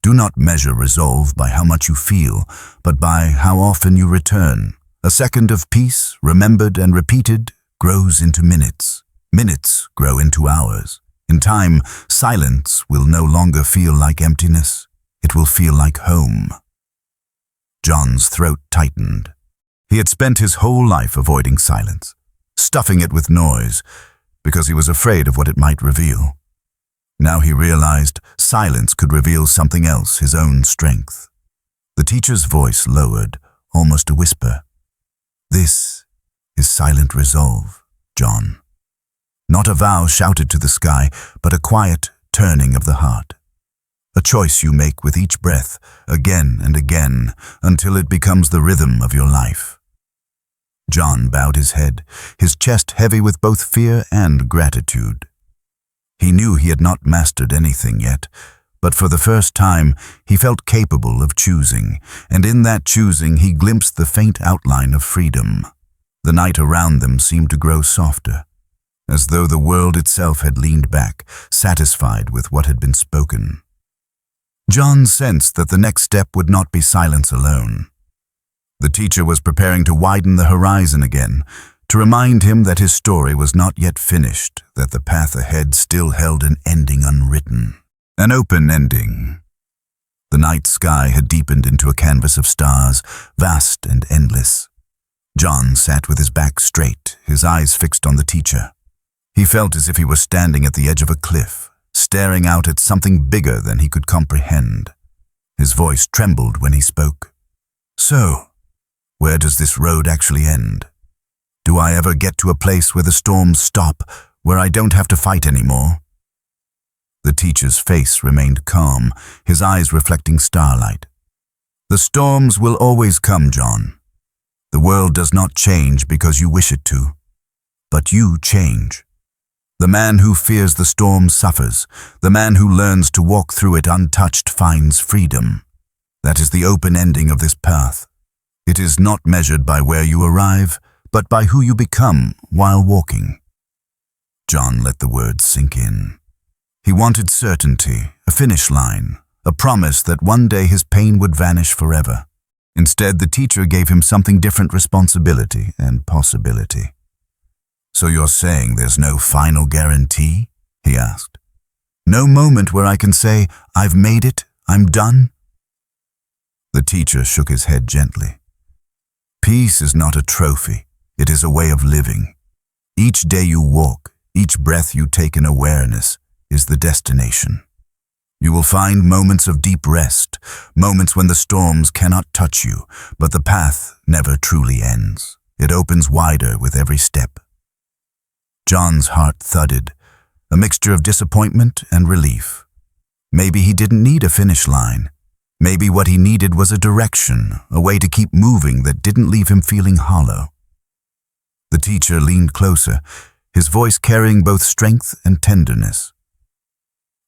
Do not measure resolve by how much you feel, but by how often you return. A second of peace, remembered and repeated, grows into minutes. Minutes grow into hours. In time, silence will no longer feel like emptiness. It will feel like home." John's throat tightened. He had spent his whole life avoiding silence, stuffing it with noise, because he was afraid of what it might reveal. Now he realized silence could reveal something else, his own strength. The teacher's voice lowered, almost a whisper. "This is silent resolve, John." Not a vow shouted to the sky, but a quiet turning of the heart. A choice you make with each breath, again and again, until it becomes the rhythm of your life. John bowed his head, his chest heavy with both fear and gratitude. He knew he had not mastered anything yet, but for the first time he felt capable of choosing, and in that choosing he glimpsed the faint outline of freedom. The night around them seemed to grow softer, as though the world itself had leaned back, satisfied with what had been spoken. John sensed that the next step would not be silence alone. The teacher was preparing to widen the horizon again, to remind him that his story was not yet finished, that the path ahead still held an ending unwritten. An open ending. The night sky had deepened into a canvas of stars, vast and endless. John sat with his back straight, his eyes fixed on the teacher. He felt as if he were standing at the edge of a cliff, staring out at something bigger than he could comprehend. His voice trembled when he spoke. "So, where does this road actually end? Do I ever get to a place where the storms stop, where I don't have to fight anymore?" The teacher's face remained calm, his eyes reflecting starlight. "The storms will always come, John. The world does not change because you wish it to, but you change. The man who fears the storm suffers. The man who learns to walk through it untouched finds freedom. That is the open ending of this path. It is not measured by where you arrive, but by who you become while walking." John let the words sink in. He wanted certainty, a finish line, a promise that one day his pain would vanish forever. Instead, the teacher gave him something different: responsibility and possibility. "So you're saying there's no final guarantee?" he asked. "No moment where I can say, I've made it, I'm done?" The teacher shook his head gently. "Peace is not a trophy, it is a way of living. Each day you walk, each breath you take in awareness is the destination. You will find moments of deep rest, moments when the storms cannot touch you, but the path never truly ends. It opens wider with every step." John's heart thudded, a mixture of disappointment and relief. Maybe he didn't need a finish line. Maybe what he needed was a direction, a way to keep moving that didn't leave him feeling hollow. The teacher leaned closer, his voice carrying both strength and tenderness.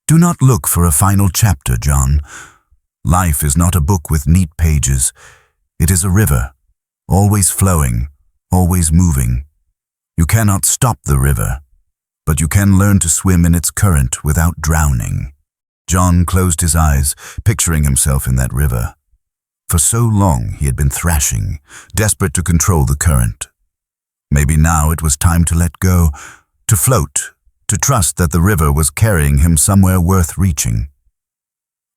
"Do not look for a final chapter, John. Life is not a book with neat pages. It is a river, always flowing, always moving. You cannot stop the river, but you can learn to swim in its current without drowning." John closed his eyes, picturing himself in that river. For so long he had been thrashing, desperate to control the current. Maybe now it was time to let go, to float, to trust that the river was carrying him somewhere worth reaching.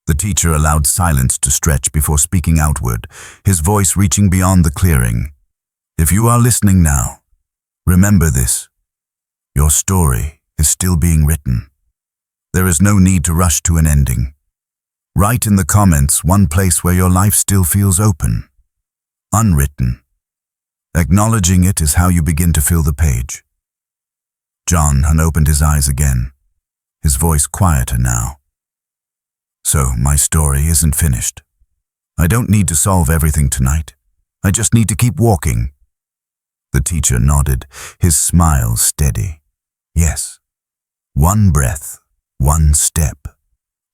The teacher allowed silence to stretch before speaking outward, his voice reaching beyond the clearing. If you are listening now, remember this. Your story is still being written. There is no need to rush to an ending. Write in the comments one place where your life still feels open, unwritten. Acknowledging it is how you begin to fill the page. John unopened his eyes again, his voice quieter now. So, my story isn't finished. I don't need to solve everything tonight. I just need to keep walking. The teacher nodded, his smile steady. Yes. One breath, one step.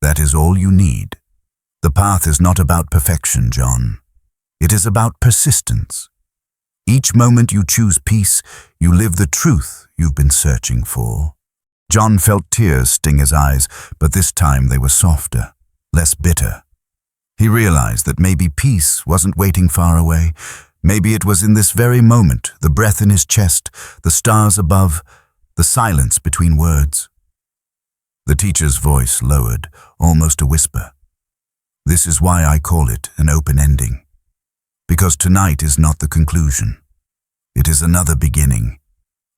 That is all you need. The path is not about perfection, John. It is about persistence. Each moment you choose peace, you live the truth you've been searching for. John felt tears sting his eyes, but this time they were softer, less bitter. He realized that maybe peace wasn't waiting far away. Maybe it was in this very moment, the breath in his chest, the stars above, the silence between words. The teacher's voice lowered, almost a whisper. This is why I call it an open ending. Because tonight is not the conclusion. It is another beginning.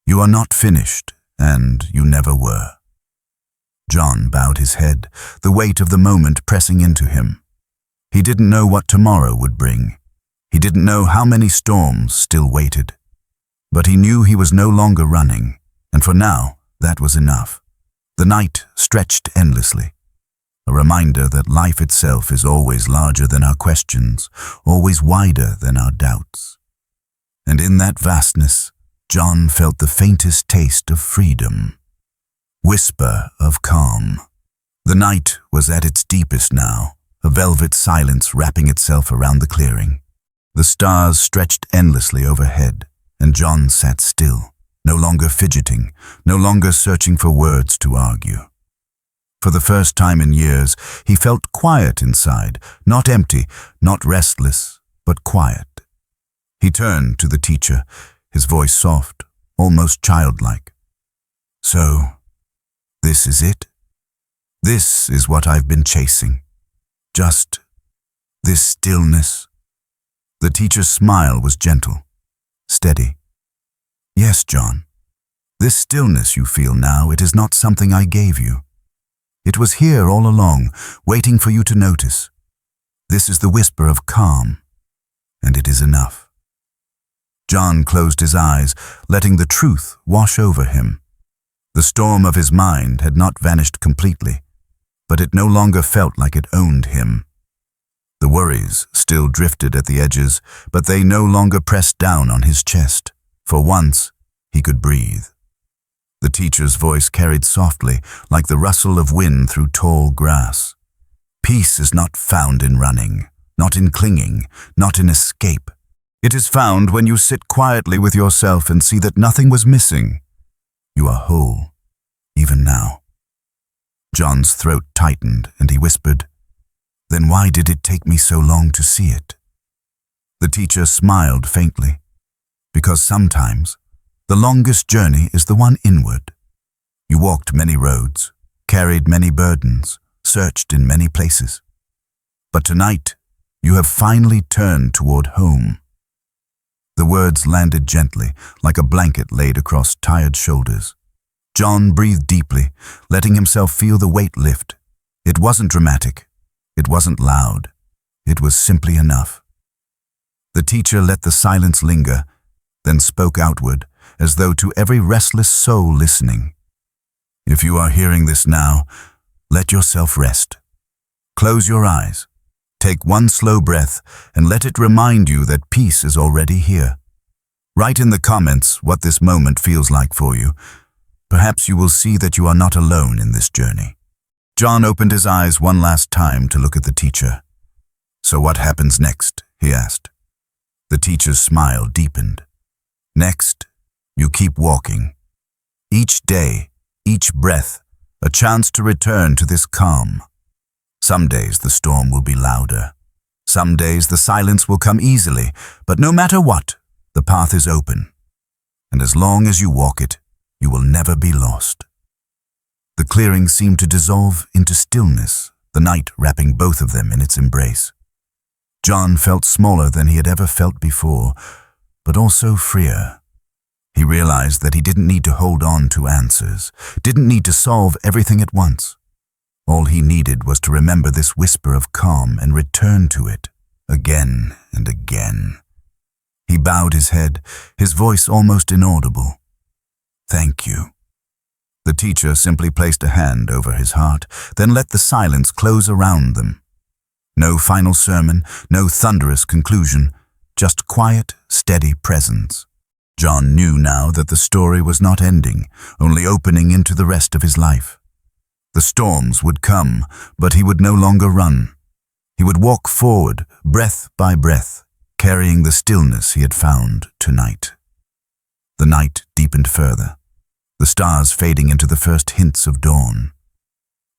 You are not finished, and you never were. John bowed his head, the weight of the moment pressing into him. He didn't know what tomorrow would bring. He didn't know how many storms still waited. But he knew he was no longer running, and for now, that was enough. The night stretched endlessly. A reminder that life itself is always larger than our questions, always wider than our doubts. And in that vastness, John felt the faintest taste of freedom. Whisper of calm. The night was at its deepest now, a velvet silence wrapping itself around the clearing. The stars stretched endlessly overhead, and John sat still, no longer fidgeting, no longer searching for words to argue. For the first time in years, he felt quiet inside, not empty, not restless, but quiet. He turned to the teacher, his voice soft, almost childlike. So, this is it? This is what I've been chasing. Just this stillness. The teacher's smile was gentle, steady. Yes, John. This stillness you feel now, it is not something I gave you. It was here all along, waiting for you to notice. This is the whisper of calm, and it is enough. John closed his eyes, letting the truth wash over him. The storm of his mind had not vanished completely, but it no longer felt like it owned him. The worries still drifted at the edges, but they no longer pressed down on his chest. For once, he could breathe. The teacher's voice carried softly, like the rustle of wind through tall grass. Peace is not found in running, not in clinging, not in escape. It is found when you sit quietly with yourself and see that nothing was missing. You are whole, even now. John's throat tightened, and he whispered, Then why did it take me so long to see it? The teacher smiled faintly. Because sometimes, the longest journey is the one inward. You walked many roads, carried many burdens, searched in many places. But tonight, you have finally turned toward home. The words landed gently, like a blanket laid across tired shoulders. John breathed deeply, letting himself feel the weight lift. It wasn't dramatic. It wasn't loud. It was simply enough. The teacher let the silence linger, then spoke outward, as though to every restless soul listening. If you are hearing this now, let yourself rest. Close your eyes. Take one slow breath and let it remind you that peace is already here. Write in the comments what this moment feels like for you. Perhaps you will see that you are not alone in this journey. John opened his eyes one last time to look at the teacher. So what happens next? He asked. The teacher's smile deepened. Next, you keep walking. Each day, each breath, a chance to return to this calm. Some days the storm will be louder. Some days the silence will come easily, but no matter what, the path is open. and as long as you walk it, you will never be lost. The clearing seemed to dissolve into stillness, the night wrapping both of them in its embrace. John felt smaller than he had ever felt before, but also freer. He realized that he didn't need to hold on to answers, didn't need to solve everything at once. All he needed was to remember this whisper of calm and return to it, again and again. He bowed his head, his voice almost inaudible. "Thank you." The teacher simply placed a hand over his heart, then let the silence close around them. No final sermon, no thunderous conclusion, just quiet, steady presence. John knew now that the story was not ending, only opening into the rest of his life. The storms would come, but he would no longer run. He would walk forward, breath by breath, carrying the stillness he had found tonight. The night deepened further, the stars fading into the first hints of dawn.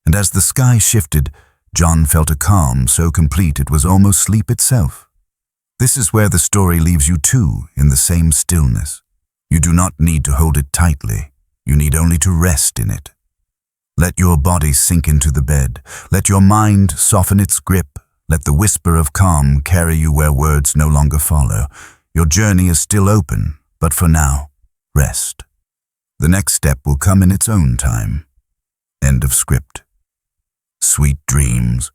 And as the sky shifted, John felt a calm so complete it was almost sleep itself. This is where the story leaves you too, in the same stillness. You do not need to hold it tightly. You need only to rest in it. Let your body sink into the bed. Let your mind soften its grip. Let the whisper of calm carry you where words no longer follow. Your journey is still open, but for now, rest. The next step will come in its own time. End of script. Sweet dreams.